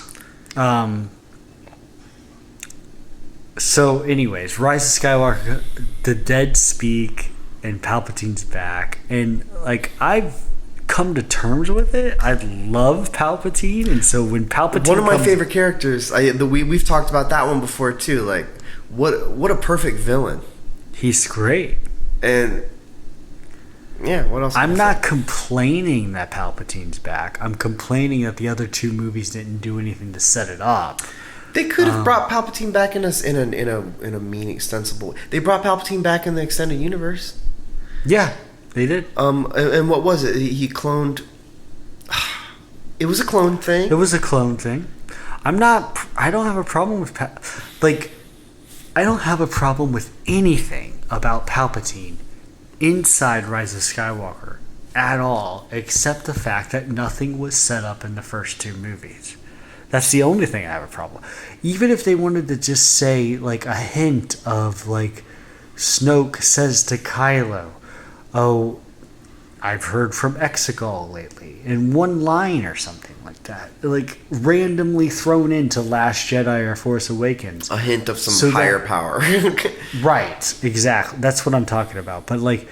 So, anyways, Rise of Skywalker, the dead speak, and Palpatine's back, and like I've come to terms with it. I love Palpatine, and so when Palpatine, one of my favorite characters, we've talked about that one before too. Like, what a perfect villain. He's great, and yeah. What else? I'm not complaining that Palpatine's back. I'm complaining that the other 2 movies didn't do anything to set it up. They could have brought Palpatine back in a mean, extensible way. They brought Palpatine back in the extended universe. Yeah, they did. And what was it? He cloned. It was a clone thing. It was a clone thing. I don't have a problem with I don't have a problem with anything about Palpatine inside Rise of Skywalker at all, except the fact that nothing was set up in the first 2 movies. That's the only thing I have a problem. Even if they wanted to just say like a hint of like Snoke says to Kylo, "Oh, I've heard from Exegol lately," in one line or something like that, like randomly thrown into Last Jedi or Force Awakens, a hint of some higher power. Right, exactly. That's what I'm talking about. But like,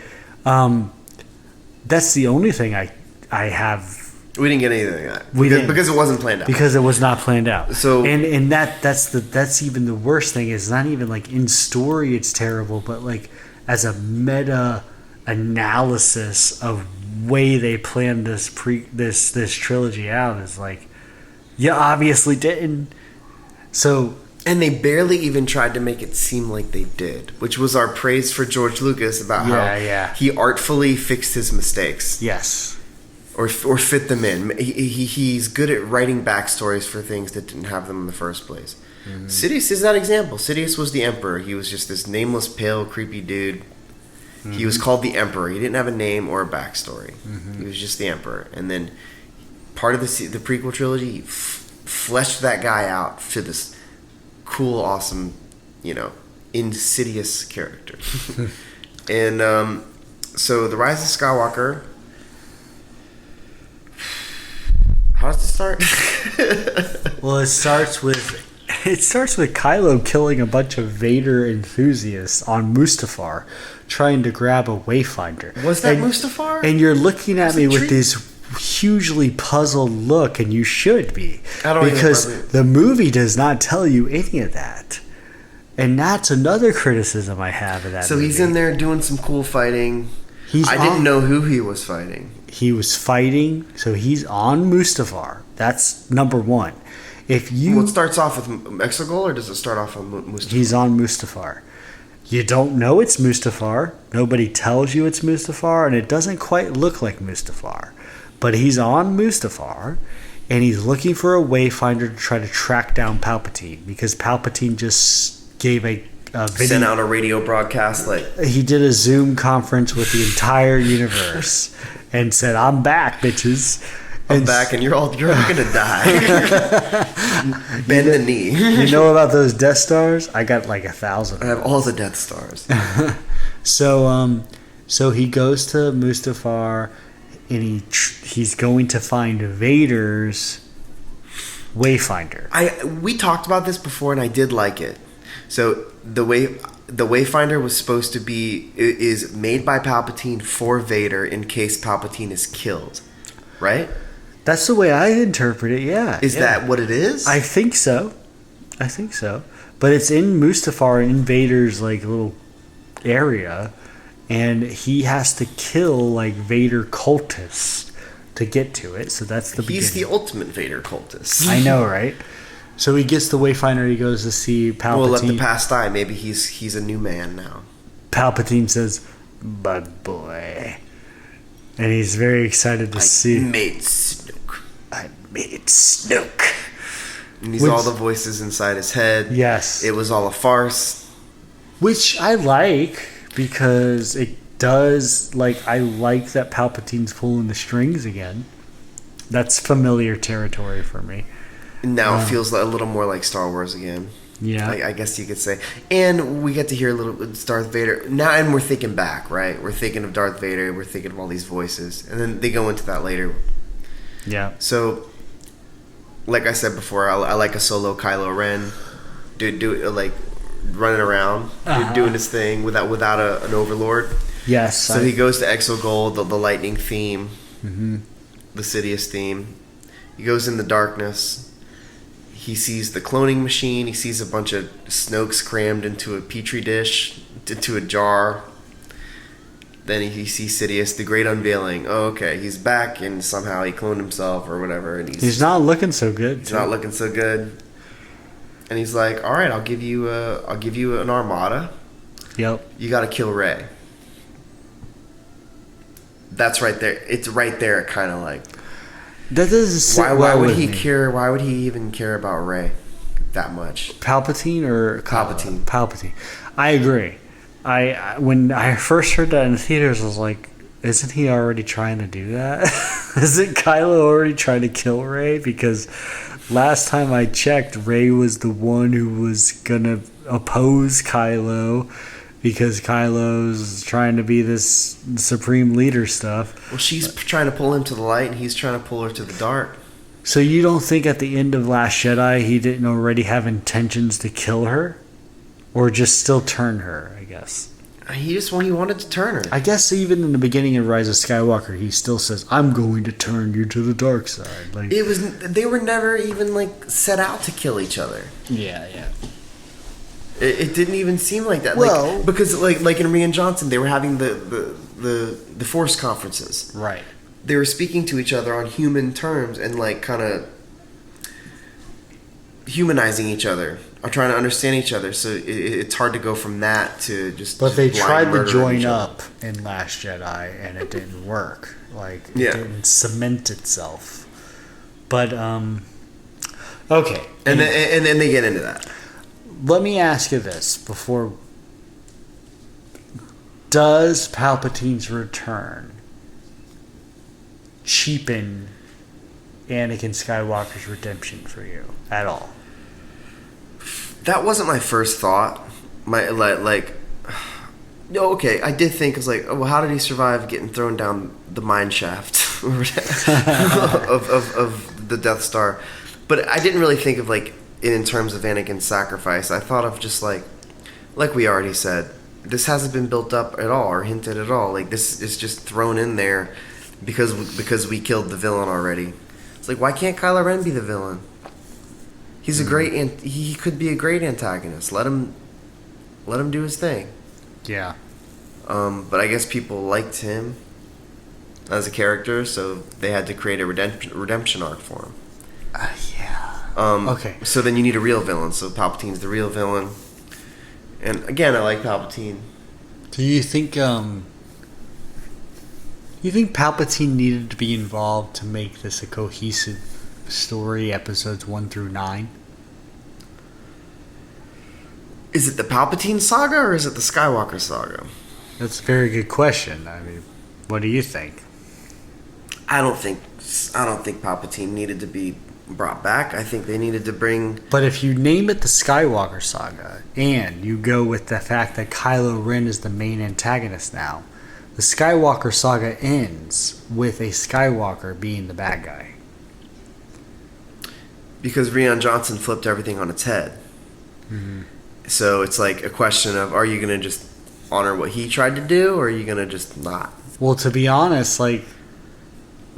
that's the only thing I have. We didn't get anything of that because it wasn't planned out. Because it was not planned out. So and that's even the worst thing. Is not even like in story it's terrible, but like as a meta analysis of way they planned this trilogy out is like, you obviously didn't. So, and they barely even tried to make it seem like they did, which was our praise for George Lucas about how he artfully fixed his mistakes. Yes. Or fit them in. He's good at writing backstories for things that didn't have them in the first place. Mm-hmm. Sidious is that example. Sidious was the Emperor. He was just this nameless, pale, creepy dude. Mm-hmm. He was called the Emperor. He didn't have a name or a backstory. Mm-hmm. He was just the Emperor. And then part of the prequel trilogy, he fleshed that guy out to this cool, awesome, insidious character. And so the Rise of Skywalker. How does it start? Well, it starts with Kylo killing a bunch of Vader enthusiasts on Mustafar, trying to grab a Wayfinder. Was that Mustafar? And you're looking at me with this hugely puzzled look, and you should be, because the movie does not tell you any of that. And that's another criticism I have of that. So movie. He's in there doing some cool fighting. I didn't know who he was fighting. He was fighting, so he's on Mustafar. That's number one. It starts off with Exegol, or does it start off on Mustafar? He's on Mustafar. You don't know it's Mustafar. Nobody tells you it's Mustafar, and it doesn't quite look like Mustafar. But he's on Mustafar, and he's looking for a Wayfinder to try to track down Palpatine, because Palpatine just gave a video. Sent out a radio broadcast. He did a Zoom conference with the entire universe and said, "I'm back, bitches. I'm back, and you're all gonna die." Bend the knee. You know about those Death Stars? I got like 1,000. I have all the Death Stars. So he goes to Mustafar, and he's going to find Vader's Wayfinder. We talked about this before, and I did like it. So the Wayfinder was supposed to is made by Palpatine for Vader in case Palpatine is killed, right? That's the way I interpret it, yeah. Is that what it is? I think so. But it's in Mustafar, in Vader's little area, and he has to kill Vader cultists to get to it. So that's the beginning. He's the ultimate Vader cultist. I know, right? So he gets the Wayfinder. He goes to see Palpatine. Well, let the past die. Maybe he's a new man now. Palpatine says, "Bug boy," and he's very excited to see. I made Snoke. And he's all the voices inside his head. Yes, it was all a farce. Which I like, because it does. I like that Palpatine's pulling the strings again. That's familiar territory for me. Now it feels a little more like Star Wars again. Yeah. I guess you could say. And we get to hear a little Darth Vader. Now, and we're thinking back, right? We're thinking of Darth Vader. We're thinking of all these voices. And then they go into that later. Yeah. So, like I said before, I like a solo Kylo Ren. Running around, doing his thing without an overlord. Yes. So he goes to Exegol, the lightning theme, the Sidious theme. He goes in the darkness. He sees the cloning machine. He sees a bunch of Snokes crammed into a petri dish, into a jar. Then he sees Sidious, the great unveiling. Oh, okay, he's back, and somehow he cloned himself or whatever. And he's not looking so good. He's not looking so good. and he's like, "All right, I'll give you an armada. Yep. You got to kill Rey." That's right there. It's right there. Kind of like that doesn't sit why well would with he me. care? Why would he even care about Rey that much? Palpatine or Palpatine? Palpatine. I agree. I when I first heard that in the theaters, I was like, isn't he already trying to do that? Isn't Kylo already trying to kill Rey? Because last time I checked, Rey was the one who was gonna oppose Kylo because Kylo's trying to be this supreme leader stuff. Well, she's trying to pull him to the light, and he's trying to pull her to the dark. So you don't think at the end of Last Jedi he didn't already have intentions to kill her? Or just still turn her, I guess. He wanted to turn her. I guess even in the beginning of Rise of Skywalker, he still says, "I'm going to turn you to the dark side." Like they were never even like set out to kill each other. Yeah. It didn't even seem like that. Well, like, because like in Rian Johnson, they were having the Force conferences. Right. They were speaking to each other on human terms and like kind of humanizing each other or trying to understand each other. So it's hard to go from that to just. But they blind tried to murdering join each other. up in Last Jedi, and it didn't work. Like it Yeah. didn't cement itself. But okay. And then they get into that. Let me ask you this before. Does Palpatine's return cheapen Anakin Skywalker's redemption for you at all? That wasn't my first thought. No, okay. I did think, I was like, oh, well, how did he survive getting thrown down the mine shaft of the Death Star? But I didn't really think of like it in terms of Anakin's sacrifice. I thought of just like we already said, this hasn't been built up at all or hinted at all. Like this is just thrown in there because we killed the villain already. It's like, why can't Kylo Ren be the villain? He's a great he could be a great antagonist. Let him do his thing. Yeah. But I guess people liked him as a character, so they had to create a redemption arc for him. Yeah. Okay. So then you need a real villain. So Palpatine's the real villain. And again, I like Palpatine. Do you think Palpatine needed to be involved to make this a cohesive story, episodes 1 through 9? Is it the Palpatine saga or is it the Skywalker saga? That's a very good question. I mean, what do you think? I don't think Palpatine needed to be brought back. I think they needed to bring. But if you name it the Skywalker saga and you go with the fact that Kylo Ren is the main antagonist now, the Skywalker saga ends with a Skywalker being the bad guy. Because Rian Johnson flipped everything on its head. Mm-hmm. So it's like a question of, are you going to just honor what he tried to do, or are you going to just not? Well, to be honest, like,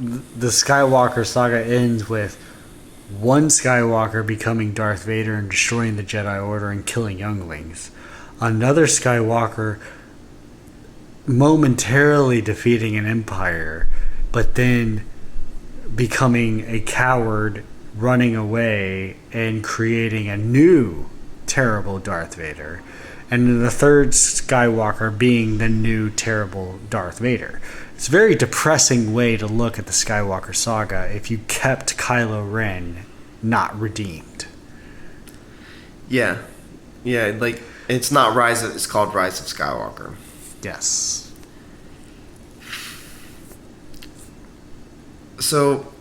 the Skywalker saga ends with one Skywalker becoming Darth Vader and destroying the Jedi Order and killing younglings. Another Skywalker momentarily defeating an empire, but then becoming a coward, running away, and creating a new terrible Darth Vader. And then the third Skywalker being the new terrible Darth Vader. It's a very depressing way to look at the Skywalker saga if you kept Kylo Ren not redeemed. Yeah. Yeah, like, it's not it's called Rise of Skywalker. Yes. So,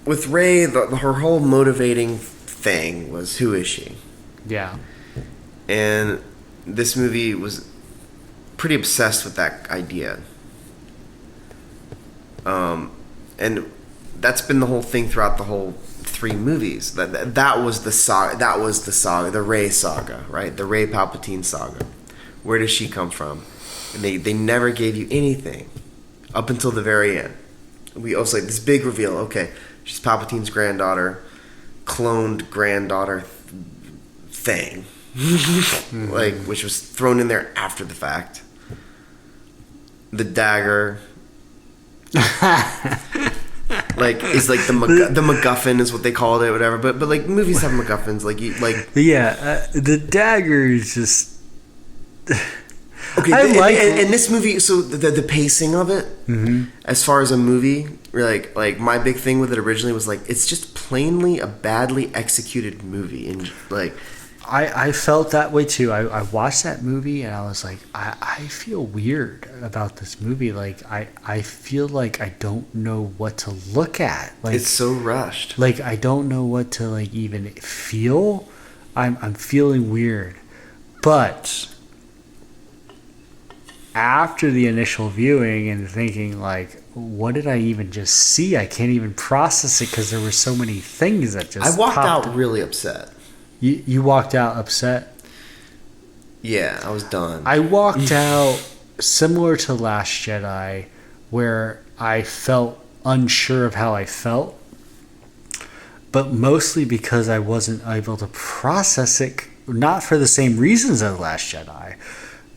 with Rey, her whole motivating thing was, who is she? Yeah. And this movie was pretty obsessed with that idea. And that's been the whole thing throughout the whole 3 movies. That was the saga. That was the saga, the Rey saga, right? The Rey Palpatine saga. Where does she come from? And they never gave you anything up until the very end. We also like this big reveal. Okay, she's Palpatine's granddaughter, cloned granddaughter thing, like, which was thrown in there after the fact. The dagger. Like is like the MacGuffin is what they called it, whatever. But like movies have MacGuffins, the dagger is just. Okay, and this movie, so the pacing of it, as far as a movie, like my big thing with it originally was like it's just plainly a badly executed movie, and like I felt that way too. I watched that movie and I was like, I feel weird about this movie. Like I feel like I don't know what to look at. Like it's so rushed. Like I don't know what to like even feel. I'm feeling weird, but. After the initial viewing and thinking like, what did I even just see? I can't even process it because there were so many things that just. I walked out really upset. You walked out upset? Yeah, I was done. I walked out similar to Last Jedi, where I felt unsure of how I felt, but mostly because I wasn't able to process it, not for the same reasons as Last Jedi,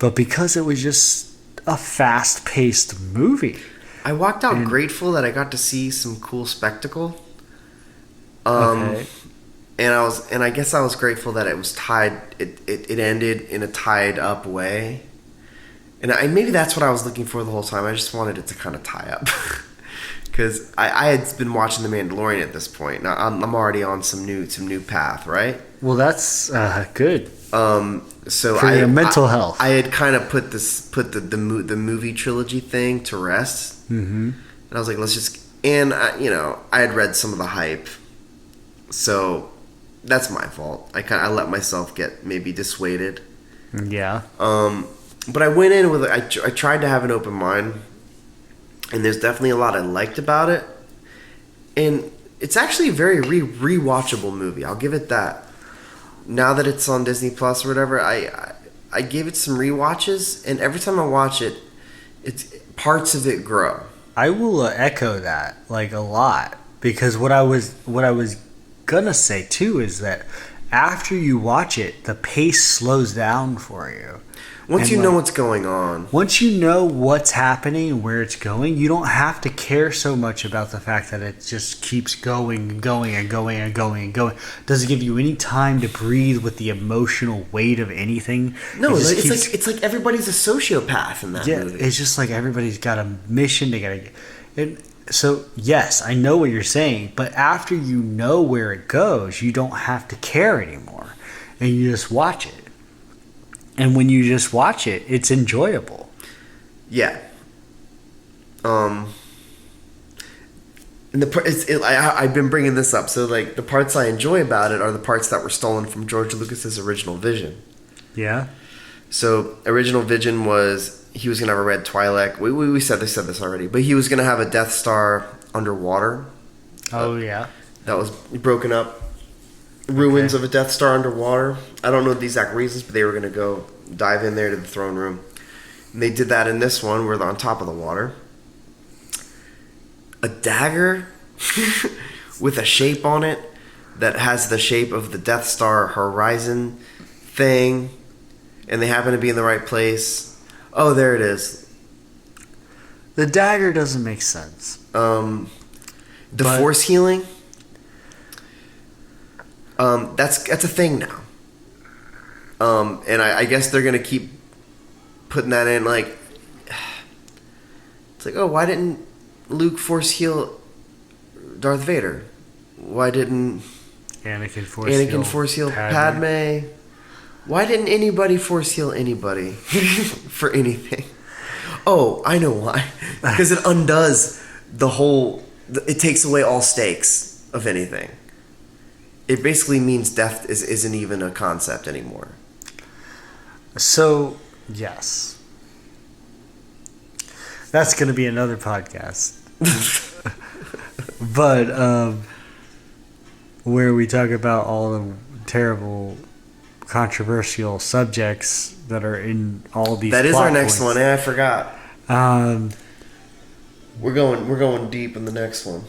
but because it was just a fast-paced movie. I walked out grateful that I got to see some cool spectacle. Okay. And I guess I was grateful that it was tied. It ended in a tied up way. And maybe that's what I was looking for the whole time. I just wanted it to kind of tie up. Because I had been watching The Mandalorian at this point. Now I'm already on some new path, right? Well, that's good. So for your mental health, I had kind of put the movie trilogy thing to rest, and I was like, let's just. And I had read some of the hype, so that's my fault. I let myself get maybe dissuaded. Yeah. But I went in with I tried to have an open mind, and there's definitely a lot I liked about it, and it's actually a very rewatchable movie. I'll give it that. Now that it's on Disney Plus or whatever, I gave it some rewatches, and every time I watch it, it's parts of it grow. I will echo that like a lot, because what I was gonna say too is that after you watch it, the pace slows down for you. Once you know what's going on. Once you know what's happening and where it's going, you don't have to care so much about the fact that it just keeps going and going and going and going and going. Doesn't give you any time to breathe with the emotional weight of anything. No, it's like everybody's a sociopath in that movie. It's just like everybody's got a mission. And so, yes, I know what you're saying, but after you know where it goes, you don't have to care anymore. And you just watch it. And when you just watch it, it's enjoyable. Yeah. And I've been bringing this up. So, like, the parts I enjoy about it are the parts that were stolen from George Lucas's original vision. Yeah. So, original vision was he was going to have a red Twi'lek. We said this already. But he was going to have a Death Star underwater. Oh, yeah. That was broken up. Ruins of a Death Star underwater. I don't know the exact reasons, but they were going to go dive in there to the throne room. And they did that in this one where they're on top of the water. A dagger with a shape on it that has the shape of the Death Star horizon thing. And they happen to be in the right place. Oh, there it is. The dagger doesn't make sense. Force healing. That's a thing now. And I guess they're gonna keep putting that in. Like, it's like, oh, why didn't Luke force heal Darth Vader? Why didn't Anakin force heal Padme? Why didn't anybody force heal anybody for anything? Oh, I know why. Because it undoes the whole. It takes away all stakes of anything. It basically means death isn't even a concept anymore. So, yes. That's going to be another podcast. But, where we talk about all the terrible, controversial subjects that are in all these That is our next points. one. I forgot. We're going deep in the next one.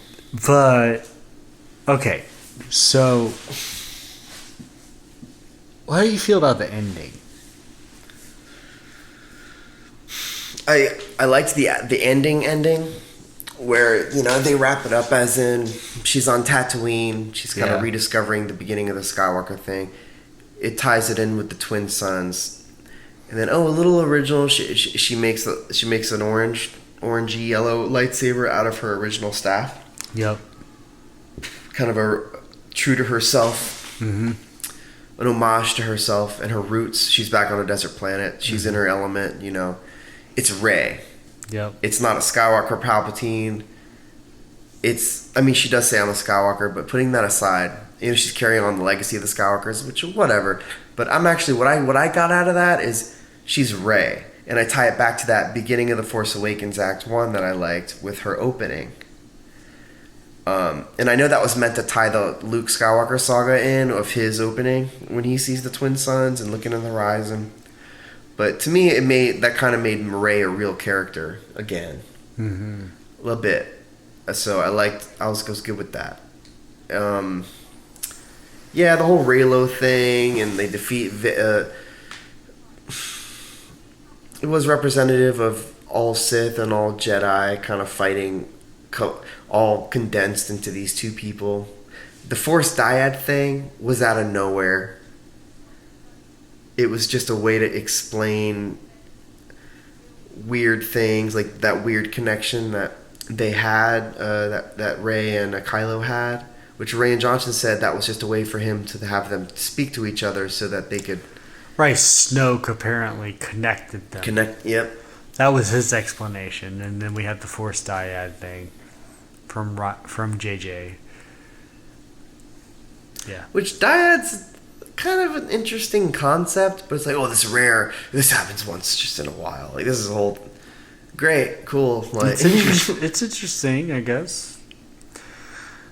But, okay. So, how do you feel about the ending? I liked the ending. where, they wrap it up as in she's on Tatooine. She's kind of rediscovering the beginning of the Skywalker thing. It ties it in with the twin sons. And then, a little original. She makes an orangey yellow lightsaber out of her original staff. Yep. Kind of true to herself. Mm-hmm. An homage to herself and her roots. She's back on a desert planet. She's in her element. It's Rey. Yep. It's not a Skywalker Palpatine. She does say I'm a Skywalker, but putting that aside, she's carrying on the legacy of the Skywalkers, which whatever. But I'm actually what I got out of that is she's Rey, and I tie it back to that beginning of the Force Awakens Act 1 that I liked with her opening. And I know that was meant to tie the Luke Skywalker saga in of his opening when he sees the twin sons and looking in the horizon. But to me, that kind of made Rey a real character again, a little bit. So I was good with that. The whole Reylo thing, and they defeat. It was representative of all Sith and all Jedi kind of fighting, all condensed into these two people. The Force dyad thing was out of nowhere. It was just a way to explain weird things, like that weird connection that they had, that Rey and Kylo had, which Rian Johnson said that was just a way for him to have them speak to each other so that they could... Right, Snoke apparently connected them. Yep. That was his explanation, and then we had the Force dyad thing from JJ. Yeah. Which dyad's kind of an interesting concept, but it's like, this is rare. This happens once just in a while. Like, this is a whole... Great, cool. Like, it's interesting, I guess.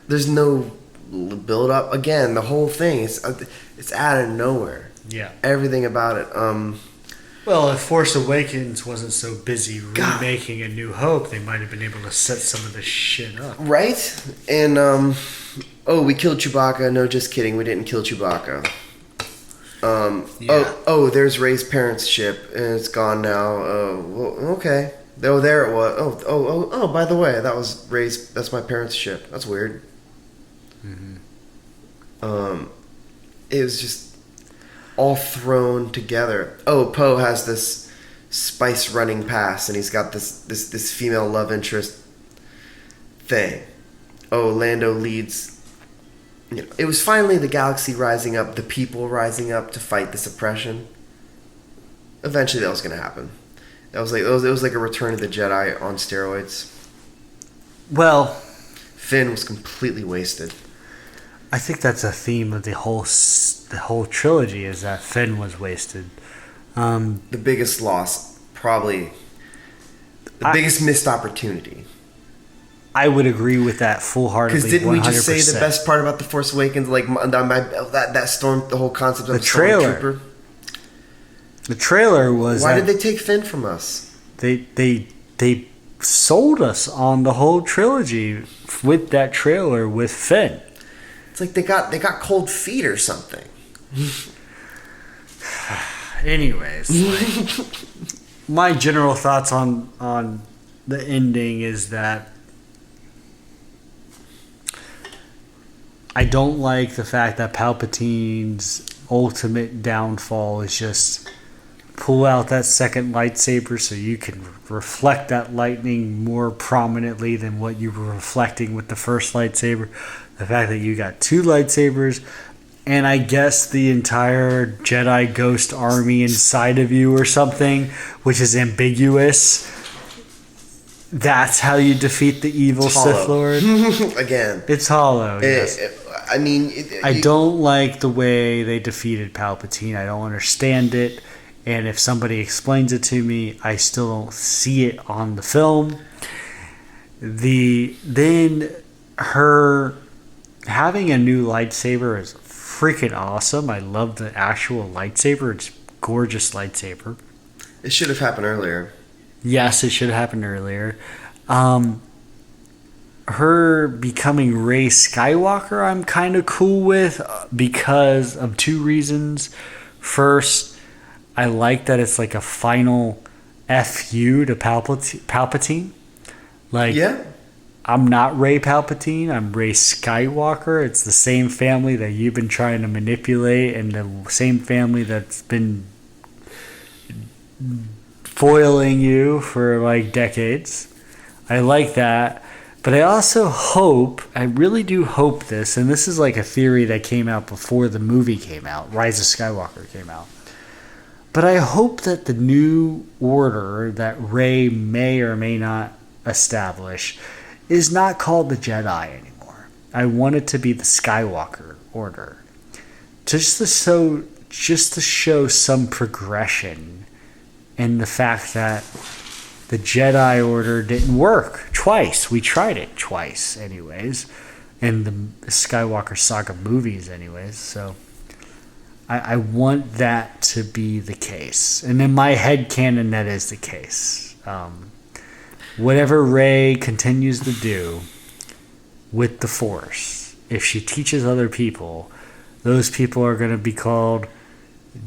There's no build up. Again, the whole thing it's out of nowhere. Yeah. Everything about it. Well, if Force Awakens wasn't so busy remaking A New Hope, they might have been able to set some of this shit up. Right? And, we killed Chewbacca. No, just kidding. We didn't kill Chewbacca. There's Rey's parents' ship, and it's gone now. Okay. Oh, there it was. Oh, by the way, that was Rey's, that's my parents' ship. That's weird. Mm-hmm. It was just all thrown together. Poe has this spice running past, and he's got this female love interest thing. Lando leads. It was finally the galaxy rising up, the people rising up to fight this oppression. Eventually, that was going to happen. It was like a Return of the Jedi on steroids. Well, Finn was completely wasted. I think that's a theme of the whole trilogy, is that Finn was wasted. The biggest loss, probably the biggest missed opportunity. I would agree with that full-heartedly. Because didn't we just say the best part about The Force Awakens, like that storm, the whole concept of the Stormtrooper? The trailer was. Why did they take Finn from us? They sold us on the whole trilogy with that trailer with Finn. It's like they got cold feet or something. Anyways, my general thoughts on the ending is that I don't like the fact that Palpatine's ultimate downfall is just pull out that second lightsaber so you can reflect that lightning more prominently than what you were reflecting with the first lightsaber. The fact that you got two lightsabers, and I guess the entire Jedi Ghost army inside of you or something, which is ambiguous. That's how you defeat the evil Sith Lord? Again. It's hollow, yes. I don't like the way they defeated Palpatine. I don't understand it. And if somebody explains it to me, I still don't see it on the film. Then her having a new lightsaber is freaking awesome. I love the actual lightsaber. It's a gorgeous lightsaber. It should have happened earlier. Yes, it should have happened earlier. Her becoming Rey Skywalker, I'm kind of cool with because of two reasons. First, I like that it's like a final FU to Palpatine. Like, yeah. I'm not Rey Palpatine. I'm Rey Skywalker. It's the same family that you've been trying to manipulate, and the same family that's been foiling you for like decades. I like that. But I also hope, I really do hope this, and this is like a theory that came out before the movie came out, Rise of Skywalker came out. But I hope that the new order that Rey may or may not establish is not called the Jedi anymore. I want it to be the Skywalker order. Just to show some progression in the fact that the Jedi Order didn't work twice. We tried it twice, anyways, in the Skywalker Saga movies, anyways. So I want that to be the case. And in my head canon, that is the case. Whatever Rey continues to do with the Force, if she teaches other people, those people are going to be called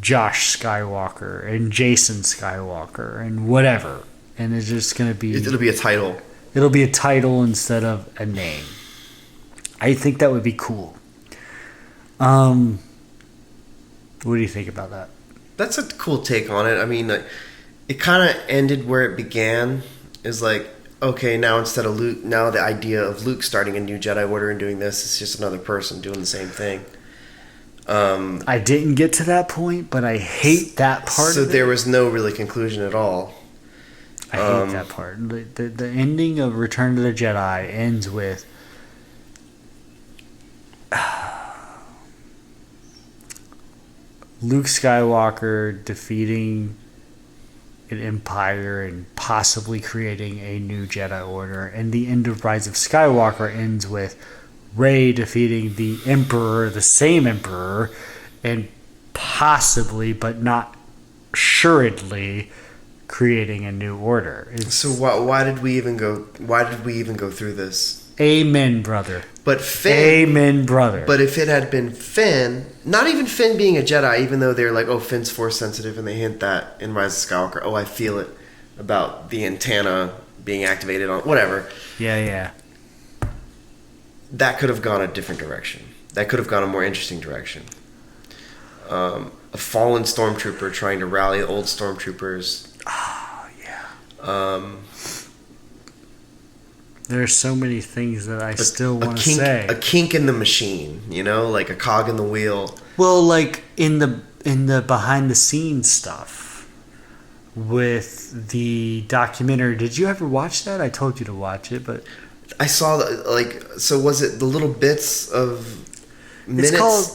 Josh Skywalker and Jason Skywalker and whatever. And it's just going to be... It'll be a title. It'll be a title instead of a name. I think that would be cool. What do you think about that? That's a cool take on it. I mean, it kind of ended where it began. Is like, okay, now instead of Luke... Now the idea of Luke starting a new Jedi Order and doing this is just another person doing the same thing. I didn't get to that point, but I hate that part so of it. There was no really conclusion at all. I hate that part. The ending of Return of the Jedi ends with Luke Skywalker defeating an empire and possibly creating a new Jedi Order. And the end of Rise of Skywalker ends with Rey defeating the Emperor, the same Emperor, and possibly, but not assuredly, creating a new order. So why did we even go? Why did we even go through this? Amen, brother. But Finn. Amen, brother. But if it had been Finn, not even Finn being a Jedi, even though they're like, oh, Finn's Force sensitive, and they hint that in Rise of Skywalker. Oh, I feel it about the antenna being activated on whatever. Yeah. That could have gone a different direction. That could have gone a more interesting direction. A fallen stormtrooper trying to rally old stormtroopers. Oh, yeah. There are so many things that I still want to say. A kink in the machine, like a cog in the wheel. Well, like in the behind the scenes stuff with the documentary. Did you ever watch that? I told you to watch it, but I saw so was it the little bits of minutes? It's called,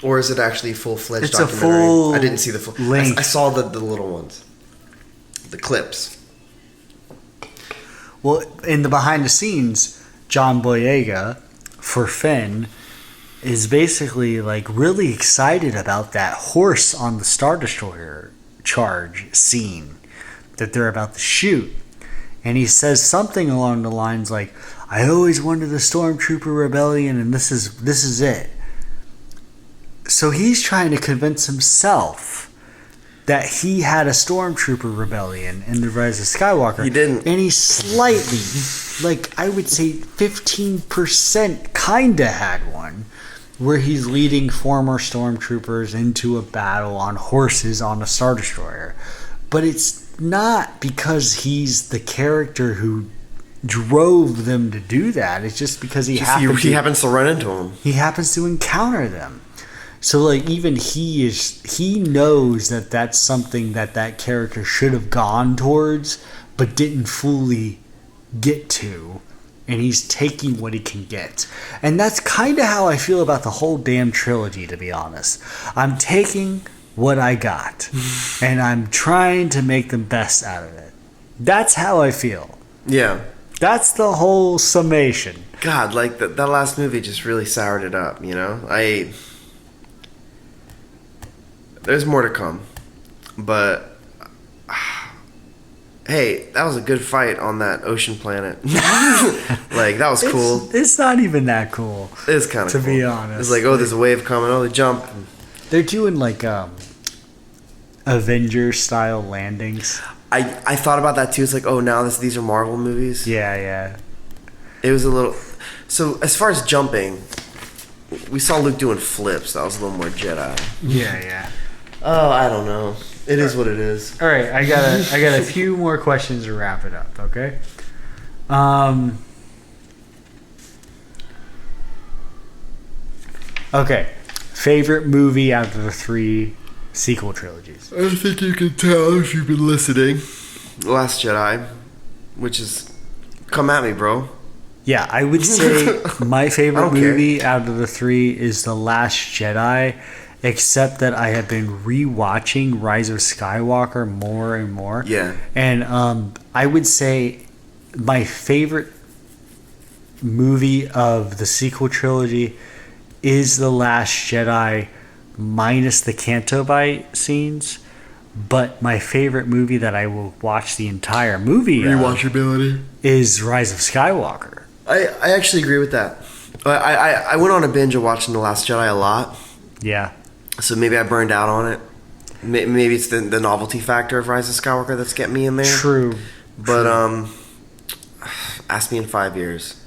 or is it actually a full-fledged documentary? It's a full I didn't see the full length. I saw the little ones. The clips. Well, in the behind the scenes, John Boyega for Finn is basically like really excited about that horse on the Star Destroyer charge scene that they're about to shoot. And he says something along the lines like, I always wanted the Stormtrooper Rebellion and this is it. So he's trying to convince himself that he had a Stormtrooper Rebellion in the Rise of Skywalker. He didn't. And he slightly, like I would say 15% kinda had one, where he's leading former Stormtroopers into a battle on horses on a Star Destroyer. But it's not because he's the character who drove them to do that. It's just because he happens to run into them. He happens to encounter them. So like even he knows that that's something that character should have gone towards, but didn't fully get to, and he's taking what he can get. And that's kind of how I feel about the whole damn trilogy, to be honest. I'm taking what I got, and I'm trying to make the best out of it. That's how I feel. Yeah. That's the whole summation. God, like that last movie just really soured it up, There's more to come, but hey, that was a good fight on that ocean planet. Like that was cool. It's not even that cool. It's kind of cool, to be honest. It's like, oh, there's a wave coming. Oh, they jump. They're doing like Avengers style landings. I thought about that too. It's like, oh, now these are Marvel movies. Yeah. It was a little. So as far as jumping, we saw Luke doing flips. That was a little more Jedi. Yeah. Oh, I don't know. It is what it is. All right, I got a few more questions to wrap it up. Okay. Okay. Favorite movie out of the 3 sequel trilogies? I think you can tell if you've been listening. Last Jedi, which is, come at me, bro. Yeah, I would say my favorite movie out of the 3 is The Last Jedi, except that I have been rewatching Rise of Skywalker more and more. Yeah. And I would say my favorite movie of the sequel trilogy is The Last Jedi, minus the Canto Bight scenes. But my favorite movie that I will watch the entire movie Rewatchability is Rise of Skywalker. I actually agree with that. I went on a binge of watching The Last Jedi a lot. Yeah. So maybe I burned out on it. Maybe it's the novelty factor of Rise of Skywalker that's getting me in there. True. But ask me in 5 years.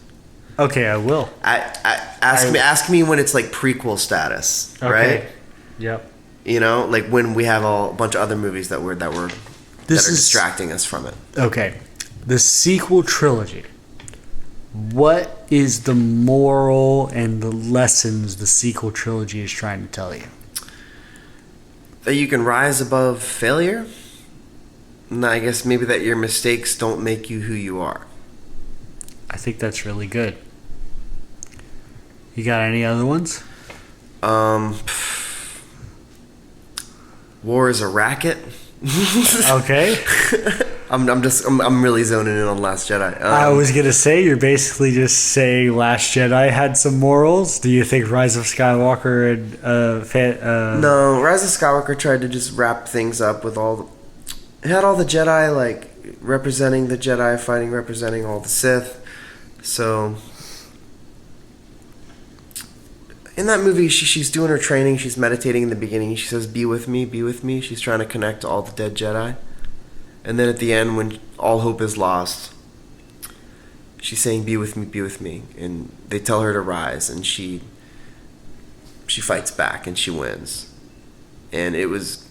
Okay, I will. Ask me when it's like prequel status, okay. Right? Yep. You know, like when we have a bunch of other movies that are distracting us from it. Okay, the sequel trilogy. What is the moral and the lessons the sequel trilogy is trying to tell you? That you can rise above failure. And I guess maybe that your mistakes don't make you who you are. I think that's really good. You got any other ones? War is a racket. Okay. I'm really zoning in on Last Jedi. I was gonna say you're basically just saying Last Jedi had some morals. Do you think Rise of Skywalker and No, Rise of Skywalker tried to just wrap things up with it had all the Jedi like representing the Jedi fighting, representing all the Sith. So in that movie, she's doing her training. She's meditating in the beginning. She says, "Be with me, be with me." She's trying to connect to all the dead Jedi. And then at the end, when all hope is lost, she's saying, "Be with me, be with me." And they tell her to rise, and she fights back, and she wins. And it was,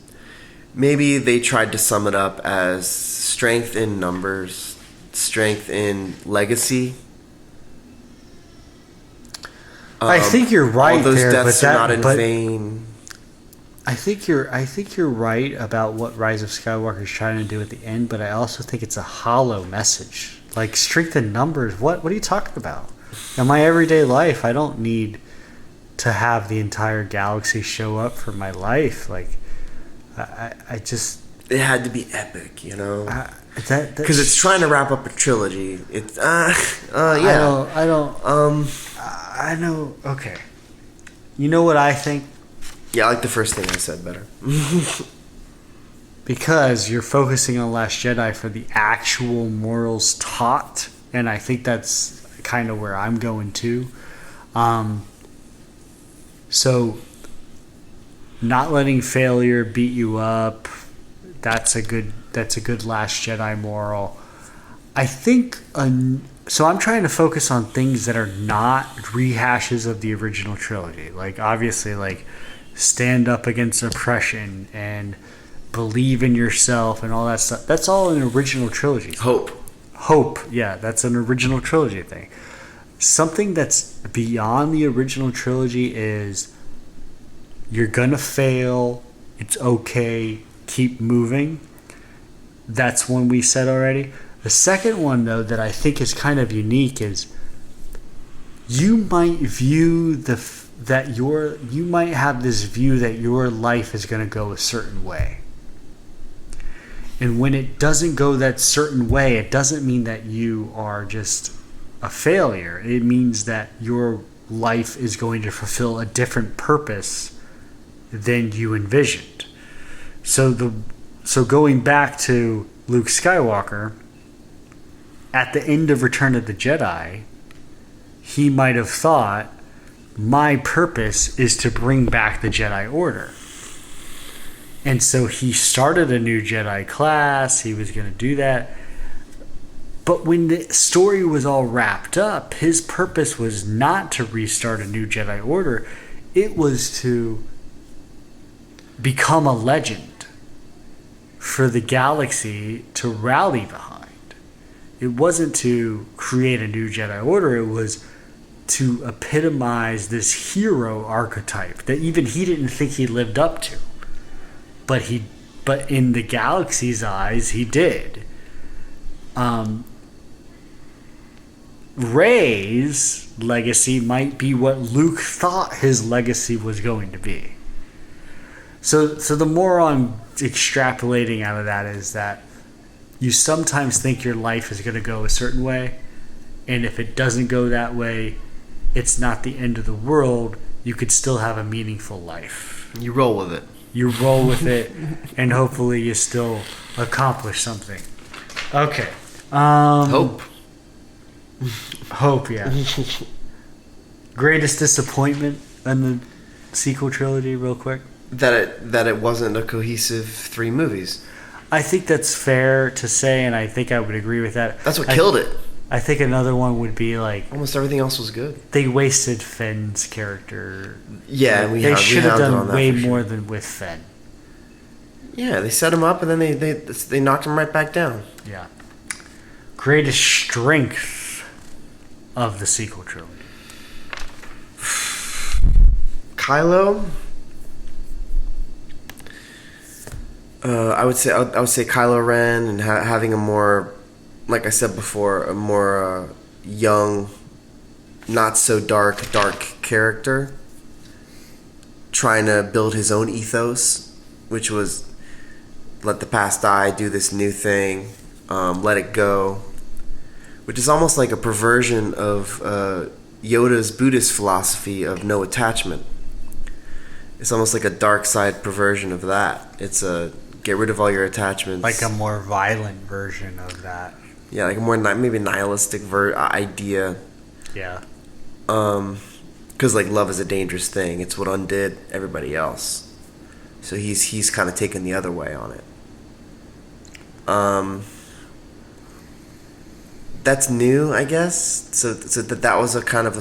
maybe they tried to sum it up as strength in numbers, strength in legacy. I think you're right. All those there, deaths but are not in vain. I think you're right about what Rise of Skywalker is trying to do at the end, but I also think it's a hollow message. Like strength in numbers. What are you talking about? In my everyday life, I don't need to have the entire galaxy show up for my life. Like, I just. It had to be epic, you know. Because it's trying to wrap up a trilogy. It's yeah. I know. Okay. You know what I think? Yeah, I like the first thing I said better. Because you're focusing on Last Jedi for the actual morals taught, and I think that's kind of where I'm going to. So, not letting failure beat you up. That's a good Last Jedi moral. I think. So I'm trying to focus on things that are not rehashes of the original trilogy. Like obviously, like stand up against oppression and believe in yourself and all that stuff. That's all an original trilogy. Hope. Yeah, that's an original trilogy thing. Something that's beyond the original trilogy is you're gonna fail. It's okay. Keep moving. That's one we said already. The second one, though, that I think is kind of unique is you might view you might have this view that your life is going to go a certain way. And when it doesn't go that certain way, it doesn't mean that you are just a failure. It means that your life is going to fulfill a different purpose than you envisioned. So going back to Luke Skywalker, at the end of Return of the Jedi, he might have thought, my purpose is to bring back the Jedi Order. And so he started a new Jedi class. He was going to do that. But when the story was all wrapped up, his purpose was not to restart a new Jedi Order. It was to become a legend for the galaxy to rally behind. It wasn't to create a new Jedi Order. It was to epitomize this hero archetype that even he didn't think he lived up to. But in the galaxy's eyes, he did. Rey's legacy might be what Luke thought his legacy was going to be. So the more I'm extrapolating out of that is that you sometimes think your life is going to go a certain way, and if it doesn't go that way, it's not the end of the world. You could still have a meaningful life. You roll with it. You roll with it, and hopefully you still accomplish something. Okay. Hope, yeah. Greatest disappointment in the sequel trilogy, real quick? That it wasn't a cohesive 3 movies. I think that's fair to say, and I think I would agree with that. That's what killed it. I think another one would be like... Almost everything else was good. They wasted Finn's character. Yeah, they should have done way more than with Finn. Yeah, they set him up and then they knocked him right back down. Yeah. Greatest strength of the sequel trilogy. Kylo. I would say Kylo Ren, and having a more, like I said before, a more young, not so dark character, trying to build his own ethos, which was let the past die, do this new thing, let it go, which is almost like a perversion of Yoda's Buddhist philosophy of no attachment. It's almost like a dark side perversion of that. It's a get rid of all your attachments. Like a more violent version of that. Yeah, like a more maybe nihilistic idea. Yeah. Because like love is a dangerous thing. It's what undid everybody else. So he's kind of taken the other way on it. That's new, I guess. So that was a kind of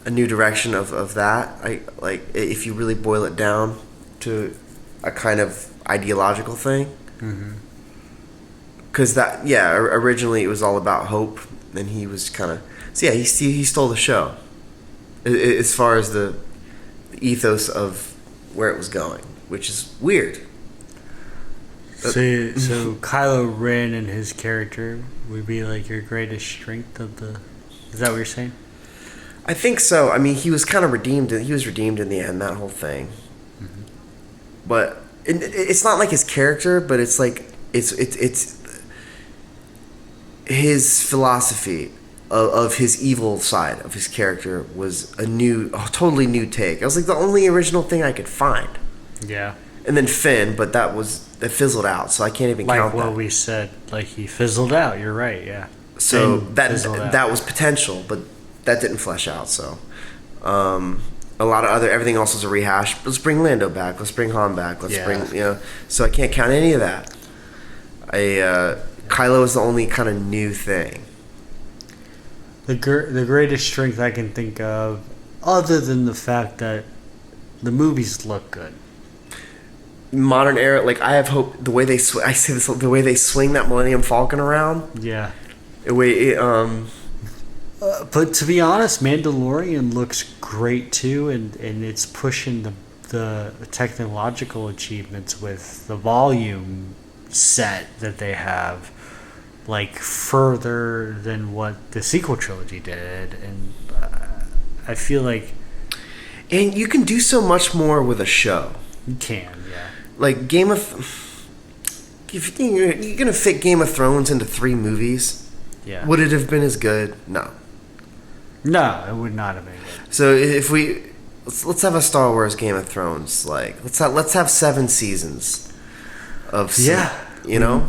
a new direction of that. I like if you really boil it down to a kind of ideological thing. Because originally it was all about hope, and he was kind of he stole the show as far as the ethos of where it was going, which is weird. So Kylo Ren and his character would be like your greatest strength of the... Is that what you're saying? I think so. I mean, he was kind of redeemed. He was redeemed in the end, that whole thing. But it's not like his character, but it's like it's his philosophy of his evil side of his character was a totally new take. It was like the only original thing I could find. Yeah. And then Finn, but it fizzled out, so I can't even count that. Like what we said, like he fizzled out. You're right, yeah. So that was potential, but that didn't flesh out. So a lot of everything else was a rehash. Let's bring Lando back. Let's bring Han back. Let's bring So I can't count any of that. Kylo is the only kind of new thing. The greatest strength I can think of, other than the fact that the movies look good. Modern era, like I have hope. The way they the way they swing that Millennium Falcon around. Yeah. The way but to be honest, Mandalorian looks great too, and it's pushing the technological achievements with the volume set that they have, like further than what the sequel trilogy did, and I feel like. And you can do so much more with a show. You can, yeah. Like if you're gonna fit Game of Thrones into 3 movies, yeah, would it have been as good? No, it would not have been good. So if let's have a Star Wars Game of Thrones, like let's have 7 seasons of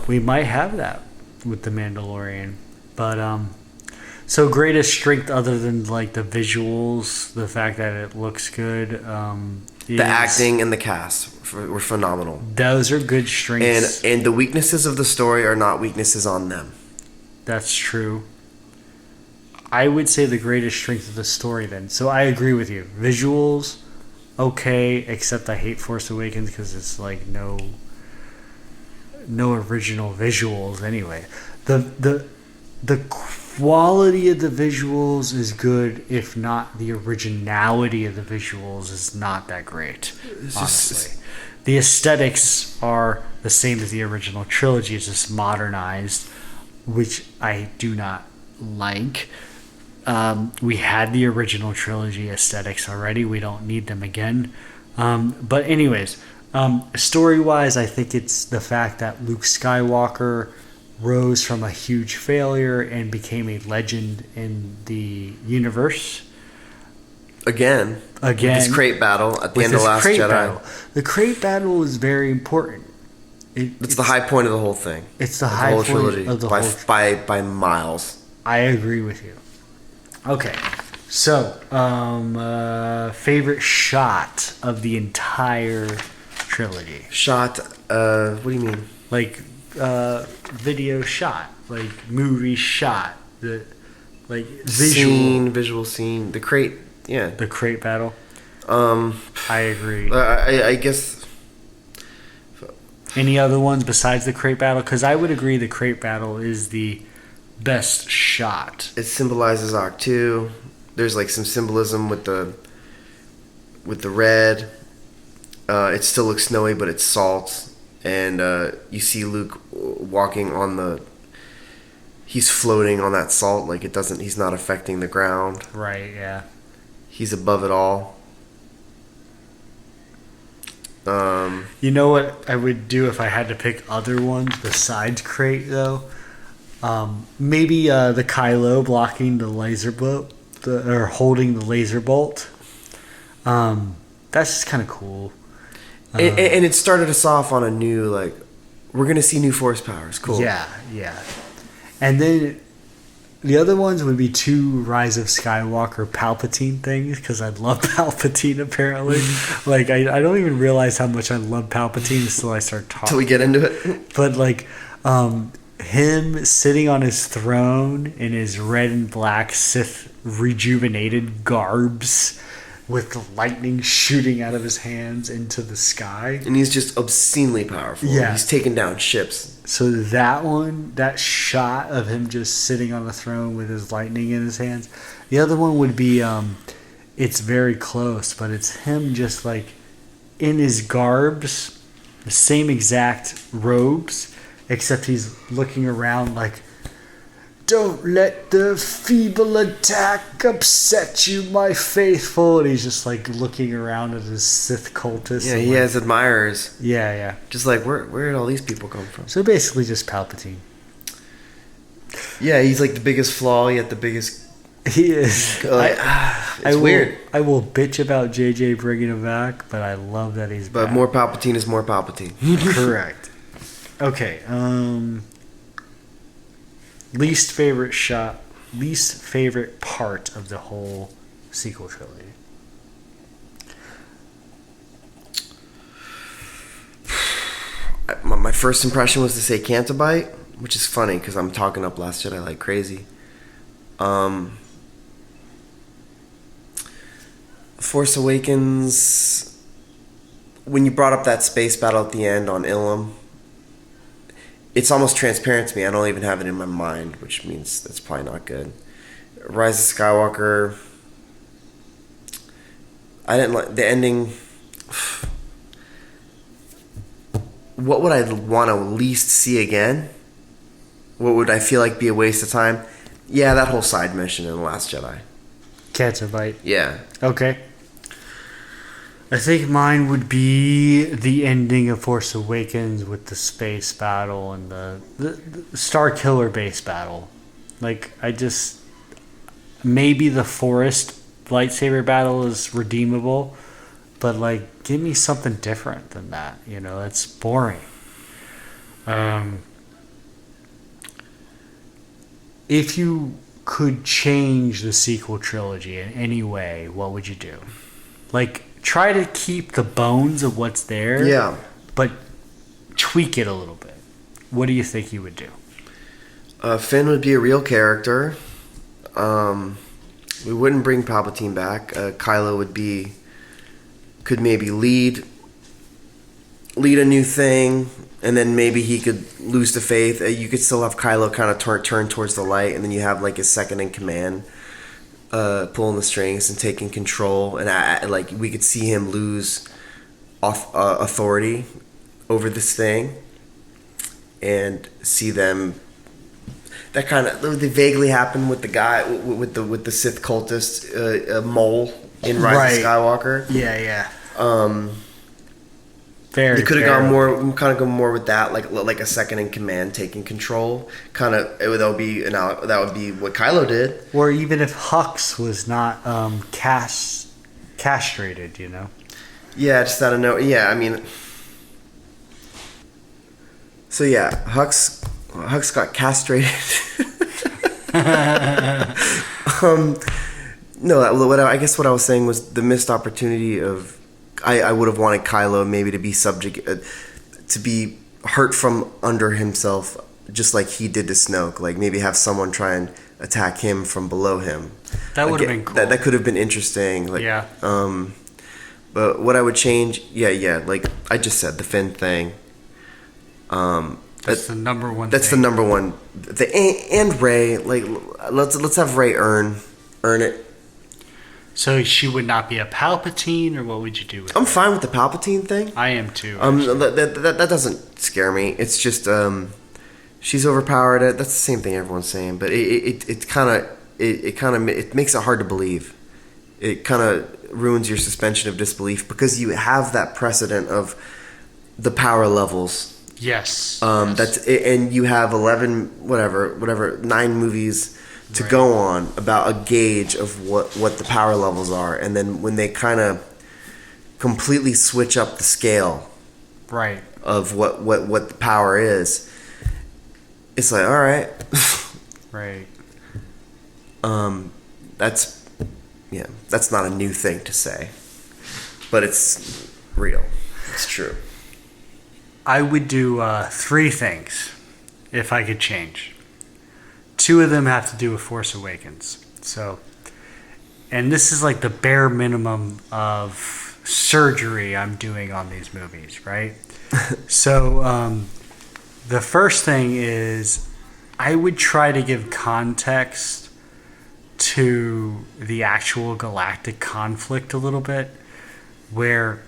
we might have that with the Mandalorian, but so greatest strength other than like the visuals, the fact that it looks good, the acting and the cast were phenomenal. Those are good strengths, and the weaknesses of the story are not weaknesses on them. That's true. I would say the greatest strength of the story then. So I agree with you. Visuals, okay, except I hate Force Awakens because it's like no original visuals anyway. The quality of the visuals is good, if not the originality of the visuals is not that great, honestly. The aesthetics are the same as the original trilogy. It's just modernized, which I do not like. We had the original trilogy aesthetics already. We don't need them again. But anyways, story-wise, I think it's the fact that Luke Skywalker rose from a huge failure and became a legend in the universe. Again. With this crate battle at the end of Last Jedi. Battle. The crate battle is very important. It's the high point of the whole thing. It's the high point trilogy, of the whole trilogy. By miles. I agree with you. Okay. So, favorite shot of the entire trilogy? Shot, what do you mean? Like, video shot. Like, movie shot. Visual scene. The crate, yeah. The crate battle. I agree. I guess... Any other ones besides the crate battle? Because I would agree the crate battle is the best shot. It symbolizes Octu. There's like some symbolism with the red. It still looks snowy, but it's salt. And you see Luke walking on he's floating on that salt. Like he's not affecting the ground. Right, yeah. He's above it all. You know what I would do if I had to pick other ones besides crate, though? Maybe the Kylo blocking the laser bolt, or holding the laser bolt. That's just kind of cool. And it started us off on a new, like, we're going to see new force powers. Cool. Yeah. And then the other ones would be two Rise of Skywalker Palpatine things, because I love Palpatine, apparently. Like, I don't even realize how much I love Palpatine until I start talking. Until we get into it. But, like, him sitting on his throne in his red and black Sith rejuvenated garbs with lightning shooting out of his hands into the sky. And he's just obscenely powerful. Yeah. He's taking down ships. So that shot of him just sitting on the throne with his lightning in his hands. The other one would be, it's very close, but it's him just like in his garbs, the same exact robes, except he's looking around like, "Don't let the feeble attack upset you, my faithful." And he's just like looking around at his Sith cultists. Yeah, he has admirers. Yeah. Just like, where did all these people come from? So basically just Palpatine. Yeah, he's like the biggest flaw, yet the biggest... He is. It's weird. I will bitch about JJ bringing him back, but I love that he's back. But more Palpatine is more Palpatine. Correct. Okay, least favorite part of the whole sequel trilogy. My first impression was to say Cantabite, which is funny because I'm talking up Last Jedi like crazy. Force Awakens, when you brought up that space battle at the end on Ilum, it's almost transparent to me. I don't even have it in my mind, which means that's probably not good. Rise of Skywalker, I didn't like the ending. What would I want to least see again? What would I feel like be a waste of time? Yeah, that whole side mission in The Last Jedi. Cantabite. Yeah. Okay. I think mine would be the ending of Force Awakens with the space battle and the Star Killer base battle. Like, maybe the forest lightsaber battle is redeemable, but like, give me something different than that. You know, that's boring. If you could change the sequel trilogy in any way, what would you do? Like, try to keep the bones of what's there. Yeah. But tweak it a little bit. What do you think you would do? Finn would be a real character. We wouldn't bring Palpatine back. Kylo could maybe lead a new thing, and then maybe he could lose the faith. You could still have Kylo kind of turn towards the light, and then you have like his second in command pulling the strings and taking control, and like we could see him lose authority over this thing, and see them. That kind of they vaguely happened with the guy with the Sith cultist Mole in Rise of Skywalker. Yeah. They could have gone more with that, like a second in command taking control. That would be what Kylo did. Or even if Hux was not castrated, you know. Yeah, just out of nowhere. Yeah, I mean. So yeah, Hux got castrated. No, I guess what I was saying was the missed opportunity of I would have wanted Kylo maybe to be to be hurt from under himself, just like he did to Snoke. Like maybe have someone try and attack him from below him. That would have been cool. That could have been interesting. Like, yeah. But what I would change, like I just said, the Finn thing. That's the number one. That's thing. the number one. And Rey, like let's have Rey earn it. So she would not be a Palpatine, or what would you do with I'm fine with the Palpatine thing. I am too. That doesn't scare me. It's just she's overpowered. That's the same thing everyone's saying, but it makes it hard to believe. It kind of ruins your suspension of disbelief because you have that precedent of the power levels. Yes. That's it, and you have 9 movies to go on about a gauge of what the power levels are, and then when they kind of completely switch up the scale, right, of what the power is, it's like, all right, right. That's not a new thing to say, but it's real. It's true. I would do 3 things if I could change. 2 of them have to do with Force Awakens. So, and this is like the bare minimum of surgery I'm doing on these movies, right? So, the first thing is I would try to give context to the actual galactic conflict a little bit, where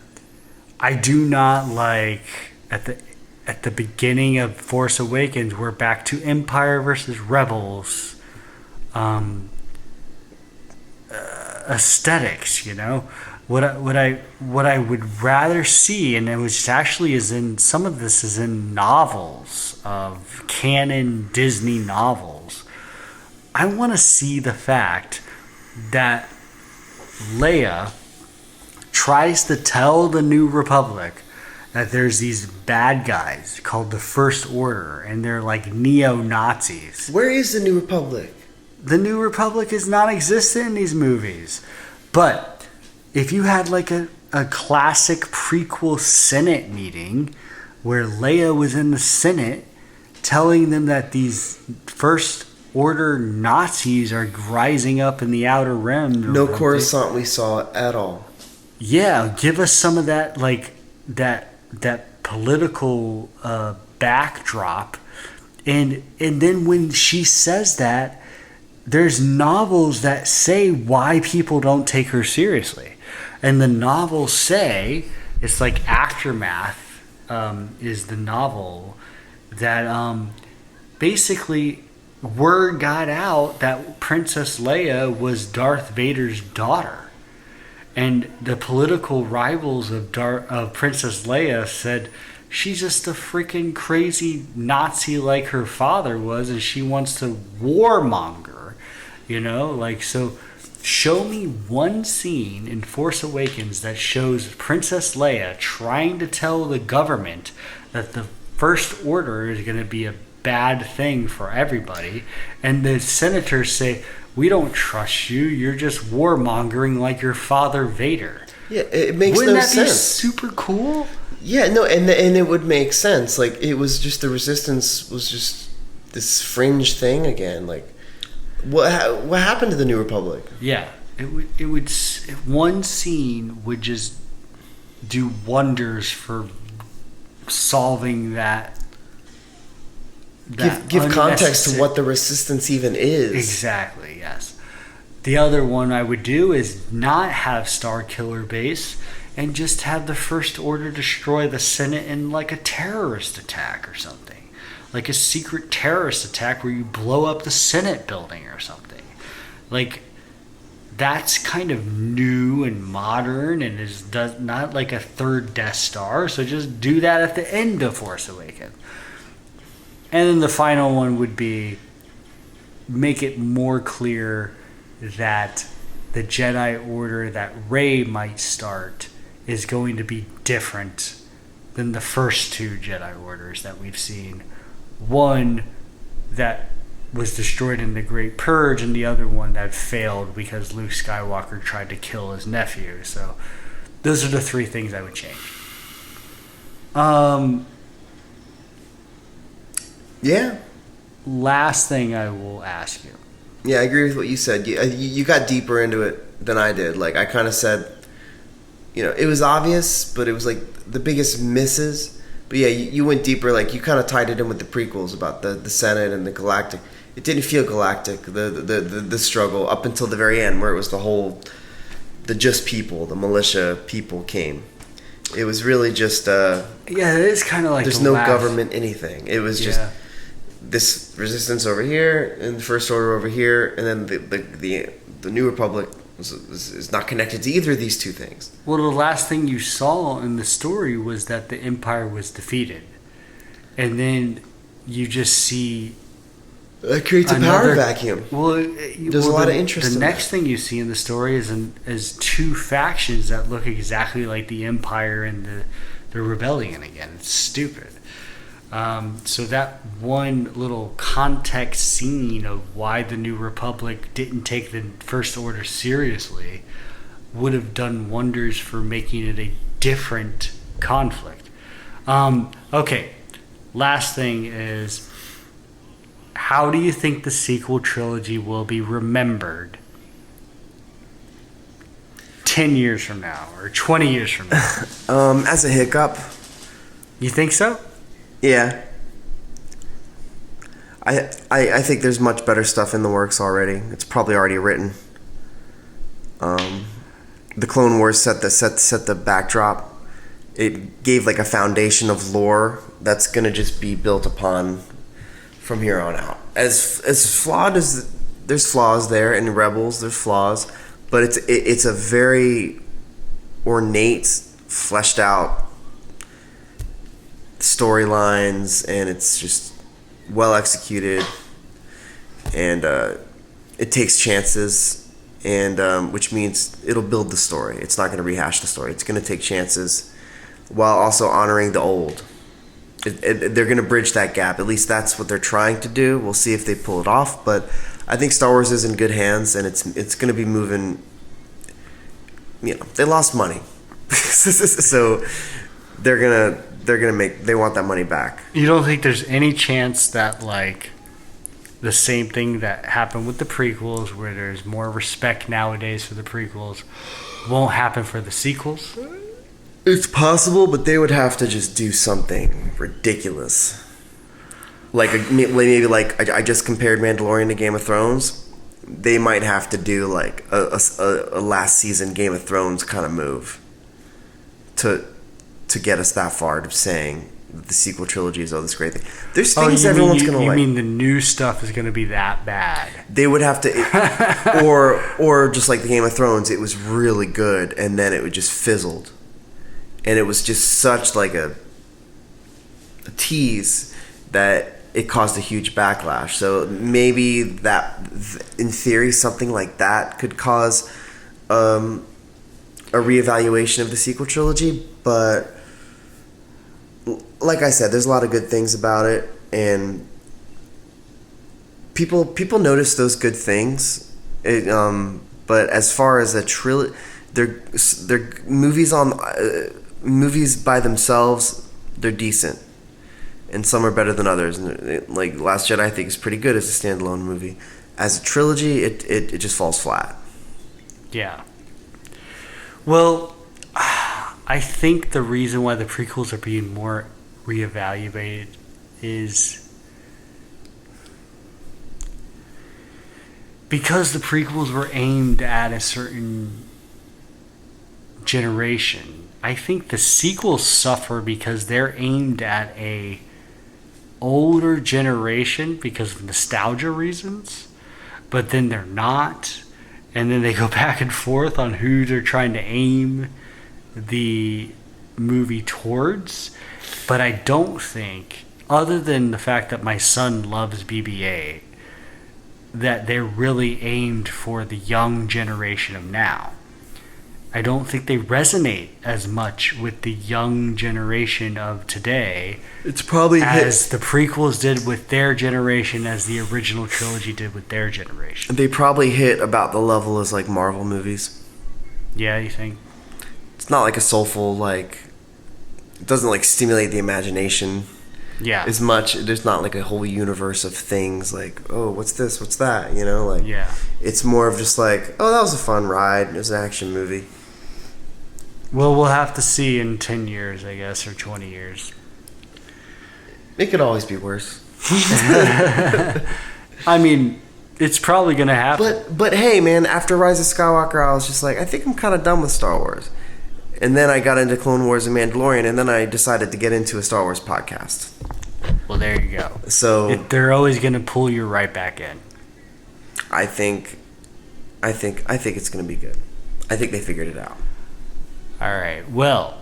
I do not like at the beginning of Force Awakens, we're back to Empire versus Rebels aesthetics, you know. What I would rather see, and it was actually some of this is in novels of canon Disney novels. I want to see the fact that Leia tries to tell the New Republic that there's these bad guys called the First Order, and they're like neo-Nazis. Where is the New Republic? The New Republic is non-existent in these movies. But if you had like a classic prequel Senate meeting where Leia was in the Senate telling them that these First Order Nazis are rising up in the Outer Rim. No Coruscant we saw at all. Yeah, give us some of that, like that political backdrop, and then when she says that, there's novels that say why people don't take her seriously, and the novels say it's like Aftermath is the novel that basically word got out that Princess Leia was Darth Vader's daughter. And the political rivals of Princess Leia said she's just a freaking crazy Nazi like her father was, and she wants to warmonger, you know? Like, so show me one scene in Force Awakens that shows Princess Leia trying to tell the government that the First Order is going to be a bad thing for everybody, and the senators say, we don't trust you. You're just warmongering like your father Vader. Yeah, it makes Wouldn't no that sense. Be super cool? Yeah, no, and it would make sense. Like it was just the resistance was just this fringe thing again. Like, what happened to the New Republic? Yeah, it would one scene would just do wonders for solving that. Give context to what the Resistance even is. Exactly. Yes. The other one I would do is not have Star Killer Base and just have the First Order destroy the Senate in like a terrorist attack or something. Like a secret terrorist attack where you blow up the Senate building or something. Like, that's kind of new and modern and does not like a third Death Star. So just do that at the end of Force Awakens. And then the final one would be make it more clear that the Jedi Order that Rey might start is going to be different than the first two Jedi Orders that we've seen. One that was destroyed in the Great Purge, and the other one that failed because Luke Skywalker tried to kill his nephew. So those are the three things I would change. Yeah. Last thing I will ask you. Yeah, I agree with what you said. You got deeper into it than I did. Like, I kind of said, it was obvious, but it was like the biggest misses. But yeah, you went deeper. Like, you kind of tied it in with the prequels about the Senate and the galactic. It didn't feel galactic, the struggle, up until the very end, where it was the just people, the militia people came. It was really just... yeah, it is kind of like... There's no government anything. It was just... this Resistance over here and the First Order over here, and then the New Republic is not connected to either of these two things. Well, the last thing you saw in the story was that the Empire was defeated, and then you just see that creates a power vacuum. Well, there's a lot of interest. The next thing you see in the story is two factions that look exactly like the Empire and the Rebellion again. It's stupid. So that one little context scene of why the New Republic didn't take the First Order seriously would have done wonders for making it a different conflict. Okay, last thing is, how do you think the sequel trilogy will be remembered 10 years from now or 20 years from now? As a hiccup. You think so? Yeah. I think there's much better stuff in the works already. It's probably already written. The Clone Wars set the backdrop. It gave like a foundation of lore that's gonna just be built upon from here on out. As flawed as there's flaws there in Rebels, there's flaws, but it's a very ornate, fleshed out storylines, and it's just well executed, and it takes chances, and which means it'll build the story. It's not going to rehash the story. It's going to take chances while also honoring the old. They're going to bridge that gap. At least that's what they're trying to do. We'll see if they pull it off, but I think Star Wars is in good hands, and it's going to be moving. They lost money, so they want that money back. You don't think there's any chance that, like, the same thing that happened with the prequels, where there's more respect nowadays for the prequels, won't happen for the sequels? It's possible, but they would have to just do something ridiculous. Like, maybe like I just compared Mandalorian to Game of Thrones. They might have to do like a last season Game of Thrones kind of move to get us that far to saying that the sequel trilogy is this great thing. There's things everyone's going to like. You mean the new stuff is going to be that bad? They would have to, or just like the Game of Thrones, it was really good and then it would just fizzled, and it was just such like a tease that it caused a huge backlash. So maybe that, in theory, something like that could cause a reevaluation of the sequel trilogy, but like I said, there's a lot of good things about it, and people notice those good things. But as far as a trilogy, they're movies by themselves. They're decent, and some are better than others. And like Last Jedi, I think is pretty good as a standalone movie. As a trilogy, it just falls flat. Yeah. Well, I think the reason why the prequels are being more reevaluated is because the prequels were aimed at a certain generation. I think the sequels suffer because they're aimed at a older generation because of nostalgia reasons, but then they're not, and then they go back and forth on who they're trying to aim the movie towards. But I don't think, other than the fact that my son loves BB-8, that they're really aimed for the young generation of now. I don't think they resonate as much with the young generation of today. It's probably as the prequels did with their generation, as the original trilogy did with their generation. They probably hit about the level as like Marvel movies. Yeah, you think? It's not like a soulful, like, it doesn't like stimulate the imagination. Yeah. As much. There's not like a whole universe of things like, oh, what's this? What's that? You know, like, yeah. It's more of just like, oh, that was a fun ride. It was an action movie. Well, we'll have to see in 10 years, I guess, or 20 years. It could always be worse. I mean, it's probably going to happen. But hey, man, after Rise of Skywalker, I was just like, I think I'm kind of done with Star Wars. And then I got into Clone Wars and Mandalorian, and then I decided to get into a Star Wars podcast. Well, there you go. So they're always going to pull you right back in. I think it's going to be good. I think they figured it out. All right. Well,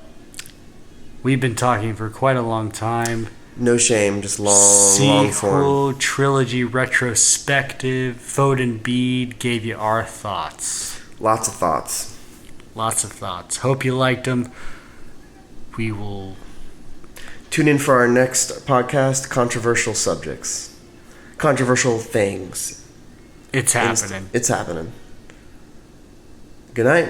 we've been talking for quite a long time. No shame, just long form. Sequel, trilogy, retrospective. Fode and Bede gave you our thoughts. Lots of thoughts. Lots of thoughts. Hope you liked them. We will tune in for our next podcast, Controversial Subjects. Controversial things. It's happening. It's happening. Good night.